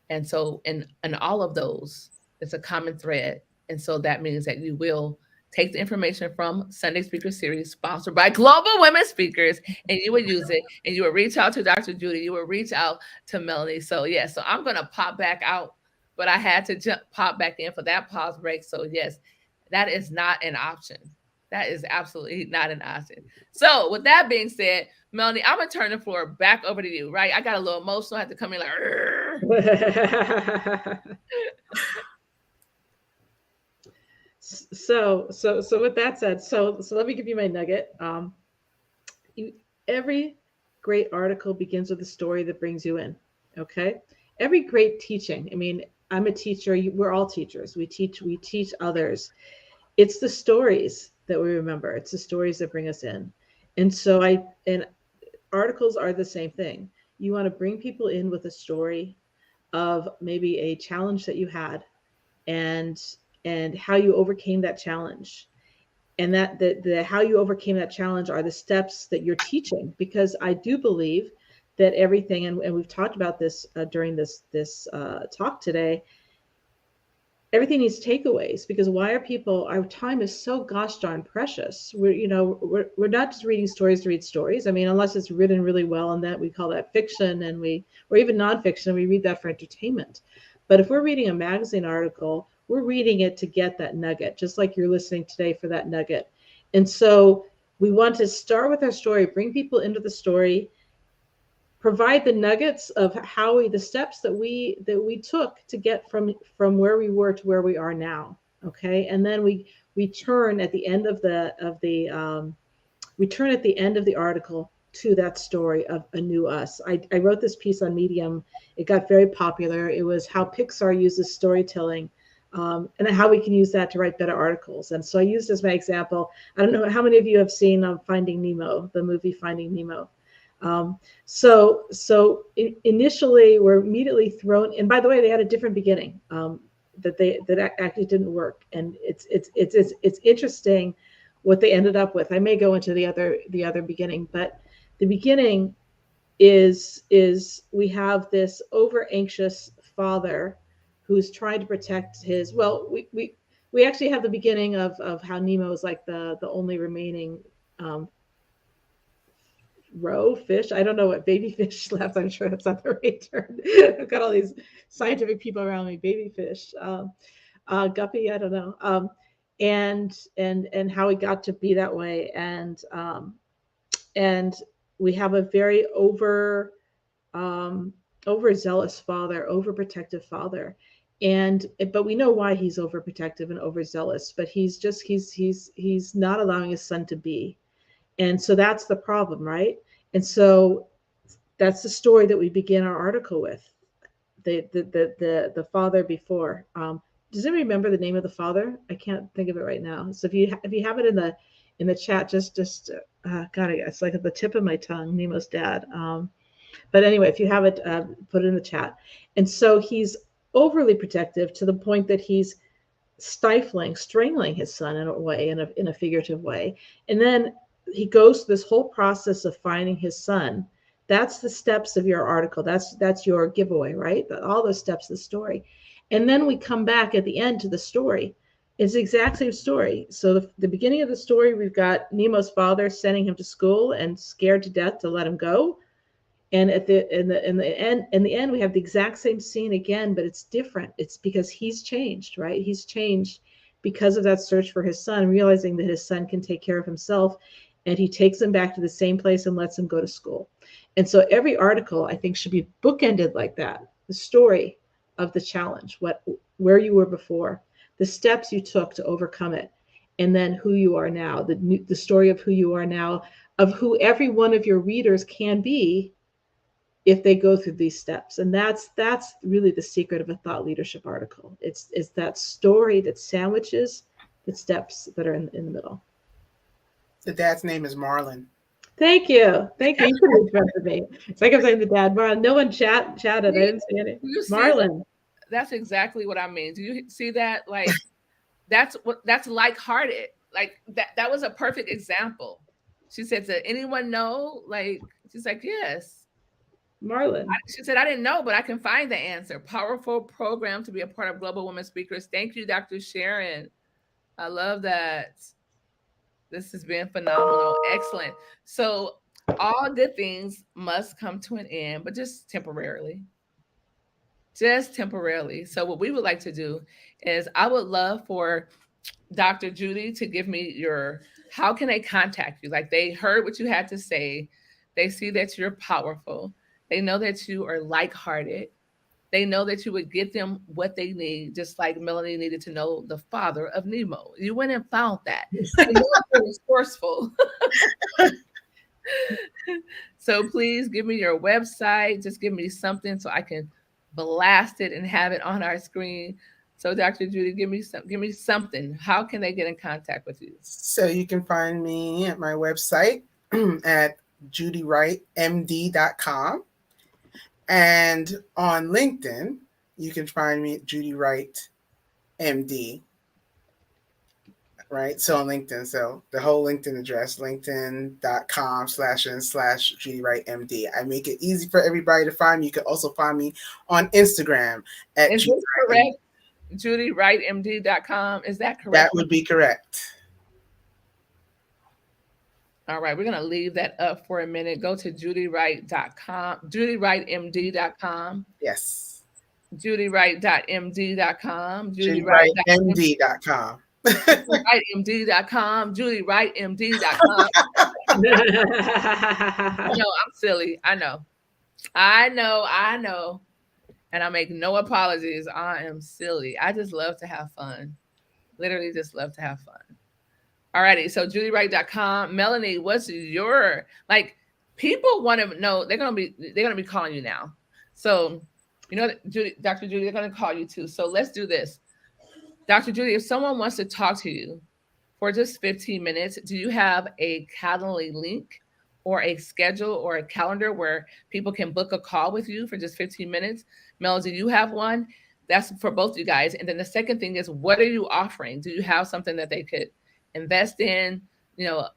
And so in all of those, it's a common thread. And so that means that you will take the information from Sunday Speaker Series sponsored by Global Women Speakers, and you would use it, and you would reach out to Dr. Judy, you would reach out to Melanie. So yeah, so I'm gonna pop back out, but I had to pop back in for that pause break. So yes, that is not an option. That is absolutely not an option. So with that being said, Melanie, I'm gonna turn the floor back over to you. Right, I got a little emotional. I had to come in like. So with that said, so let me give you my nugget. Every great article begins with a story that brings you in. Okay. Every great teaching. I mean, I'm a teacher. We're all teachers. We teach others. It's the stories that we remember. It's the stories that bring us in. And so and articles are the same thing. You want to bring people in with a story of maybe a challenge that you had, and how you overcame that challenge, and that the how you overcame that challenge are the steps that you're teaching. Because I do believe that everything, and we've talked about this during this talk today, everything needs takeaways. Because why are people, our time is so gosh darn precious. We're not just reading stories to read stories. I mean, unless it's written really well, and that we call that fiction, or even nonfiction, we read that for entertainment. But if we're reading a magazine article, we're reading it to get that nugget, just like you're listening today for that nugget. And so we want to start with our story, bring people into the story, provide the nuggets of the steps that we took to get from where we were to where we are now. Okay. And then we turn at the end of the article to that story of a new us. I wrote this piece on Medium. It got very popular. It was how Pixar uses storytelling, and how we can use that to write better articles. And so I used as my example, I don't know how many of you have seen Finding Nemo, the movie Finding Nemo. So initially we're immediately thrown, and by the way, they had a different beginning that actually didn't work. And it's interesting what they ended up with. I may go into the other beginning, but the beginning is we have this over anxious father who's trying to protect his, we actually have the beginning of how Nemo is like the only remaining roe fish. I don't know what baby fish left. I'm sure that's not the right term. I've got all these scientific people around me. Baby fish, guppy. I don't know. And how he got to be that way. And we have a very overzealous father, overprotective father. But we know why he's overprotective and overzealous, but he's not allowing his son to be. And so that's the problem, right? And so that's the story that we begin our article with. The father before. Does anybody remember the name of the father? I can't think of it right now. So if you have it in the chat, just God, it's like at the tip of my tongue, Nemo's dad. But anyway, if you have it, put it in the chat. And so he's overly protective to the point that he's strangling his son in a way, in a figurative way. And then he goes through this whole process of finding his son. That's the steps of your article. That's your giveaway, right? All those steps of the story. And then we come back at the end to the story. It's the exact same story. So the beginning of the story, we've got Nemo's father sending him to school and scared to death to let him go. And in the end, we have the exact same scene again, but it's different. It's because he's changed, right? He's changed because of that search for his son, realizing that his son can take care of himself. And he takes him back to the same place and lets him go to school. And so every article, I think, should be bookended like that. The story of the challenge, where you were before, the steps you took to overcome it, and then who you are now, the story of who you are now, of who every one of your readers can be if they go through these steps. And that's really the secret of a thought leadership article. It's that story that sandwiches the steps that are in the middle. The dad's name is Marlon. Thank you. You could have interrupted me. It's like I'm saying the dad, Marlon. No one chatted. I didn't see any. Marlon. That's exactly what I mean. Do you see that? Like, that's lighthearted. Like that was a perfect example. She said, "Does anyone know?" Like, she's like, "Yes." Marlon. She said, "I didn't know, but I can find the answer." Powerful program to be a part of Global Women Speakers. Thank you, Dr. Sharon. I love that. This has been phenomenal. Excellent. So, all good things must come to an end, but just temporarily. Just temporarily. So, what we would like to do is I would love for Dr. Judy to give me your how can they contact you? Like they heard what you had to say. They see that you're powerful. They know that you are like-hearted. They know that you would get them what they need, just like Melanie needed to know the father of Nemo. You went and found that. And you're resourceful. So please give me your website. Just give me something so I can blast it and have it on our screen. So Dr. Judy, give me something. How can they get in contact with you? So you can find me at my website at judywrightmd.com. And on LinkedIn, you can find me at Judy Wright MD. Right. So on LinkedIn, so the whole LinkedIn address, linkedin.com/n/Judy Wright MD. I make it easy for everybody to find me. You can also find me on Instagram at Is this correct? JudyWrightMD.com. Is that correct? That would be correct. All right, we're going to leave that up for a minute. Go to JudyWright.com, JudyWrightMD.com. Yes. JudyWright.md.com. JudyWrightMD.com. JudyWrightMD.com. JudyWrightMD.com. I know, I'm silly. I know. And I make no apologies. I am silly. I just love to have fun. Literally just love to have fun. Alrighty, so JudyWright.com. Melanie, what's your people want to know, they're gonna be calling you now. So Judy, Dr. Judy, they're gonna call you too. So let's do this. Dr. Judy, if someone wants to talk to you for just 15 minutes, do you have a Calendly link or a schedule or a calendar where people can book a call with you for just 15 minutes? Mel, do you have one? That's for both you guys. And then the second thing is, what are you offering? Do you have something that they could invest in?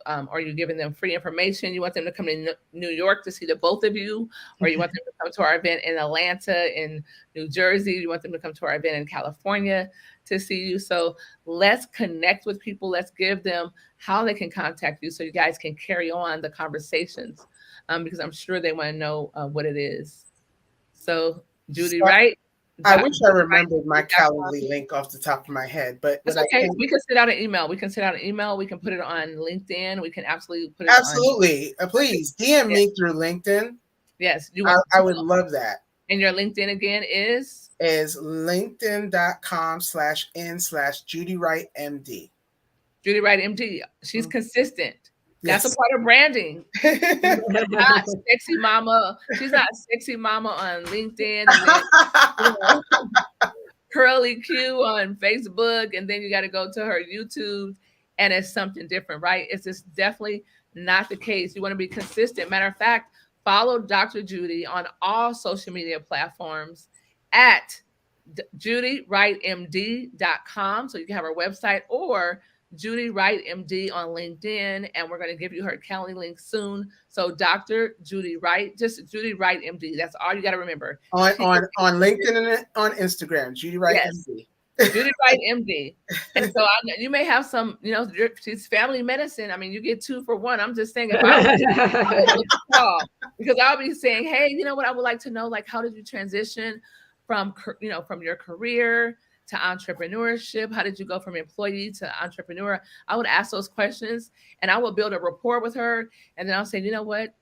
Are you giving them free information? You want them to come to New York to see the both of you, or you want them to come to our event in Atlanta, in New Jersey? You want them to come to our event in California to see you? So let's connect with people. Let's give them how they can contact you so you guys can carry on the conversations, because I'm sure they want to know what it is. So Judy, right? I wish I remembered my Calendly link off the top of my head, but that's okay. We can send out an email. We can put it on LinkedIn. We can absolutely put it on. Please DM me through LinkedIn. Yes. I would love that. And your LinkedIn again is linkedin.com/n/Judy Wright MD. Judy Wright MD. She's consistent. That's a part of branding. Not sexy mama. She's not sexy mama on LinkedIn. And then, Curly Q on Facebook, and then you got to go to her YouTube, and it's something different, right? It's just definitely not the case. You want to be consistent. Matter of fact, follow Dr. Judy on all social media platforms at JudyWrightMD.com, so you can have her website, or Judy Wright MD on LinkedIn, and we're going to give you her Calendly link soon. So Dr. Judy Wright, just Judy Wright MD. That's all you got to remember. On LinkedIn and on Instagram, Judy Wright MD. Judy Wright MD. And so you may have some, she's family medicine. I mean, you get 2 for 1. I'm just saying, because I'll be saying, hey, you know what? I would like to know, how did you transition from your career to entrepreneurship? How did you go from employee to entrepreneur? I would ask those questions, and I will build a rapport with her. And then I'll say, you know what?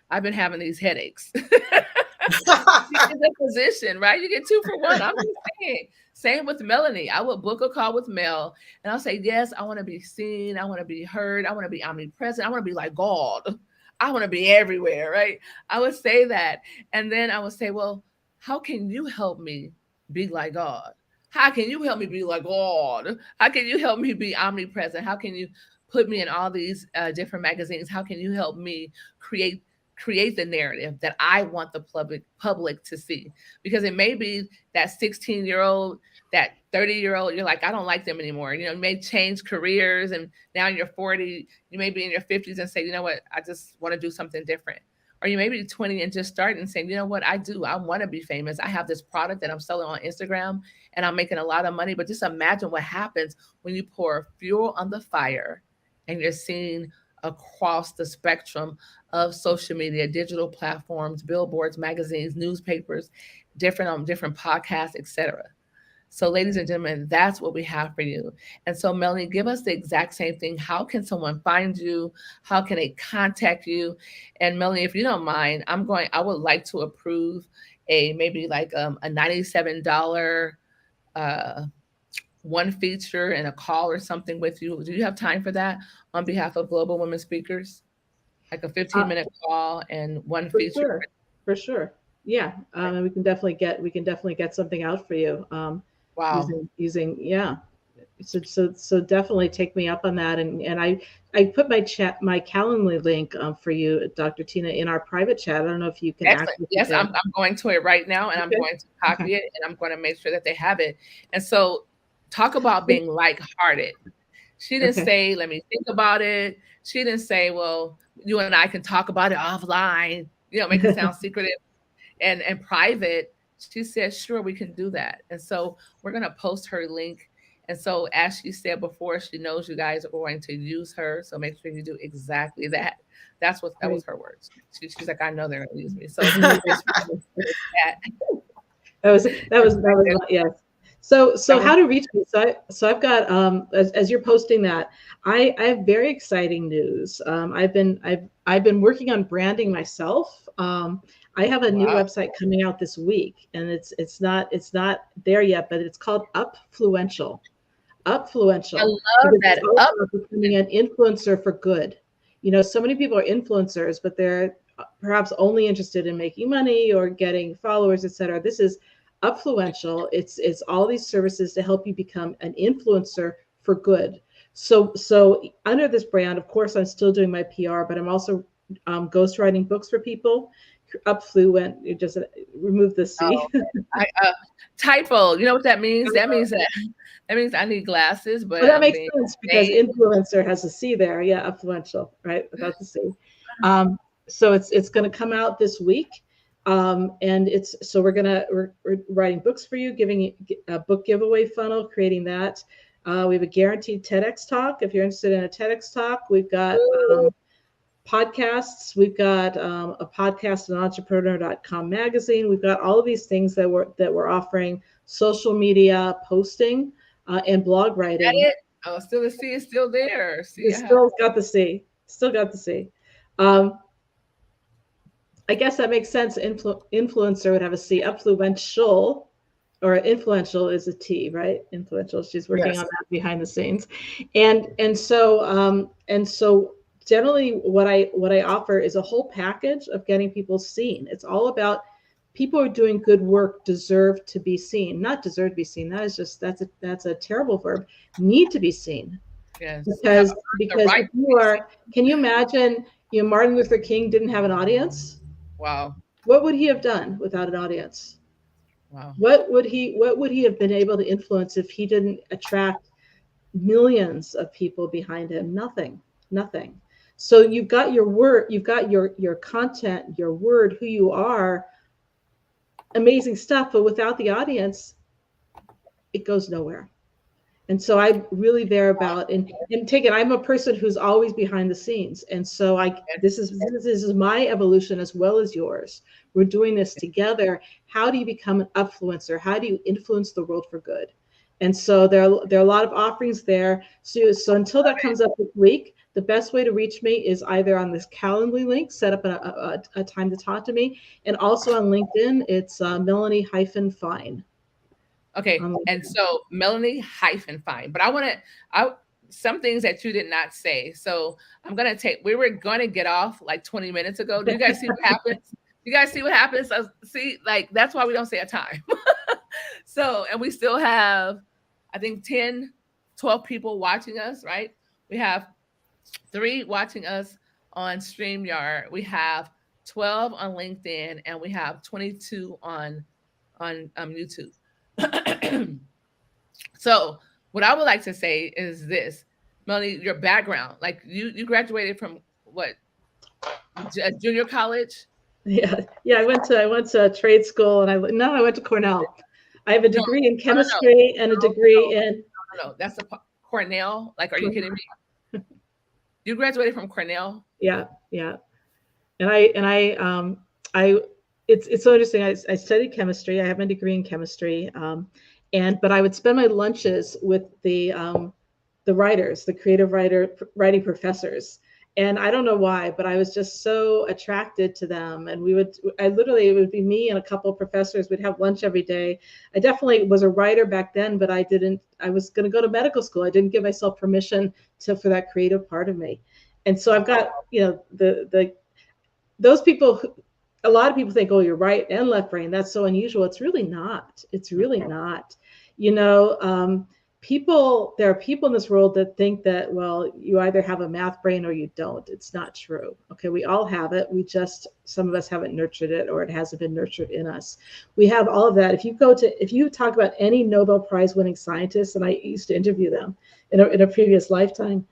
I've been having these headaches. You get the position, right? You get 2 for 1. I'm just saying. Same with Melanie. I will book a call with Mel, and I'll say, yes, I want to be seen. I want to be heard. I want to be omnipresent. I want to be like God. I want to be everywhere, right? I would say that. And then I would say, well, how can you help me be like God? How can you help me be like God? How can you help me be omnipresent? How can you put me in all these different magazines? How can you help me create the narrative that I want the public to see? Because it may be that 16-year-old, that 30-year-old, you're like, I don't like them anymore. You may change careers, and now you're 40, you may be in your 50s and say, you know what, I just want to do something different. or you may be 20 and just starting and saying, you know what, I want to be famous. I have this product that I'm selling on Instagram and I'm making a lot of money. But just imagine what happens when you pour fuel on the fire and you're seeing across the spectrum of social media, digital platforms, billboards, magazines, newspapers, different podcasts, etc. So, ladies and gentlemen, that's what we have for you. And so, Melanie, give us the exact same thing. How can someone find you? How can they contact you? And Melanie, if you don't mind, I would like to approve maybe like a $97 uh, one feature and a call or something with you. Do you have time for that on behalf of Global Women Speakers? Like a 15-minute call and one For feature? sure. For sure. Yeah. And we can definitely get something out for you. Wow. Using yeah. So definitely take me up on that. And I put my Calendly link for you, Dr. Tina, in our private chat. I don't know if you can Excellent. access Yes, it. I'm going to it right now, and I'm going to copy it, and I'm going to make sure that they have it. And so, talk about being like-hearted. She didn't say, let me think about it. She didn't say, well, you and I can talk about it offline, make it sound secretive and private. She said, sure, we can do that. And so we're going to post her link. And so, as she said before, she knows you guys are going to use her. So make sure you do exactly that. That was her words. She's like, I know they're going to use me. So that was yes. So how to reach me? So I've got as you're posting that, I have very exciting news. I've been working on branding myself. I have a new website coming out this week, and it's not there yet, but it's called Upfluential. Upfluential. I love that. Becoming an influencer for good. So many people are influencers, but they're perhaps only interested in making money or getting followers, etc. This is Upfluential. It's all these services to help you become an influencer for good. So under this brand, of course, I'm still doing my PR, but I'm also ghostwriting books for people. Upfluent, you just remove the C. Typo. You know what that means? That means I need glasses. But that makes sense because influencer has a C there. Yeah, Upfluential, right? Without the C. So it's going to come out this week. And we're writing books for you, giving a book giveaway funnel, creating that. We have a guaranteed TEDx talk. If you're interested in a TEDx talk, we've got podcasts. We've got a podcast on entrepreneur.com magazine. We've got all of these things that we're offering: social media posting and blog writing. It? Oh, still the C is still there. Still got the C. Still got the C. I guess that makes sense. Influencer would have a C. Upfluential, or influential is a T, right? Influential. She's working on that behind the scenes, and so generally what I offer is a whole package of getting people seen. It's all about people who are doing good work deserve to be seen, not deserve to be seen. That's a terrible verb. Need to be seen. Yes. Because if you are, can you imagine? Martin Luther King didn't have an audience. Wow. What would he have done without an audience? Wow. What would he have been able to influence if he didn't attract millions of people behind him? Nothing. So you've got your word, you've got your content, your word, who you are, amazing stuff, but without the audience, it goes nowhere. And so I'm really there about and take it. I'm a person who's always behind the scenes, and so this is my evolution as well as yours. We're doing this together. How do you become an influencer? How do you influence the world for good? And so there are a lot of offerings there. So until that comes up this week, the best way to reach me is either on this Calendly link, set up a time to talk to me, and also on LinkedIn. It's Melanie-Fine. Okay, and so Melanie-Fine. But I want to some things that you did not say. So I'm gonna we were gonna get off like 20 minutes ago. Do you guys see what happens? You guys see what happens? See, like that's why we don't say a time. So, and we still have, I think 10, 12 people watching us, right? We have 3 watching us on StreamYard. We have 12 on LinkedIn, and we have 22 on YouTube. So what I would like to say is this, Melanie, your background, like you graduated from what, junior college? Yeah. I went to trade school, and I went to Cornell. I have a degree in chemistry and a degree in. No, that's a Cornell. Like, are you kidding me? You graduated from Cornell? Yeah. And I it's so interesting. I studied chemistry. I have my degree in chemistry. But I would spend my lunches with the writers, the creative writing professors. And I don't know why, but I was just so attracted to them. And it would be me and a couple of professors. We'd have lunch every day. I definitely was a writer back then, but I was going to go to medical school. I didn't give myself permission for that creative part of me. And so I've got, those people, a lot of people think, oh, you're right and left brain. That's so unusual. It's really not. It's really not. There are people in this world that think that, well, you either have a math brain or you don't. It's not true. Okay, we all have it. Some of us haven't nurtured it, or it hasn't been nurtured in us. We have all of that. If you talk about any Nobel Prize winning scientists, and I used to interview them in a previous lifetime,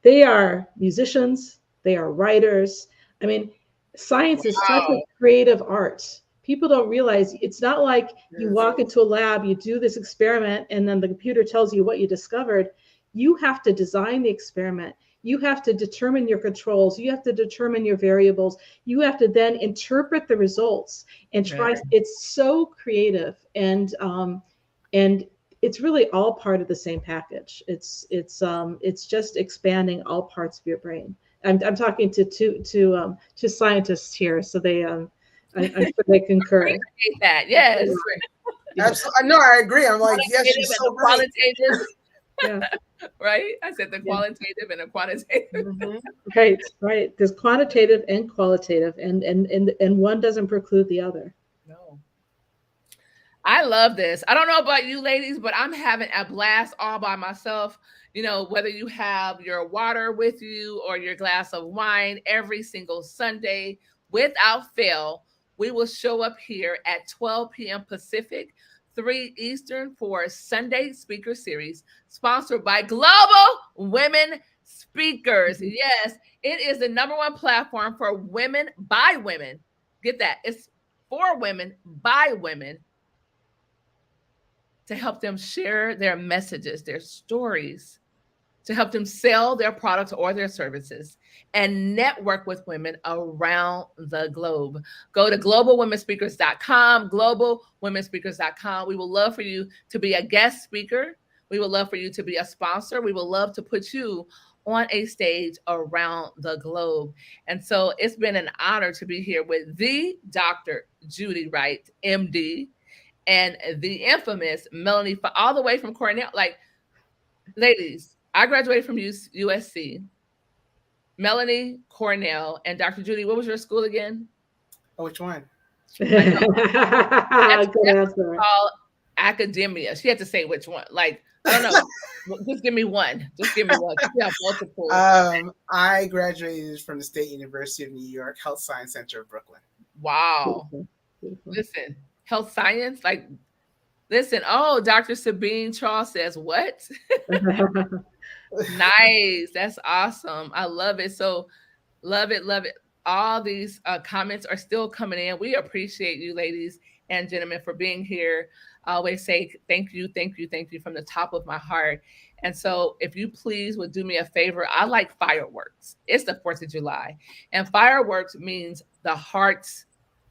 they are musicians, they are writers. I mean, science is such a creative art. People don't realize it's not like you walk into a lab, you do this experiment, and then the computer tells you what you discovered. You have to design the experiment. You have to determine your controls. You have to determine your variables. You have to then interpret the results and try. It's so creative, and it's really all part of the same package. It's just expanding all parts of your brain. I'm talking to two scientists here, so I'm sure they concur. I appreciate that. Yes. Absolutely. No, I agree. I'm like, yes, she's so right. Yeah. Right? I said the qualitative and the quantitative. Mm-hmm. Right. There's quantitative and qualitative, and one doesn't preclude the other. No. I love this. I don't know about you ladies, but I'm having a blast all by myself. Whether you have your water with you or your glass of wine, every single Sunday, without fail, we will show up here at 12 p.m. Pacific, 3 Eastern for Sunday Speaker Series, sponsored by Global Women Speakers. Yes, it is the #1 platform for women by women. Get that. It's for women by women, to help them share their messages, their stories, to help them sell their products or their services, and network with women around the globe. Go to globalwomenspeakers.com, globalwomenspeakers.com. We would love for you to be a guest speaker. We would love for you to be a sponsor. We would love to put you on a stage around the globe. And so it's been an honor to be here with the Dr. Judy Wright, MD, and the infamous Melanie, all the way from Cornell. Like, ladies, I graduated from USC. Melanie, Cornell, and Dr. Judy, what was your school again? Oh, which one? That's called academia. She had to say which one. Like, I don't know. Just give me one. Yeah, multiple. I graduated from the State University of New York, Health Science Center of Brooklyn. Wow. Beautiful. Listen, health science, like, listen. Oh, Dr. Sabine Charles says what? Nice. That's awesome. I love it. So love it. All these comments are still coming in. We appreciate you, ladies and gentlemen, for being here. I always say thank you from the top of my heart. And so if you please would do me a favor, I like fireworks. It's the 4th of July. And fireworks means the hearts,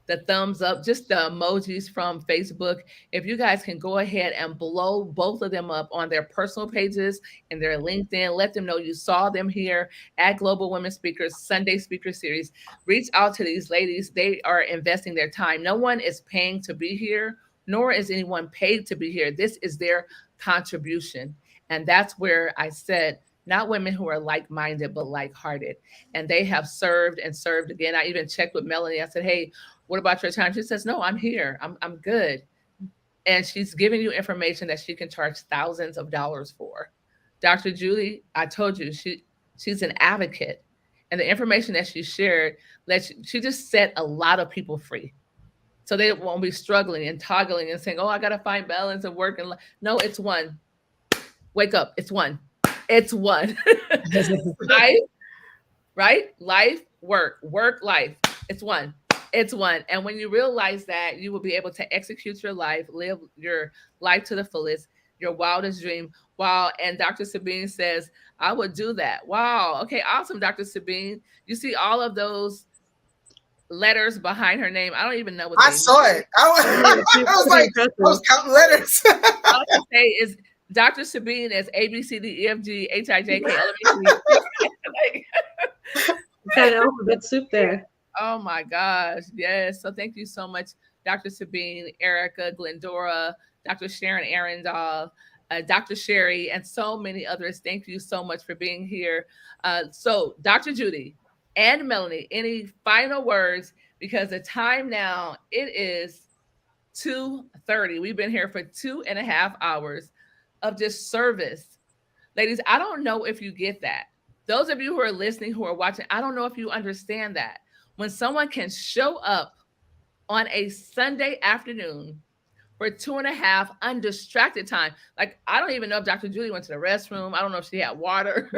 the thumbs up, just the emojis from Facebook. If you guys can go ahead and blow both of them up on their personal pages and their LinkedIn, let them know you saw them here at Global Women Speakers Sunday Speaker Series. Reach out to these ladies. They are investing their time. No one is paying to be here, nor is anyone paid to be here. This is their contribution. And that's where I said, not women who are like-minded, but like-hearted. And they have served and served again. I even checked with Melanie. I said, hey, what about your time? She says, no, I'm here. I'm good. And she's giving you information that she can charge thousands of dollars for. Dr. Julie, I told you, she's an advocate. And the information that she shared, she just set a lot of people free. So they won't be struggling and toggling and saying, oh, I got to find balance of work and life. No, it's one. Wake up. It's one. It's one. Life, right? Life, work, life. It's one. It's one. And when you realize that, you will be able to execute your life, live your life to the fullest, your wildest dream. Wow. And Dr. Sabine says, I would do that. Wow. Okay, awesome, Dr. Sabine. You see all of those letters behind her name. I don't even know what I they saw mean. it. I was like, I was counting letters. All I can say is Dr. Sabine is A B C D E F G H I J K L M N P. Got an alphabet soup there. Oh my gosh. Yes. So thank you so much, Dr. Sabine, Erica, Glendora, Dr. Sharon Arundel, Dr. Sherry, and so many others. Thank you so much for being here. So Dr. Judy and Melanie, any final words? Because the time now, it is 2:30. We've been here for 2.5 hours of just service. Ladies, I don't know if you get that. Those of you who are listening, who are watching, I don't know if you understand that. When someone can show up on a Sunday afternoon for 2.5 undistracted time. Like, I don't even know if Dr. Julie went to the restroom. I don't know if she had water.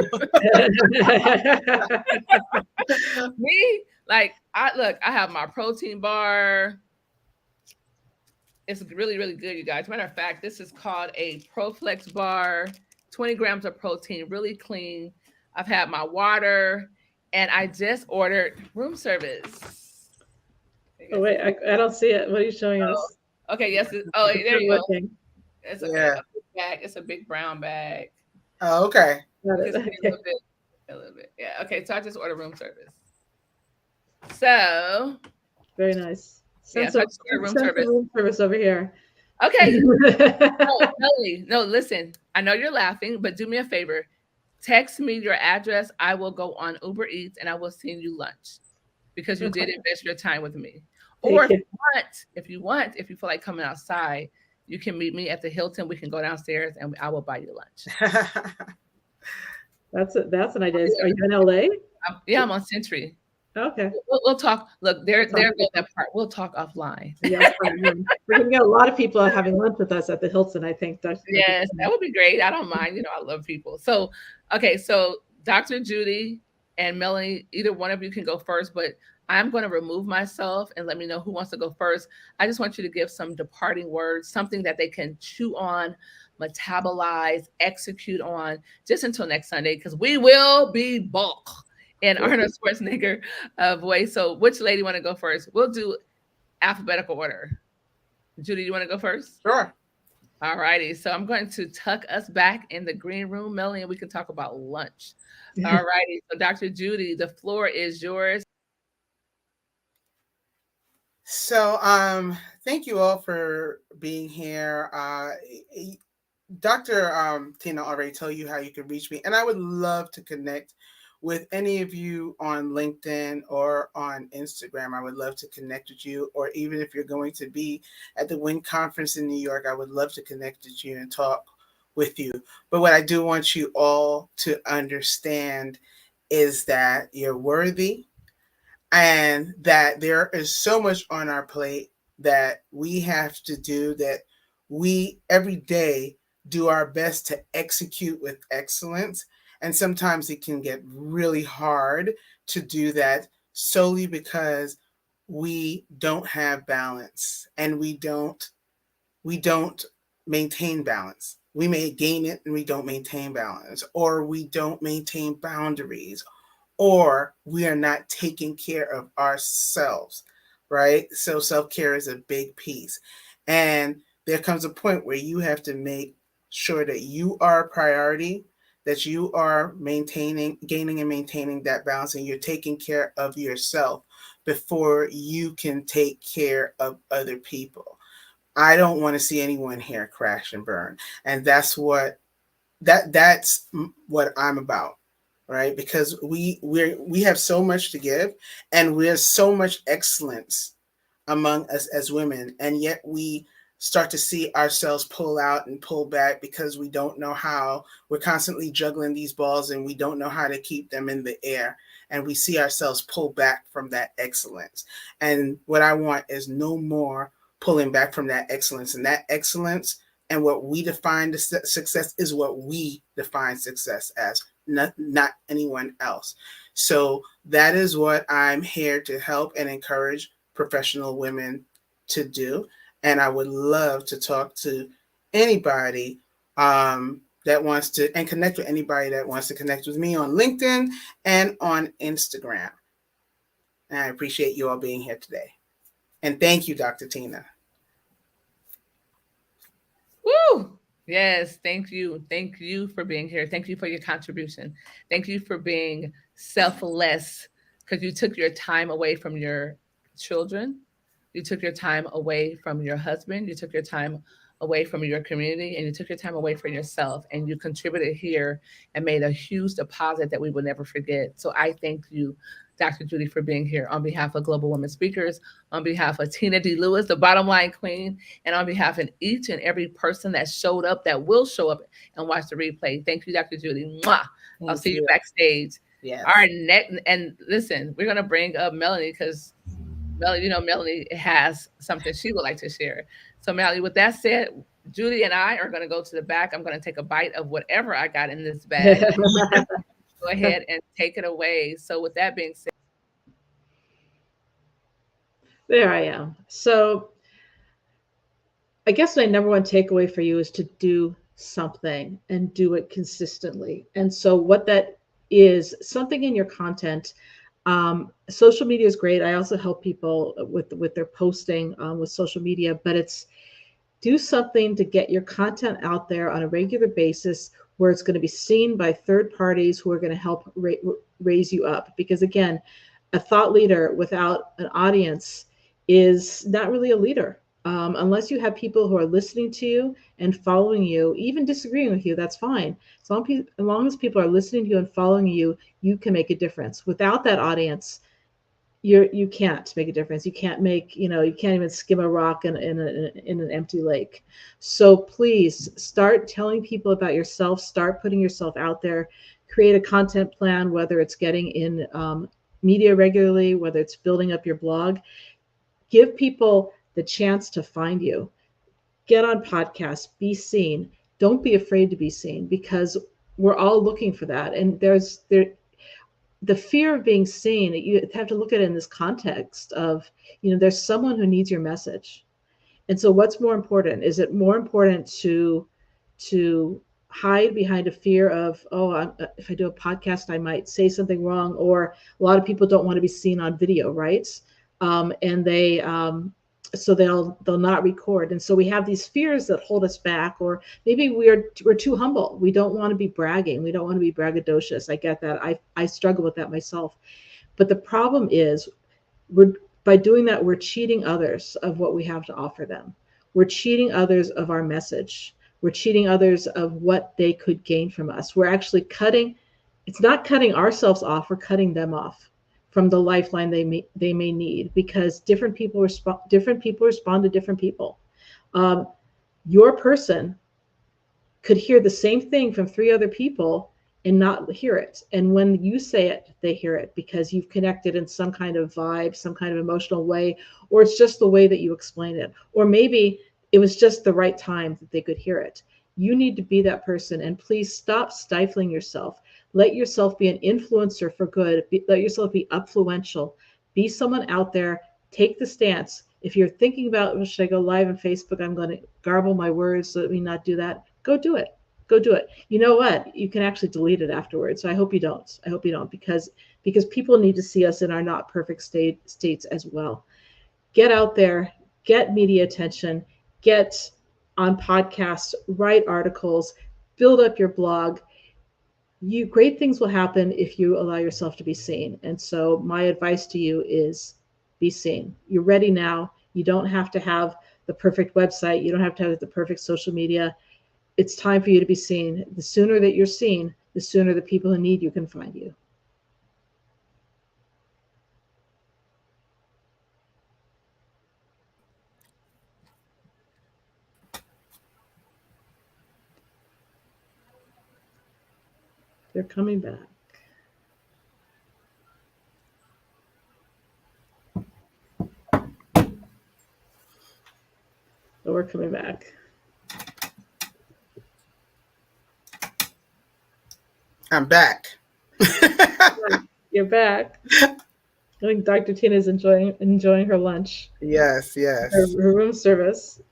Me, like, I have my protein bar. It's really, really good, you guys. Matter of fact, this is called a ProFlex bar, 20 grams of protein, really clean. I've had my water, and I just ordered room service. Oh, wait, I don't see it. What are you showing us? Okay, yes. There you go. It's a Yeah. big bag. It's a big brown bag. Oh, okay. Got it. Just Okay. a little bit. Yeah. Okay. So I just ordered room service. So Very nice. yeah, so I just ordered room service over here. Okay. No, listen. I know you're laughing, but do me a favor. Text me your address. I will go on Uber Eats and I will send you lunch because you did invest your time with me. Or if you feel like coming outside, you can meet me at the Hilton. We can go downstairs and I will buy you lunch. That's an idea. Are you in LA? Yeah, I'm on Century. Okay. We'll talk. Look, there goes that part. We'll talk offline. Yes, we're gonna get a lot of people having lunch with us at the Hilton, I think. Yes, that would be great. I don't mind. I love people. So, okay, so Dr. Judy and Melanie, either one of you can go first, but I'm going to remove myself and let me know who wants to go first. I just want you to give some departing words, something that they can chew on, metabolize, execute on, just until next Sunday, because we will be bulk in Arnold Schwarzenegger voice. So which lady want to go first? We'll do alphabetical order. Judy, you want to go first? Sure. All righty. So I'm going to tuck us back in the green room, Melanie, and we can talk about lunch. All righty. So Dr. Judy, the floor is yours. So thank you all for being here. Dr. Tina already told you how you can reach me, and I would love to connect with any of you on LinkedIn or on Instagram. I would love to connect with you, or even if you're going to be at the WIN conference in New York, I would love to connect with you and talk with you. But what I do want you all to understand is that you're worthy and that there is so much on our plate that we have to do, that we every day do our best to execute with excellence. And sometimes it can get really hard to do that solely because we don't have balance and we don't maintain balance. We may gain it and we don't maintain balance, or we don't maintain boundaries, or we are not taking care of ourselves, right? So self-care is a big piece. And there comes a point where you have to make sure that you are a priority, that you are gaining and maintaining that balance, and you're taking care of yourself before you can take care of other people. I don't want to see anyone here crash and burn. And that's what I'm about, right? Because we have so much to give, and there's so much excellence among us as women, and yet we start to see ourselves pull out and pull back because we don't know how. We're constantly juggling these balls and we don't know how to keep them in the air, and we see ourselves pull back from that excellence. And what I want is no more pulling back from that excellence. And that excellence and what we define the success is what we define success as, not anyone else. So that is what I'm here to help and encourage professional women to do. And I would love to talk to anybody that wants to, and connect with anybody that wants to connect with me on LinkedIn and on Instagram. And I appreciate you all being here today. And thank you, Dr. Tina. Woo! Yes, thank you. Thank you for being here. Thank you for your contribution. Thank you for being selfless because you took your time away from your children. You took your time away from your husband. You took your time away from your community and you took your time away from yourself and you contributed here and made a huge deposit that we will never forget. So I thank you, Dr. Judy, for being here on behalf of Global Women Speakers, on behalf of Tina D. Lewis, the bottom line queen, and on behalf of each and every person that showed up, that will show up and watch the replay. Thank you, Dr. Judy. Mwah. I'll see you backstage. Yes. All right, next, and listen, we're going to bring up Melanie because Melanie has something she would like to share. So, Melanie, with that said, Judy and I are going to go to the back. I'm going to take a bite of whatever I got in this bag. Go ahead and take it away. So, with that being said, there I am. So, I guess my number one takeaway for you is to do something and do it consistently. And so, what that is, something in your content. Social media is great. I also help people with their posting with social media, but it's do something to get your content out there on a regular basis where it's going to be seen by third parties who are going to help raise you up. Because again, a thought leader without an audience is not really a leader. Unless you have people who are listening to you and following you, even disagreeing with you, that's fine. As long as people are listening to you and following you, you can make a difference. Without that audience, you can't make a difference. You can't you can't even skim a rock in an empty lake. So please start telling people about yourself. Start putting yourself out there. Create a content plan, whether it's getting in media regularly, whether it's building up your blog. Give people the chance to find you. Get on podcasts, be seen. Don't be afraid to be seen because we're all looking for that. And the fear of being seen, you have to look at it in this context of, there's someone who needs your message. And so what's more important? Is it more important to hide behind a fear of, if I do a podcast, I might say something wrong, or a lot of people don't want to be seen on video, right? And they so they'll not record, and so we have these fears that hold us back, or maybe we're too humble. We don't want to be bragging. We don't want to be braggadocious. I get that. I struggle with that myself. But the problem is, by doing that, we're cheating others of what we have to offer them. We're cheating others of our message. We're cheating others of what they could gain from us. We're actually cutting. It's not cutting ourselves off. We're cutting them off from the lifeline they may need, because different people respond to different people. Your person could hear the same thing from 3 other people and not hear it. And when you say it, they hear it because you've connected in some kind of vibe, some kind of emotional way, or it's just the way that you explain it. Or maybe it was just the right time that they could hear it. You need to be that person, and please stop stifling yourself. Let yourself be an influencer for good. Let yourself be influential. Be someone out there. Take the stance. If you're thinking about, well, should I go live on Facebook? I'm going to garble my words, so let me not do that. Go do it. Go do it. You know what? You can actually delete it afterwards. So I hope you don't. I hope you don't, because people need to see us in our not perfect states as well. Get out there. Get media attention. Get on podcasts. Write articles. Build up your blog. Great things will happen if you allow yourself to be seen. And so my advice to you is be seen. You're ready now. You don't have to have the perfect website. You don't have to have the perfect social media. It's time for you to be seen. The sooner that you're seen, the sooner the people who need you can find you. They're coming back. Oh, we're coming back. I'm back. You're back. I think Dr. Tina is enjoying her lunch, Yes, yes. her room service.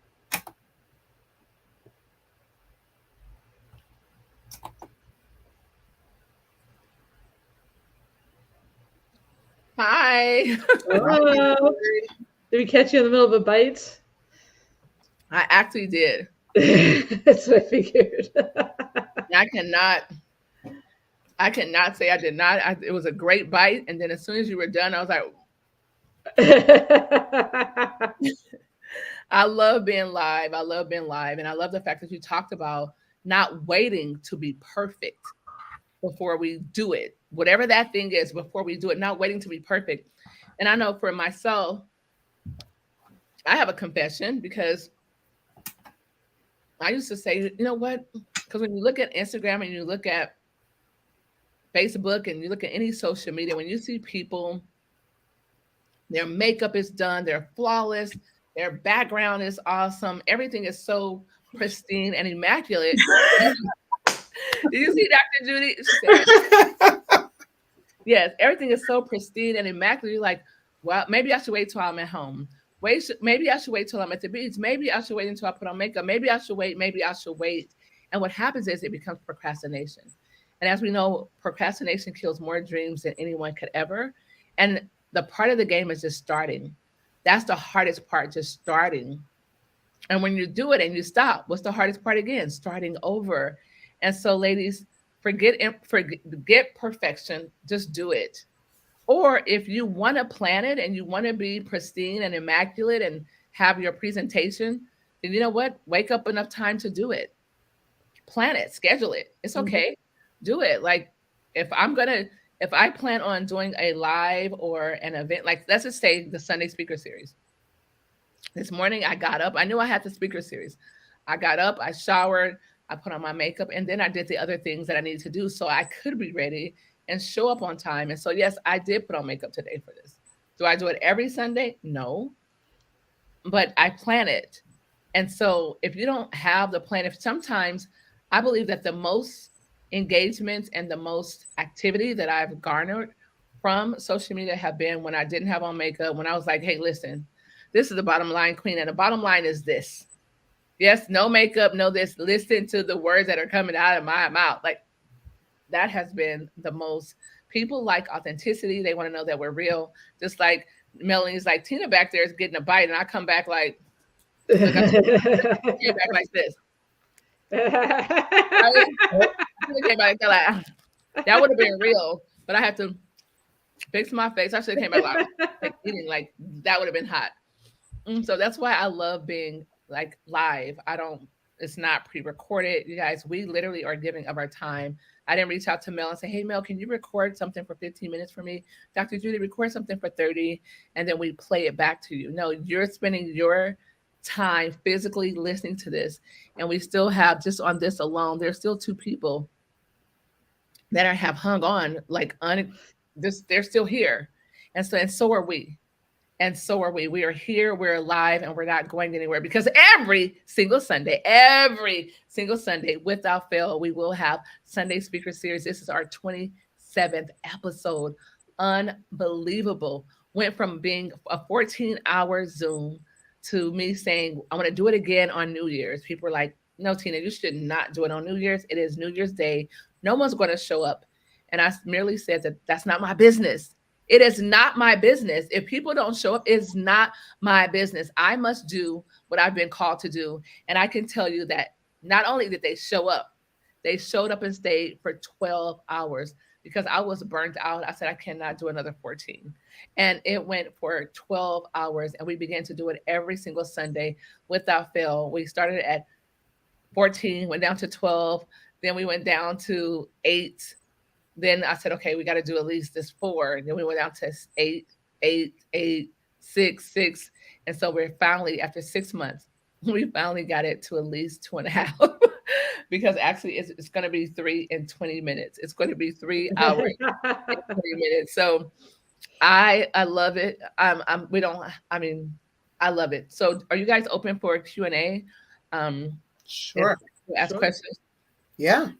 Hi. Oh, did we catch you in the middle of a bite? I actually did. That's what I figured. I cannot say I did not. It was a great bite. And then as soon as you were done, I was like, I love being live. I love being live. And I love the fact that you talked about not waiting to be perfect before we do it. Whatever that thing is, before we do it, not waiting to be perfect. And I know for myself, I have a confession because I used to say, you know what? Because when you look at Instagram and you look at Facebook and you look at any social media, when you see people, their makeup is done, they're flawless, their background is awesome, everything is so pristine and immaculate. Did you see Dr. Judy? She said, yes, everything is so pristine and immaculate. You're like, well, maybe I should wait till I'm at home. Maybe I should wait till I'm at the beach. Maybe I should wait until I put on makeup. Maybe I should wait. Maybe I should wait. And what happens is it becomes procrastination. And as we know, procrastination kills more dreams than anyone could ever. And the part of the game is just starting. That's the hardest part, just starting. And when you do it and you stop, what's the hardest part again? Starting over. And so, ladies, forget perfection. Just do it. Or if you want to plan it and you want to be pristine and immaculate and have your presentation, then you know what? Wake up enough time to do it. Plan it, schedule it. It's okay. Do it. Like if I plan on doing a live or an event, like let's just say the Sunday speaker series. This morning I got up. I knew I had the speaker series. I got up, I showered, I put on my makeup, and then I did the other things that I needed to do so I could be ready and show up on time. And so, yes, I did put on makeup today for this. Do I do it every Sunday? No, but I plan it. And so, if you don't have the plan, if sometimes I believe that the most engagements and the most activity that I've garnered from social media have been when I didn't have on makeup, when I was like, hey, listen, this is the bottom line, queen. And the bottom line is this. Yes, no makeup, no this. Listen to the words that are coming out of my mouth. Like that has been the most. People like authenticity. They want to know that we're real. Just like Melanie's like, Tina back there is getting a bite, and I come back like, look, I came back like this. Right? Came back like, that would have been real, but I had to fix my face. I should have came back like eating like that would have been hot. So that's why I love being like live. It's not pre-recorded. You guys, we literally are giving of our time. I didn't reach out to Mel and say, hey, Mel, can you record something for 15 minutes for me? Dr. Judy, record something for 30, and then we play it back to you. No, you're spending your time physically listening to this. And we still have, just on this alone, there's still 2 people that have hung on, they're still here. And so are we. And so are we. We are here, we're alive, and we're not going anywhere because every single Sunday, without fail, we will have Sunday Speaker Series. This is our 27th episode. Unbelievable. Went from being a 14-hour Zoom to me saying, I want to do it again on New Year's. People are like, no, Tina, you should not do it on New Year's. It is New Year's Day. No one's going to show up. And I merely said that that's not my business. It is not my business. If people don't show up, it's not my business. I must do what I've been called to do. And I can tell you that not only did they show up, they showed up and stayed for 12 hours because I was burnt out. I said, I cannot do another 14. And it went for 12 hours. And we began to do it every single Sunday without fail. We started at 14, went down to 12. Then we went down to 8. Then I said, okay, we got to do at least this 4. And then we went down to 8, 8, 8, 6, 6. And so we're finally, after 6 months, we finally got it to at least 2.5 because actually it's going to be 3 and 20 minutes. It's going to be 3 hours and 20 minutes. So I love it. I love it. So are you guys open for a Q&A? Sure. Ask questions? Yeah.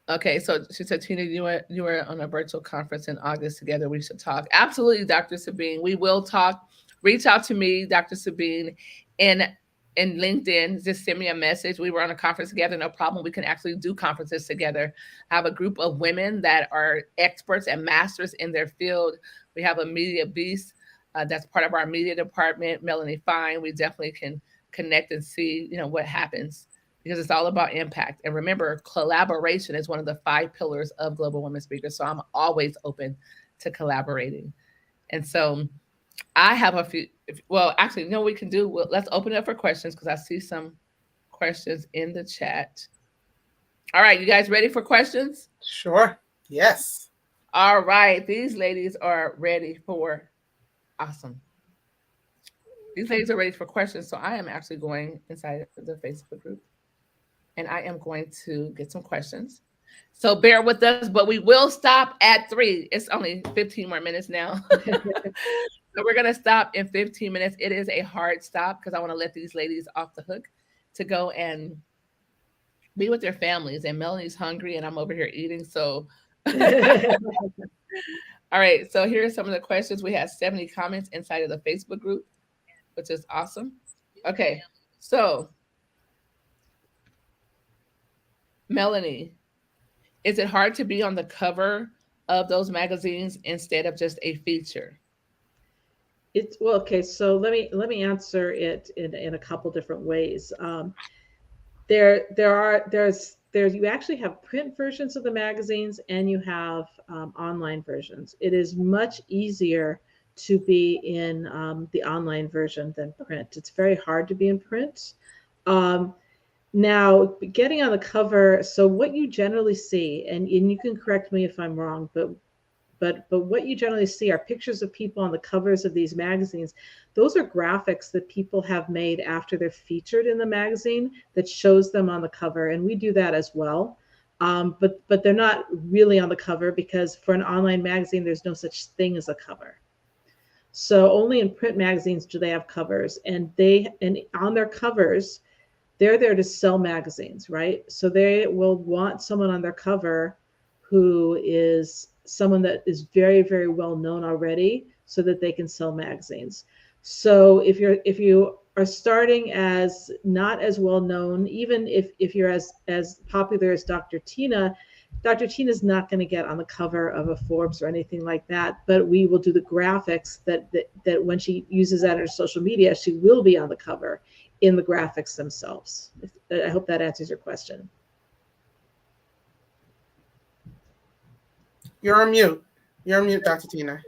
Okay, so she said, Tina, you were on a virtual conference in August together. We should talk. Absolutely, Dr. Sabine. We will talk. Reach out to me, Dr. Sabine, in in LinkedIn. Just send me a message. We were on a conference together, no problem. We can actually do conferences together. I have a group of women that are experts and masters in their field. We have a media beast that's part of our media department, Melanie Fine. We definitely can connect and see, what happens because it's all about impact. And remember, collaboration is one of the 5 pillars of Global Women Speakers. So I'm always open to collaborating. And so I have a few. Well, actually, no, we can do. Well, let's open it up for questions because I see some questions in the chat. All right, you guys ready for questions? Sure. Yes. All right, these ladies are ready for awesome. These ladies are ready for questions. So I am actually going inside the Facebook group and I am going to get some questions. So bear with us, but we will stop at 3. It's only 15 more minutes now. So we're going to stop in 15 minutes. It is a hard stop because I want to let these ladies off the hook to go and be with their families. And Melanie's hungry and I'm over here eating. So, all right. So here are some of the questions. We have 70 comments inside of the Facebook group, which is awesome. Okay. So, Melanie, is it hard to be on the cover of those magazines instead of just a feature? It's well, okay. So let me answer it in a couple different ways. There's you actually have print versions of the magazines and you have online versions. It is much easier to be in the online version than print. It's very hard to be in print. Now, getting on the cover, so what you generally see, and you can correct me if I'm wrong, but what you generally see are pictures of people on the covers of these magazines. Those are graphics that people have made after they're featured in the magazine that shows them on the cover, and we do that as well. But they're not really on the cover because for an online magazine, there's no such thing as a cover. So only in print magazines do they have covers, and on their covers, they're there to sell magazines, right? So they will want someone on their cover who is someone that is very, very well known already so that they can sell magazines. So if you are starting as not as well known, even if you're as popular as Dr. Tina is not going to get on the cover of a Forbes or anything like that, but we will do the graphics that when she uses that in her social media, she will be on the cover in the graphics themselves. I hope that answers your question. You're on mute. You're on mute, Dr. Tina.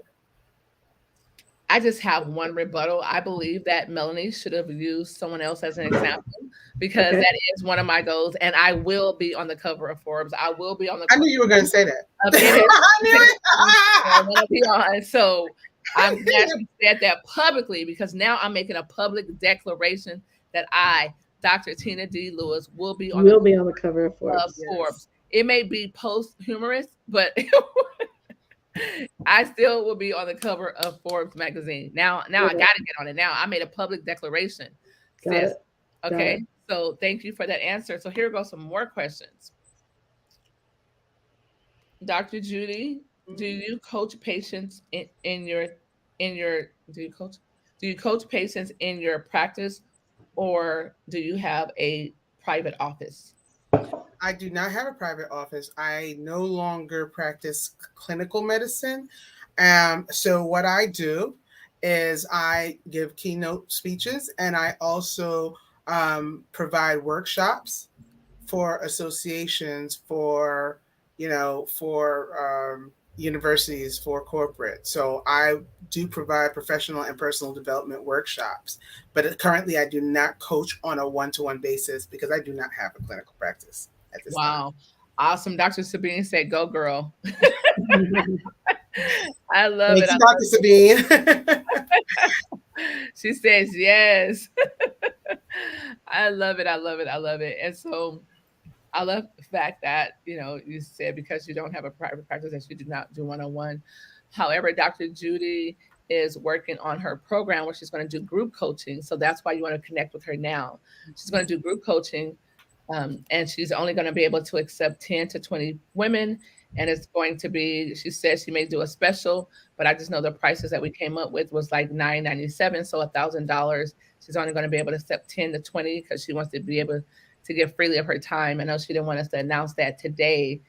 I just have one rebuttal. I believe that Melanie should have used someone else as an example because Okay. that is one of my goals. And I will be on the cover of Forbes. I will be on the I cover knew you were going to say that. of NS. I knew it. I want to be on. So I'm glad she said that publicly because now I'm making a public declaration that I, Dr. Tina D. Lewis, will be on the cover of Forbes. Forbes. It may be post-humorous, but I still will be on the cover of Forbes magazine. Now I got to get on it. Now I made a public declaration. Sis. Okay. So thank you for that answer. So here goes some more questions. Dr. Judy, do you coach patients in your do you coach patients in your practice or do you have a private office? I do not have a private office. I no longer practice clinical medicine. So what I do is I give keynote speeches and I also provide workshops for associations, for universities, for corporate. So I do provide professional and personal development workshops, but currently I do not coach on a one-to-one basis because I do not have a clinical practice at this time. Wow. Awesome. Dr. Sabine said, go girl. I love it. Dr. Sabine. She says, yes. I love it. I love it. I love it. And so I love the fact that, you said because you don't have a private practice that you do not do one-on-one. However, Dr. Judy is working on her program where she's going to do group coaching. So that's why you want to connect with her now. She's going to do group coaching And she's only going to be able to accept 10 to 20 women. And it's going to be, she says she may do a special, but I just know the prices that we came up with was like $997, so $1,000. She's only going to be able to accept 10 to 20 because she wants to be able to give freely of her time. I know she didn't want us to announce that today,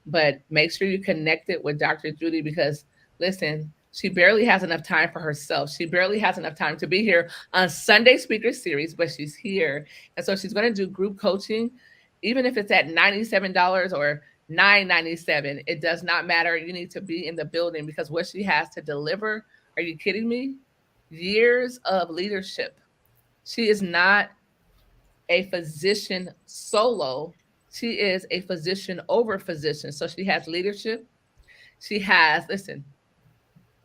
but make sure you connect it with Dr. Judy because listen, she barely has enough time for herself. She barely has enough time to be here on Sunday Speaker Series, but she's here. And so she's going to do group coaching, even if it's at $97 or $997. It does not matter. You need to be in the building because what she has to deliver, are you kidding me? Years of leadership. She is not a physician solo. She is a physician over physician. So she has leadership. She has, listen,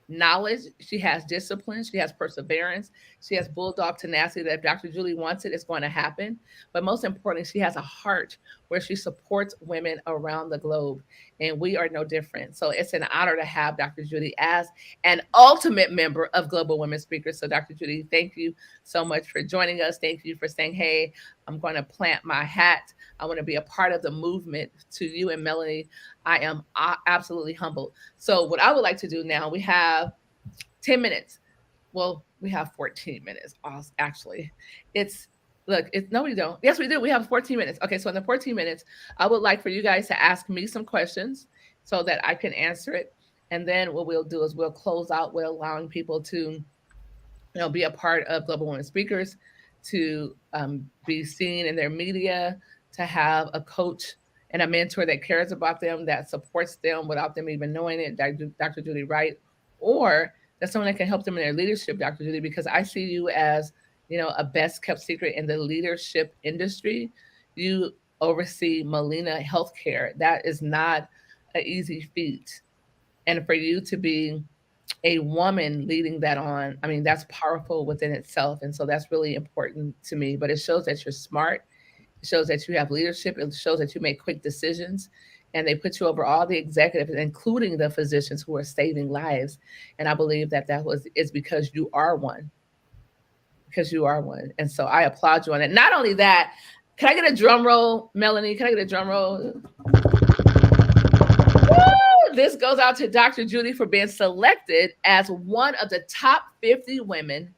knowledge, she has discipline, she has perseverance, she has bulldog tenacity that if Dr. Julie wants it, it's going to happen. But most importantly, she has a heart where she supports women around the globe. And we are no different. So it's an honor to have Dr. Judy as an ultimate member of Global Women Speakers. So Dr. Judy, thank you so much for joining us. Thank you for saying, hey, I'm going to plant my hat. I want to be a part of the movement. To you and Melanie, I am absolutely humbled. So what I would like to do now, we have 10 minutes. Well, we have 14 minutes, actually. No, we don't. Yes, we do. We have 14 minutes. Okay, so in the 14 minutes, I would like for you guys to ask me some questions so that I can answer it. And then what we'll do is we'll close out with allowing people to be a part of Global Women Speakers, to be seen in their media, to have a coach and a mentor that cares about them, that supports them without them even knowing it, Dr. Judy Wright, or that's someone that can help them in their leadership, Dr. Judy, because I see you as, a best kept secret in the leadership industry. You oversee Molina Healthcare. That is not an easy feat. And for you to be a woman leading that on, I mean, that's powerful within itself. And so that's really important to me. But it shows that you're smart. It shows that you have leadership. It shows that you make quick decisions. And they put you over all the executives, including the physicians who are saving lives. And I believe that is because you are one. Because you are one. And so I applaud you on it. Not only that, can I get a drum roll, Melanie? Can I get a drum roll? Woo! This goes out to Dr. Judy for being selected as one of the top 50 women.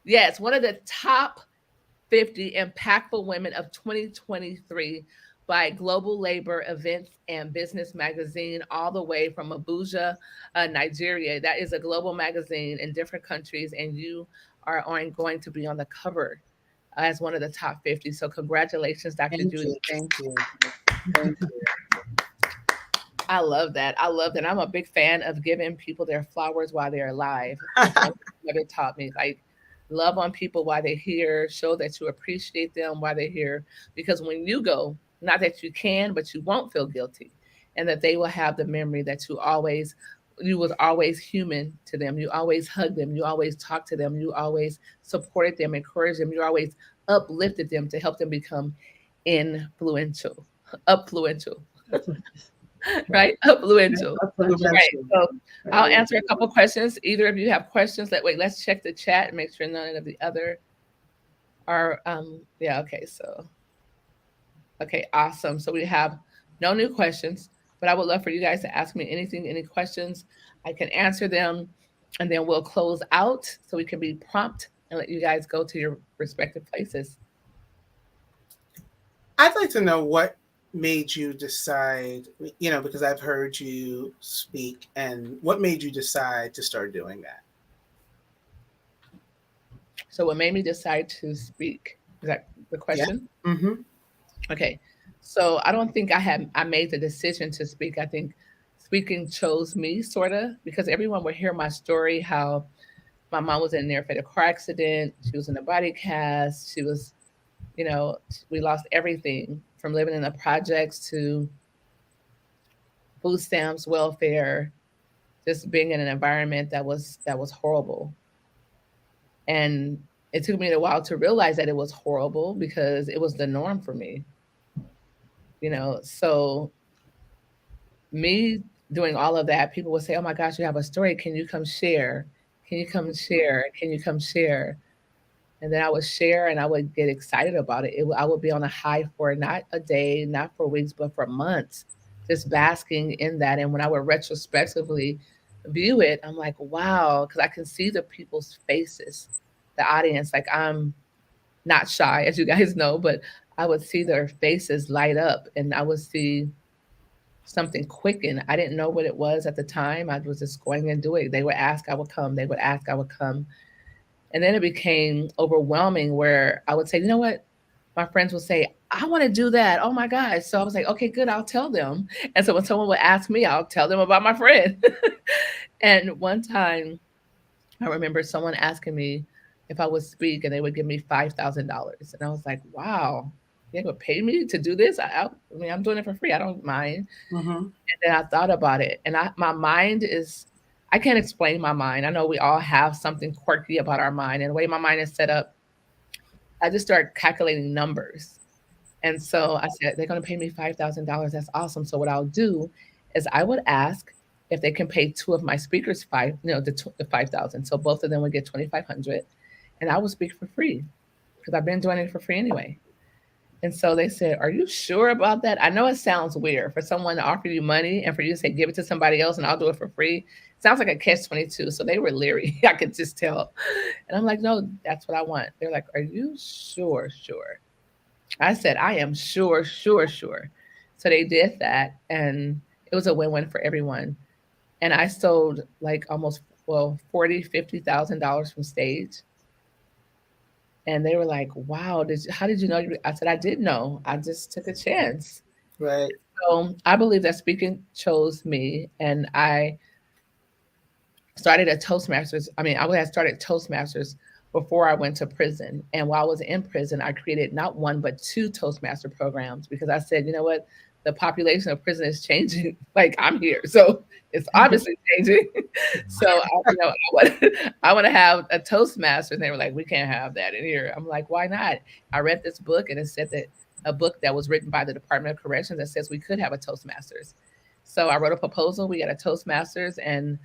Yes, one of the top 50 impactful women of 2023 by Global Labor Events and Business Magazine, all the way from Abuja, Nigeria. That is a global magazine in different countries, and you are going to be on the cover as one of the top 50. So congratulations, Dr. Judy. Thank you. Thank you. I love that. I'm a big fan of giving people their flowers while they're alive. Never taught me, like, love on people while they're here, show that you appreciate them while they're here. Because when you go, not that you can, but you won't feel guilty. And that they will have the memory that you was always human to them. You always hugged them. You always talked to them. You always supported them, encouraged them. You always uplifted them to help them become influential. Right? Affluential. Right. So I'll answer a couple questions. Either of you have questions. Let's check the chat and make sure none of the other are okay, awesome. So we have no new questions, but I would love for you guys to ask me any questions. I can answer them, and then we'll close out so we can be prompt and let you guys go to your respective places. I'd like to know what made you decide, because I've heard you speak, and what made you decide to start doing that? So what made me decide to speak? Is that the question? Yeah. Mm-hmm. Okay. So I don't think I made the decision to speak. I think speaking chose me, sort of, because everyone would hear my story, how my mom was in a near-fatal car accident. She was in a body cast. She was, we lost everything from living in the projects to food stamps, welfare, just being in an environment that was horrible. And it took me a while to realize that it was horrible because it was the norm for me. So me doing all of that, people would say, oh my gosh, you have a story. Can you come share? Can you come share? Can you come share? and then I would share and I would get excited about it. I would be on a high for not a day, not for weeks, but for months, just basking in that. And when I would retrospectively view it, I'm like, wow, because I can see the people's faces, the audience. Like I'm not shy, as you guys know, but I would see their faces light up and I would see something quicken. I didn't know what it was at the time. I was just going and doing it. They would ask, I would come. They would ask, I would come. And then it became overwhelming where I would say, you know what? My friends would say, I want to do that. Oh my gosh. So I was like, okay, good. I'll tell them. And so when someone would ask me, I'll tell them about my friend. And one time I remember someone asking me if I would speak and they would give me $5,000. And I was like, wow, they would pay me to do this. I mean, I'm doing it for free. I don't mind. Mm-hmm. And then I thought about it, and my mind is, I can't explain my mind. I know we all have something quirky about our mind, and the way my mind is set up, I just started calculating numbers. And so I said, they're going to pay me $5,000. That's awesome. So what I'll do is I would ask if they can pay two of my speakers the 5,000. So both of them would get 2,500, and I would speak for free because I've been doing it for free anyway. And so they said, are you sure about that? I know it sounds weird for someone to offer you money and for you to say, give it to somebody else and I'll do it for free. Sounds like a catch 22. So they were leery. I could just tell. And I'm like, no, that's what I want. They're like, are you sure? Sure. I said, I am sure, sure, sure. So they did that. And it was a win-win for everyone. And I sold like almost, well, $40,000, $50,000 from stage. And they were like, wow, how did you know? I said, I did know. I just took a chance. Right. So I believe that speaking chose me. And I started a Toastmasters. I mean, I had started Toastmasters before I went to prison. And while I was in prison, I created not one, but two Toastmaster programs because I said, you know what? The population of prison is changing. Like I'm here. So it's obviously changing. So I want to have a Toastmaster. And they were like, we can't have that in here. I'm like, why not? I read this book and it said that a book that was written by the Department of Corrections that says we could have a Toastmasters. So I wrote a proposal. We got a Toastmasters and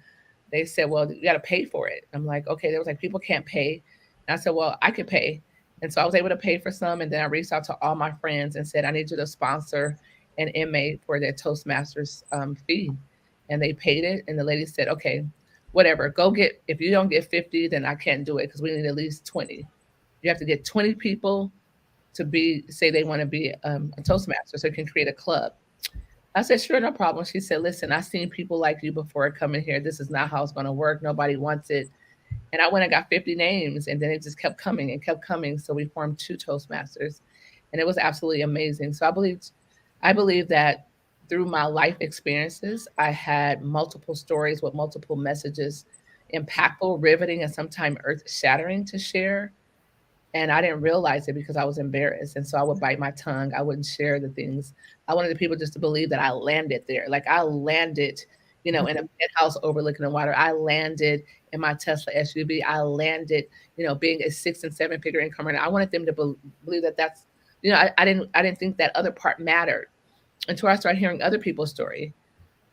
they said, well, you got to pay for it. I'm like, okay. There was like, people can't pay. And I said, well, I could pay. And so I was able to pay for some. And then I reached out to all my friends and said, I need you to sponsor an inmate for their Toastmasters fee. And they paid it. And the lady said, okay, whatever, go get, if you don't get 50, then I can't do it because we need at least 20. You have to get 20 people to say they want to be a Toastmaster so you can create a club. I said, sure, no problem. She said, listen, I've seen people like you before coming here. This is not how it's going to work. Nobody wants it. And I went and got 50 names and then it just kept coming and kept coming. So we formed two Toastmasters and it was absolutely amazing. So I believe that through my life experiences, I had multiple stories with multiple messages, impactful, riveting, and sometimes earth shattering to share. And I didn't realize it because I was embarrassed. And so I would bite my tongue. I wouldn't share the things. I wanted the people just to believe that I landed there. Like I landed, in a penthouse overlooking the water. I landed in my Tesla SUV. I landed, being a 6 and 7 figure income earner. I wanted them to believe that that's, I didn't think that other part mattered until I started hearing other people's story.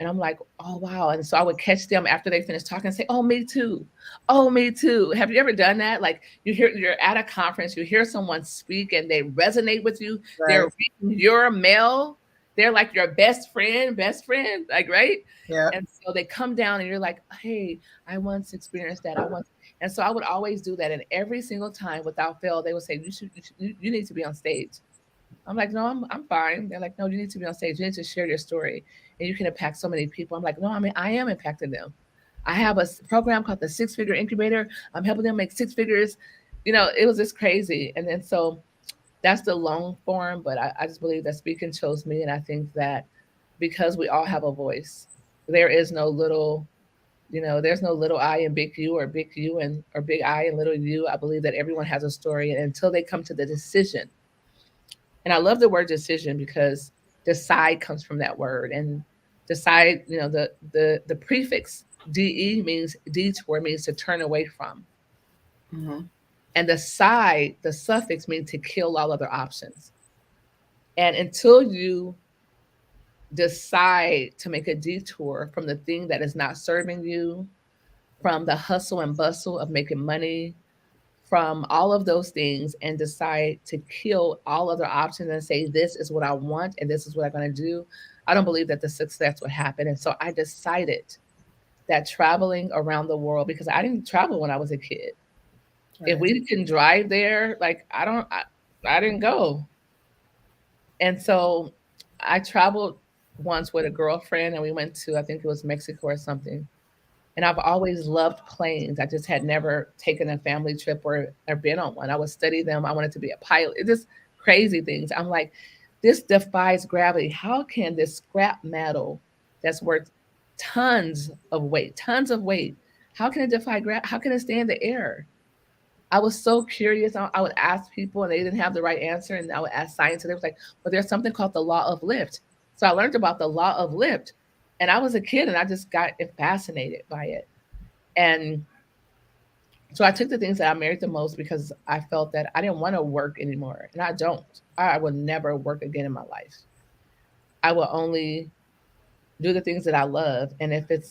And I'm like, oh, wow. And so I would catch them after they finished talking and say, oh, me too. Oh, me too. Have you ever done that? Like you're at a conference, you hear someone speak and they resonate with you. Right. They're reading your mail. They're like your best friend, like, right? Yeah. And so they come down and you're like, hey, I once experienced that. And so I would always do that. And every single time without fail, they would say, you need to be on stage. I'm like, no, I'm fine. They're like, no, you need to be on stage. You need to share your story and you can impact so many people. I'm like, no, I am impacting them. I have a program called the 6-Figure Incubator. I'm helping them make 6 figures. It was just crazy. And then so that's the long form, but I just believe that speaking chose me. And I think that because we all have a voice, there is no little, there's no little I and big U or big U or big I and little U. I believe that everyone has a story. And until they come to the decision, and I love the word decision because decide comes from that word. And decide, the prefix DE means detour, means to turn away from. Mm-hmm. And the suffix means to kill all other options. And until you decide to make a detour from the thing that is not serving you, from the hustle and bustle of making money, from all of those things and decide to kill all other options and say, this is what I want and this is what I'm going to do, I don't believe that the success would happen. And so I decided that traveling around the world, because I didn't travel when I was a kid. If Right. we can drive there, like I didn't go. And so I traveled once with a girlfriend and we went to, I think it was Mexico or something. And I've always loved planes. I just had never taken a family trip or been on one. I would study them. I wanted to be a pilot. It's just crazy things. I'm like, this defies gravity. How can this scrap metal that's worth tons of weight, how can it defy gravity? How can it stay in the air? I was so curious. I would ask people and they didn't have the right answer. And I would ask scientists. They was like, well, there's something called the law of lift. So I learned about the law of lift. And I was a kid and I just got fascinated by it. And so I took the things that I married the most because I felt that I didn't want to work anymore. And I don't. I will never work again in my life. I will only do the things that I love. And if it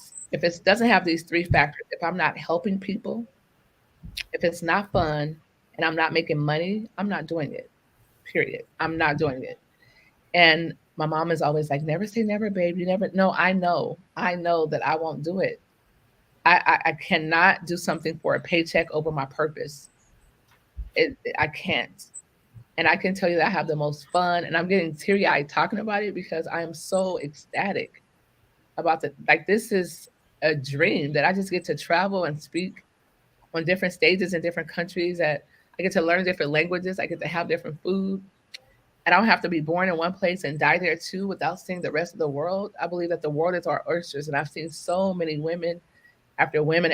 doesn't have these three factors, if I'm not helping people, if it's not fun and I'm not making money, I'm not doing it. Period. I'm not doing it. And my mom is always like, never say never, babe. You never no, I know. I know that I won't do it. I cannot do something for a paycheck over my purpose. I can't. And I can tell you that I have the most fun and I'm getting teary eyed talking about it because I am so ecstatic about like this is a dream that I just get to travel and speak on different stages in different countries, that I get to learn different languages, I get to have different food. And I don't have to be born in one place and die there too without seeing the rest of the world. I believe that the world is our oysters. And I've seen so many women after women,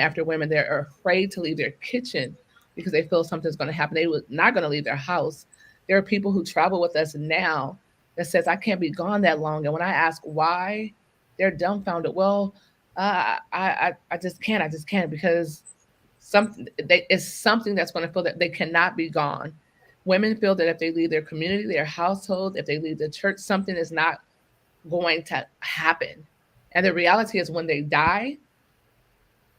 they're afraid to leave their kitchen because they feel something's going to happen. They were not going to leave their house. There are people who travel with us now that says, I can't be gone that long. And when I ask why, they're dumbfounded. Well, I just can't. I just can't because it's something that's going to feel that they cannot be gone. Women feel that if they leave their community, their household, if they leave the church, something is not going to happen. And the reality is when they die,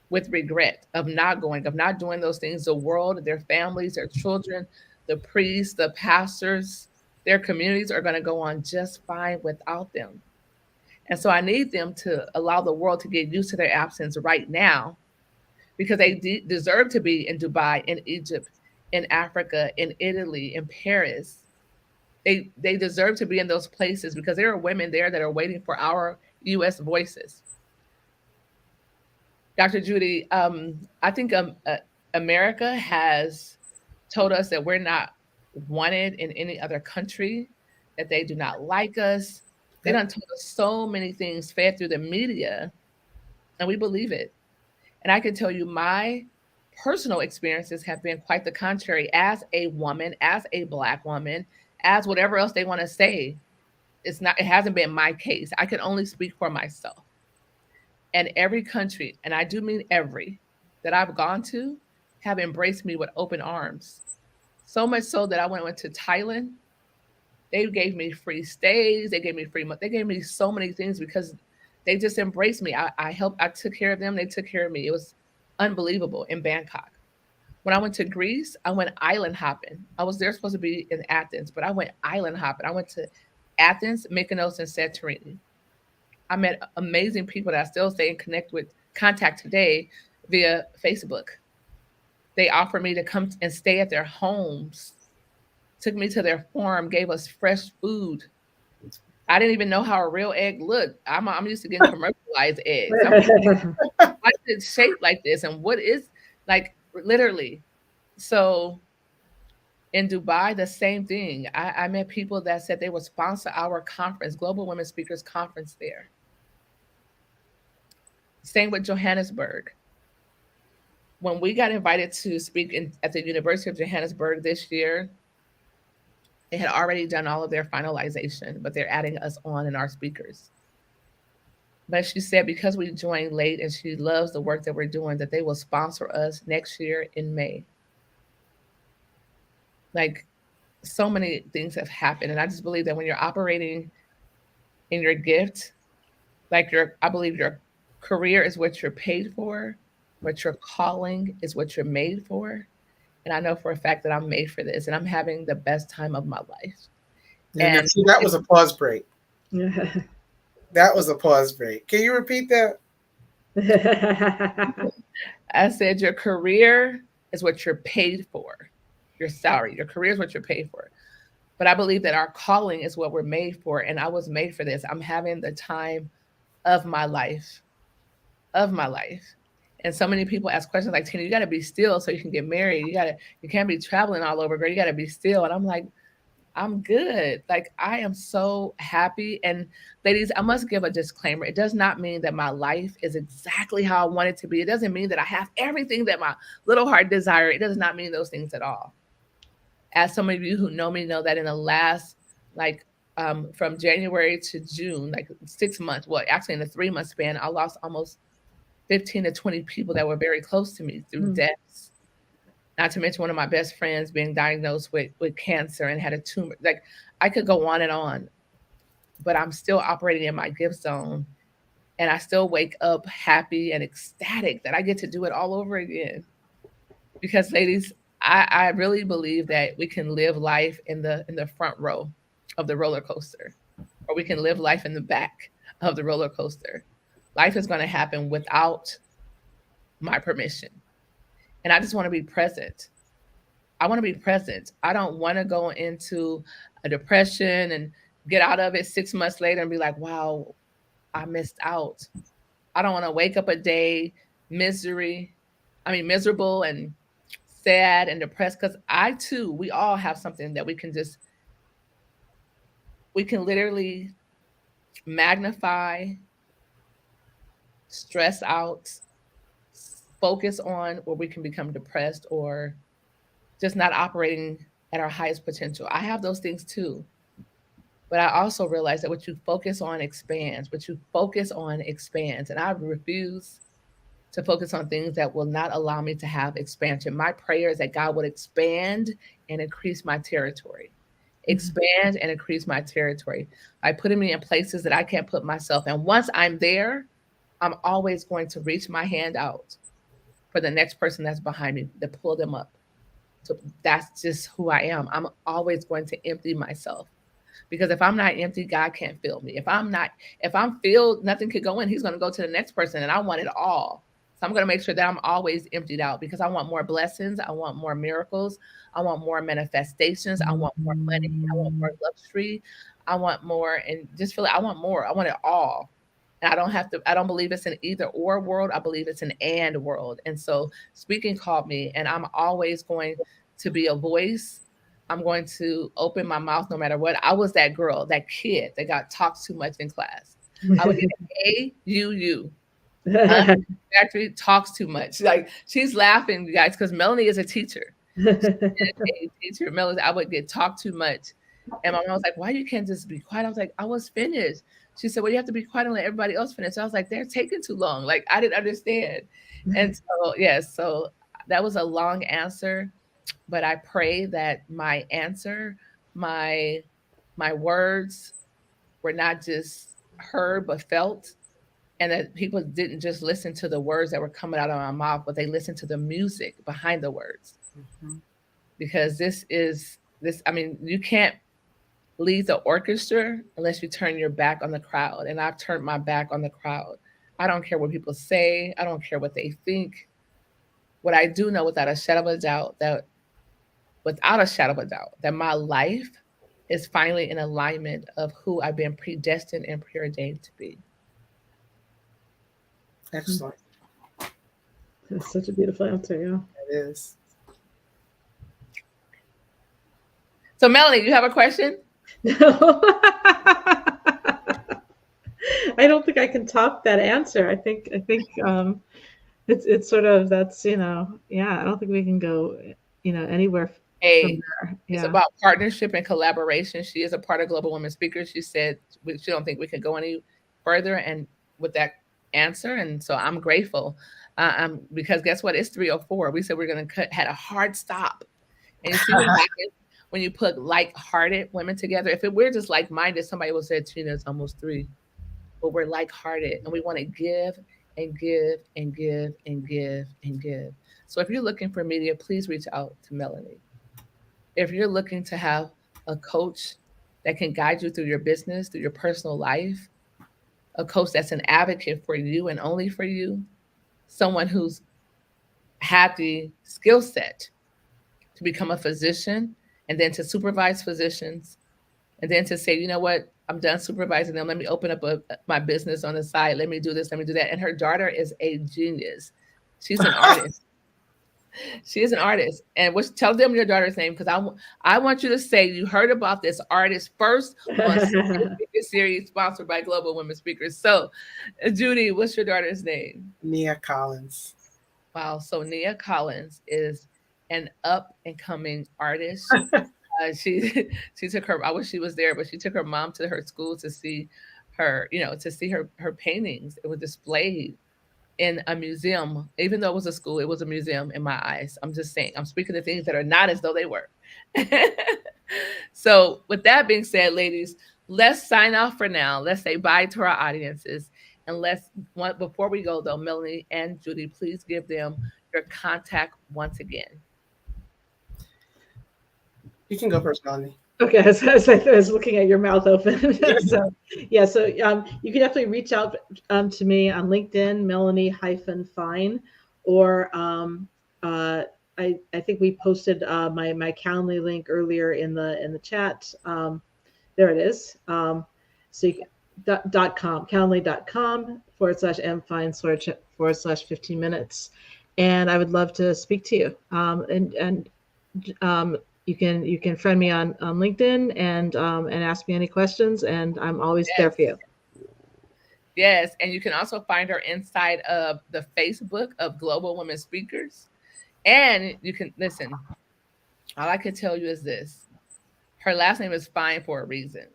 with regret of not going, of not doing those things, the world, their families, their children, the priests, the pastors, their communities are going to go on just fine without them. And so I need them to allow the world to get used to their absence right now because they deserve to be in Dubai, in Egypt, in Africa, in Italy, in Paris. They deserve to be in those places because there are women there that are waiting for our U.S. voices. Dr. Judy, I think America has told us that we're not wanted in any other country, that they do not like us. They Yep. done told us so many things fed through the media, and we believe it. And I can tell you my personal experiences have been quite the contrary as a woman, as a Black woman, as whatever else they want to say. It hasn't been my case. I can only speak for myself. And every country, and I do mean every, that I've gone to have embraced me with open arms. So much so that I went to Thailand. They gave me free stays. They gave me free money. They gave me so many things because they just embraced me. I helped. I took care of them. They took care of me. It was unbelievable in Bangkok. When I went to Greece, I went island hopping. I was there supposed to be in Athens, but I went island hopping. I went to Athens, Mykonos, and Santorini. I met amazing people that I still stay in contact today via Facebook. They offered me to come and stay at their homes, took me to their farm, gave us fresh food. I didn't even know how a real egg looked. I'm used to getting commercialized eggs. I'm like, why is it shaped like this? And what is like literally? So in Dubai, the same thing. I met people that said they would sponsor our conference, Global Women Speakers Conference there. Same with Johannesburg. When we got invited to speak at the University of Johannesburg this year, they had already done all of their finalization, but they're adding us on in our speakers. But she said because we joined late and she loves the work that we're doing, that they will sponsor us next year in May. Like so many things have happened. And I just believe that when you're operating in your gift, I believe your career is what you're paid for, but your calling is what you're made for. And I know for a fact that I'm made for this, and I'm having the best time of my life. Yeah, now, And see, that was a pause break. Yeah. That was a pause break. Can you repeat that? I said, your career is what you're paid for. Your salary, your career is what you're paid for. But I believe that our calling is what we're made for. And I was made for this. I'm having the time of my life, of my life. And so many people ask questions like, Tina, you got to be still so you can get married. You can't be traveling all over, girl. You got to be still. And I'm like, I'm good. Like, I am so happy. And ladies, I must give a disclaimer. It does not mean that my life is exactly how I want it to be. It doesn't mean that I have everything that my little heart desire. It does not mean those things at all. As some of you who know me know that in the last, like, from January to June, like 6 months, well, actually in a 3 month span, I lost almost 15 to 20 people that were very close to me through deaths. Not to mention one of my best friends being diagnosed with cancer and had a tumor. Like, I could go on, but I'm still operating in my gift zone. And I still wake up happy and ecstatic that I get to do it all over again. Because ladies, I really believe that we can live life in the front row of the roller coaster, or we can live life in the back of the roller coaster. Life is going to happen without my permission. And I just want to be present. I want to be present. I don't want to go into a depression and get out of it 6 months later and be like, wow, I missed out. I don't want to wake up a day miserable and sad and depressed, because I too, we all have something that we can literally magnify, stress out, focus on, or we can become depressed or just not operating at our highest potential. I have those things too. But I also realize that what you focus on expands. What you focus on expands. And I refuse to focus on things that will not allow me to have expansion. My prayer is that God would expand and increase my territory. Expand and increase my territory by putting me in places that I can't put myself. And once I'm there, I'm always going to reach my hand out for the next person that's behind me to pull them up. So that's just who I am. I'm always going to empty myself, because if I'm not empty, God can't fill me. If I'm filled, nothing could go in. He's going to go to the next person, and I want it all. So I'm going to make sure that I'm always emptied out, because I want more blessings. I want more miracles. I want more manifestations. I want more money. I want more luxury. I want more, and just feel like I want more. I want it all. And I don't believe it's an either or world. I believe it's an and world. And so speaking called me, and I'm always going to be a voice. I'm going to open my mouth no matter what. I was that girl, that kid that got talked too much in class. I would get an A-U-U. Factory talks too much. Like, she's laughing, you guys, because Melanie is a teacher. A teacher, Melanie, I would get talked too much. And my mom was like, why you can't just be quiet? I was like, I was finished. She said, well, you have to be quiet and let everybody else finish. So I was like, they're taking too long. Like, I didn't understand. And so, yes, so that was a long answer, but I pray that my answer, my words were not just heard but felt, and that people didn't just listen to the words that were coming out of my mouth, but they listened to the music behind the words. Because you can't lead the orchestra unless you turn your back on the crowd. And I've turned my back on the crowd. I don't care what people say. I don't care what they think. What I do know without a shadow of a doubt, that my life is finally in alignment of who I've been predestined and preordained to be. Excellent. That's such a beautiful answer. Yeah. It is. So, Melanie, you have a question? No. I don't think I can top that answer. I think it's sort of, that's, yeah, I don't think we can go, anywhere from there. It's Yeah. about partnership and collaboration. She is a part of Global Women Speakers. She said she don't think we can go any further, and with that answer. And so I'm grateful, because guess what? It's 3:04. We said we're going to had a hard stop. And you see what happens when you put like-hearted women together. If we're just like-minded, somebody will say, Tina, it's almost 3. But we're like-hearted, and we want to give and give and give and give and give. So if you're looking for media, please reach out to Melanie. If you're looking to have a coach that can guide you through your business, through your personal life, a coach that's an advocate for you and only for you, someone who's had the skill set to become a physician and then to supervise physicians and then to say, you know what, I'm done supervising them. Let me open up my business on the side. Let me do this. Let me do that. And her daughter is a genius. She's an artist. She is an artist. And tell them your daughter's name because I want you to say you heard about this artist first on Speaker Series sponsored by Global Women Speakers. So, Judy, what's your daughter's name? Nia Collins. Wow. So Nia Collins is an up and coming artist. She took her. I wish she was there, but she took her mom to her school to see her. To see her paintings. It was displayed in a museum. Even though it was a school, it was a museum in my eyes. I'm just saying. I'm speaking of things that are not as though they were. So, with that being said, ladies, let's sign off for now. Let's say bye to our audiences. And before we go though, Melanie and Judy, please give them your contact once again. You can go first, Melanie. Okay, I was looking at your mouth open. So you can definitely reach out to me on LinkedIn, Melanie-Fine, or I think we posted my Calendly link earlier in the chat. There it is. So you can, .com, Calendly.com/mfine/15 minutes. And I would love to speak to you. You can friend me on LinkedIn and ask me any questions, and I'm always there for you. Yes, and you can also find her inside of the Facebook of Global Women Speakers. And you can listen. All I can tell you is this: her last name is Fine for a reason.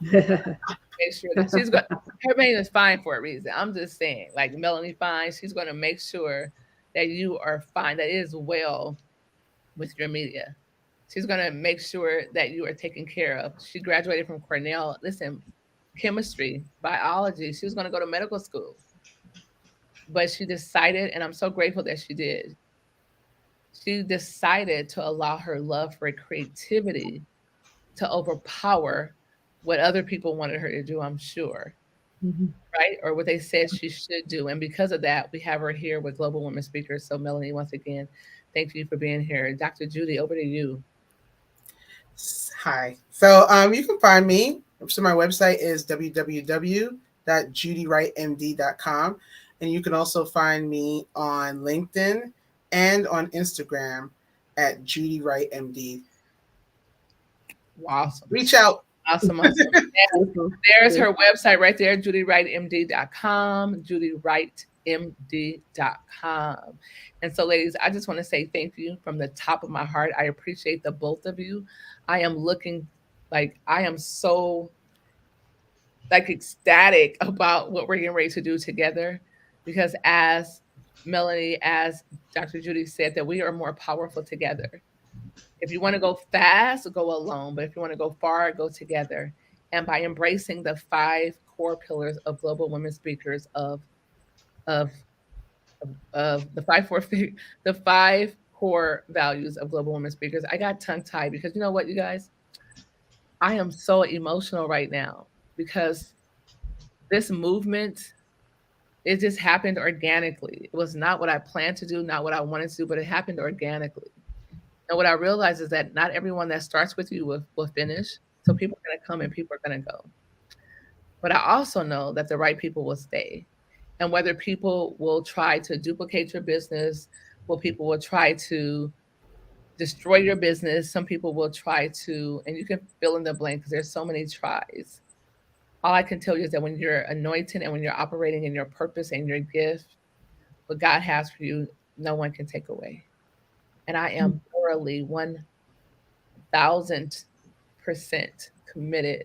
Make sure that her name is Fine for a reason. I'm just saying, like Melanie Fine, she's going to make sure that you are fine, that it is well with your media. She's going to make sure that you are taken care of. She graduated from Cornell. Listen, chemistry, biology. She was going to go to medical school. But she decided, and I'm so grateful that she did, she decided to allow her love for creativity to overpower what other people wanted her to do, I'm sure. Mm-hmm. Right? Or what they said she should do. And because of that, we have her here with Global Women Speakers. So Melanie, once again, thank you for being here. Dr. Judy, over to you. Hi. So you can find me. So my website is www.judywrightmd.com. And you can also find me on LinkedIn and on Instagram at JudyWrightMD. Awesome. Reach out. Awesome. There's her website right there, JudyWrightMD.com, JudyWrightMD.com. And so, ladies, I just want to say thank you from the top of my heart. I appreciate the both of you. I am so ecstatic about what we're getting ready to do together, because as Melanie, as Dr. Judy said, that we are more powerful together. If you want to go fast, go alone. But if you want to go far, go together. And by embracing the 5 core pillars of Global Women Speakers of the 5 core values of Global Women Speakers, I got tongue tied because you know what, you guys? I am so emotional right now because this movement, it just happened organically. It was not what I planned to do, not what I wanted to do, but it happened organically. And what I realize is that not everyone that starts with you will finish. So people are going to come and people are going to go. But I also know that the right people will stay. And whether people will try to duplicate your business, people will try to destroy your business, some people will try to, and you can fill in the blank because there's so many tries. All I can tell you is that when you're anointed and when you're operating in your purpose and your gift, what God has for you, no one can take away. And I am thoroughly 1,000% committed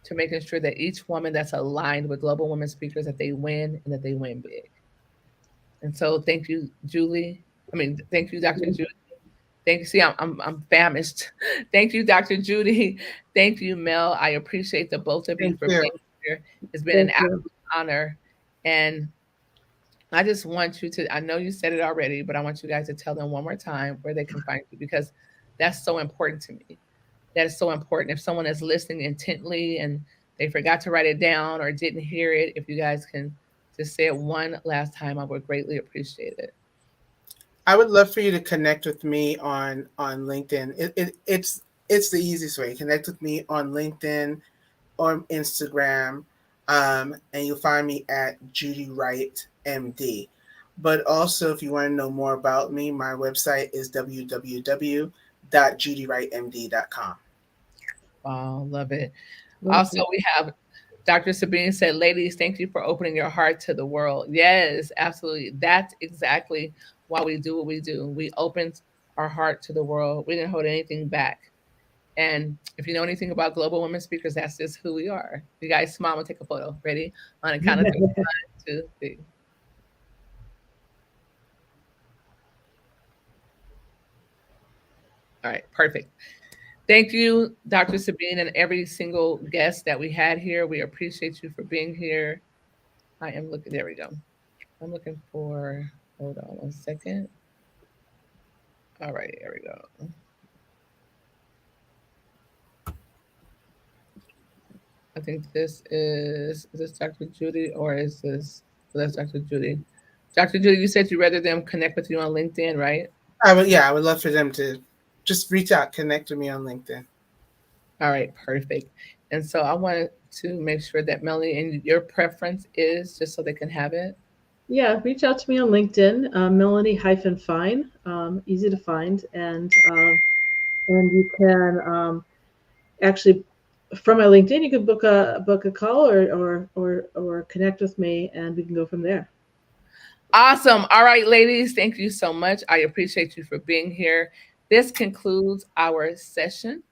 to making sure that each woman that's aligned with Global Women Speakers, that they win and that they win big. And so thank you, Julie. Thank you, Dr. Judy. Thank you. See, I'm famished. Thank you, Dr. Judy. Thank you, Mel. I appreciate the both of you for being here. It's been an absolute honor. And I just want you to, I know you said it already, but I want you guys to tell them one more time where they can find you, because that's so important to me. That is so important. If someone is listening intently and they forgot to write it down or didn't hear it, if you guys can just say it one last time, I would greatly appreciate it. I would love for you to connect with me on LinkedIn. It's the easiest way. Connect with me on LinkedIn or Instagram, and you'll find me at Judy Wright MD. But also, if you want to know more about me, my website is www.judywrightmd.com. Wow, love it. Love Also, that. we have Dr. Sabine said, ladies, thank you for opening your heart to the world. Yes, absolutely. That's exactly why we do what we do. We opened our heart to the world. We didn't hold anything back. And if you know anything about Global Women Speakers, that's just who we are. You guys smile and take a photo. Ready? On a count of three. 1, 2, 3. All right, perfect. Thank you, Dr. Sabine, and every single guest that we had here. We appreciate you for being here. I am looking, there we go. I'm looking for, hold on 1 second. All right, here we go. I think is this Dr. Judy or is this, oh, that's Dr. Judy. Dr. Judy, you said you'd rather them connect with you on LinkedIn, right? I would love for them to just reach out, connect with me on LinkedIn. All right, perfect. And so I wanted to make sure that Melanie, and your preference is just so they can have it. Yeah, reach out to me on LinkedIn, Melanie-Fine, easy to find, and you can actually from my LinkedIn you can book a call or connect with me, and we can go from there. Awesome. All right, ladies, thank you so much. I appreciate you for being here. This concludes our session.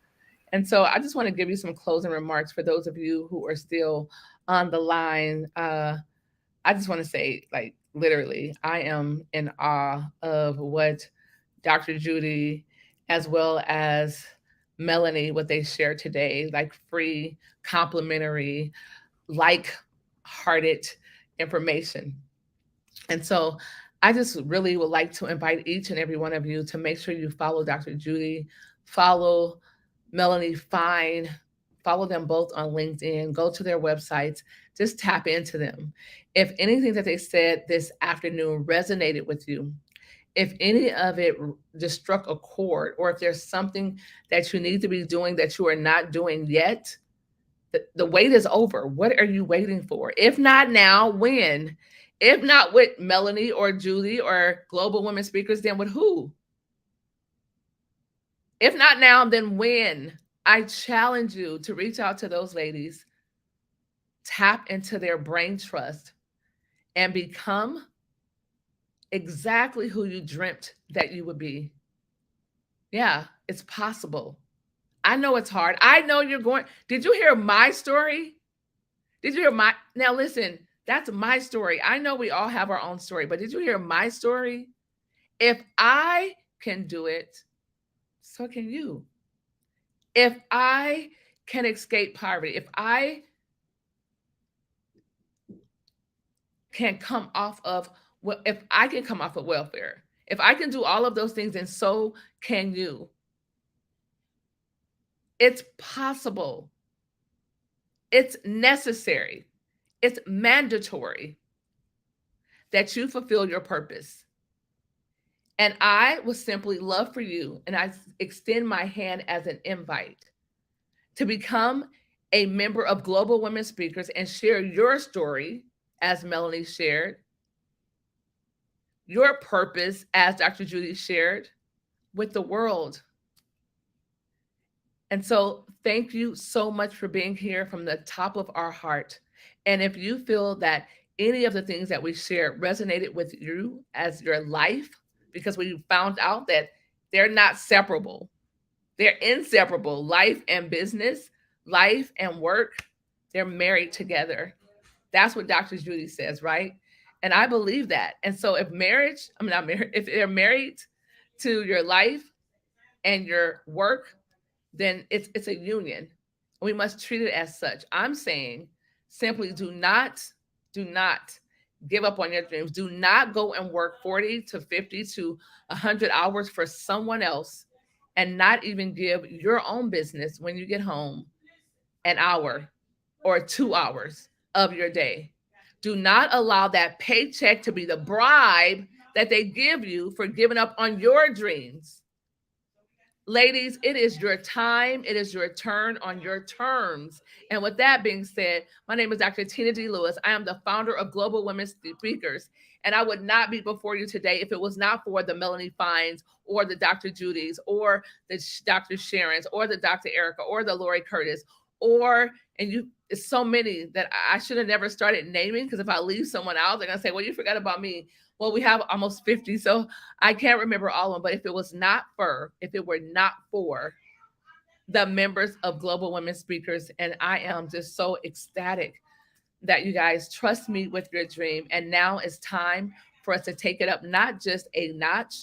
And so I just want to give you some closing remarks for those of you who are still on the line. I just want to say, like, literally, I am in awe of what Dr. Judy, as well as Melanie, what they shared today, like free, complimentary, like hearted information. And so I just really would like to invite each and every one of you to make sure you follow Dr. Judy, follow Melanie Fine, follow them both on LinkedIn, go to their websites, just tap into them. If anything that they said this afternoon resonated with you, if any of it just struck a chord, or if there's something that you need to be doing that you are not doing yet, the wait is over. What are you waiting for? If not now, when? If not with Melanie or Julie or Global Women Speakers, then with who? If not now, then when? I challenge you to reach out to those ladies, tap into their brain trust, and become exactly who you dreamt that you would be. Yeah, it's possible. I know it's hard. I know you're going. Did you hear my story? Did you hear my? Now listen, that's my story. I know we all have our own story, but did you hear my story? If I can do it, so can you. If I can escape poverty, if I can come off of what, if I can come off of welfare, if I can do all of those things, and so can you. It's possible. It's necessary. It's mandatory that you fulfill your purpose. And I would simply love for you, and I extend my hand as an invite to become a member of Global Women Speakers and share your story, as Melanie shared, your purpose, as Dr. Judy shared, with the world. And so, thank you so much for being here from the top of our heart. And if you feel that any of the things that we shared resonated with you as your life, because we found out that they're not separable, they're inseparable. Life and business, life and work, they're married together. That's what Dr. Judy says, right? And I believe that. And so if marriage, I'm not married, if they're married to your life and your work, then it's a union. We must treat it as such. I'm saying simply do not give up on your dreams. Do not go and work 40 to 50 to 100 hours for someone else and not even give your own business when you get home an hour or 2 hours of your day. Do not allow that paycheck to be the bribe that they give you for giving up on your dreams. Ladies, it is your time. It is your turn on your terms. And with that being said, my name is Dr. Tina D. Lewis. I am the founder of Global Women Speakers. And I would not be before you today if it was not for the Melanie Fines or the Dr. Judys or the Dr. Sharons or the Dr. Erica or the Lori Curtis or, and you, it's so many that I should have never started naming, because if I leave someone out, they're going to say, well, you forgot about me. Well, we have almost 50, so I can't remember all of them. But if it were not for the members of Global Women Speakers, and I am just so ecstatic that you guys trust me with your dream. And now it's time for us to take it up, not just a notch,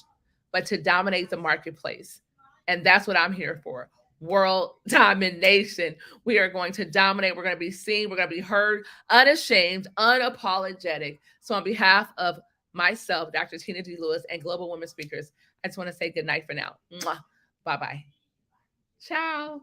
but to dominate the marketplace. And that's what I'm here for. World domination. We are going to dominate. We're going to be seen. We're going to be heard, unashamed, unapologetic. So on behalf of myself, Dr. Tina D. Lewis, and Global Women Speakers, I just want to say good night for now. Mwah. Bye-bye. Ciao.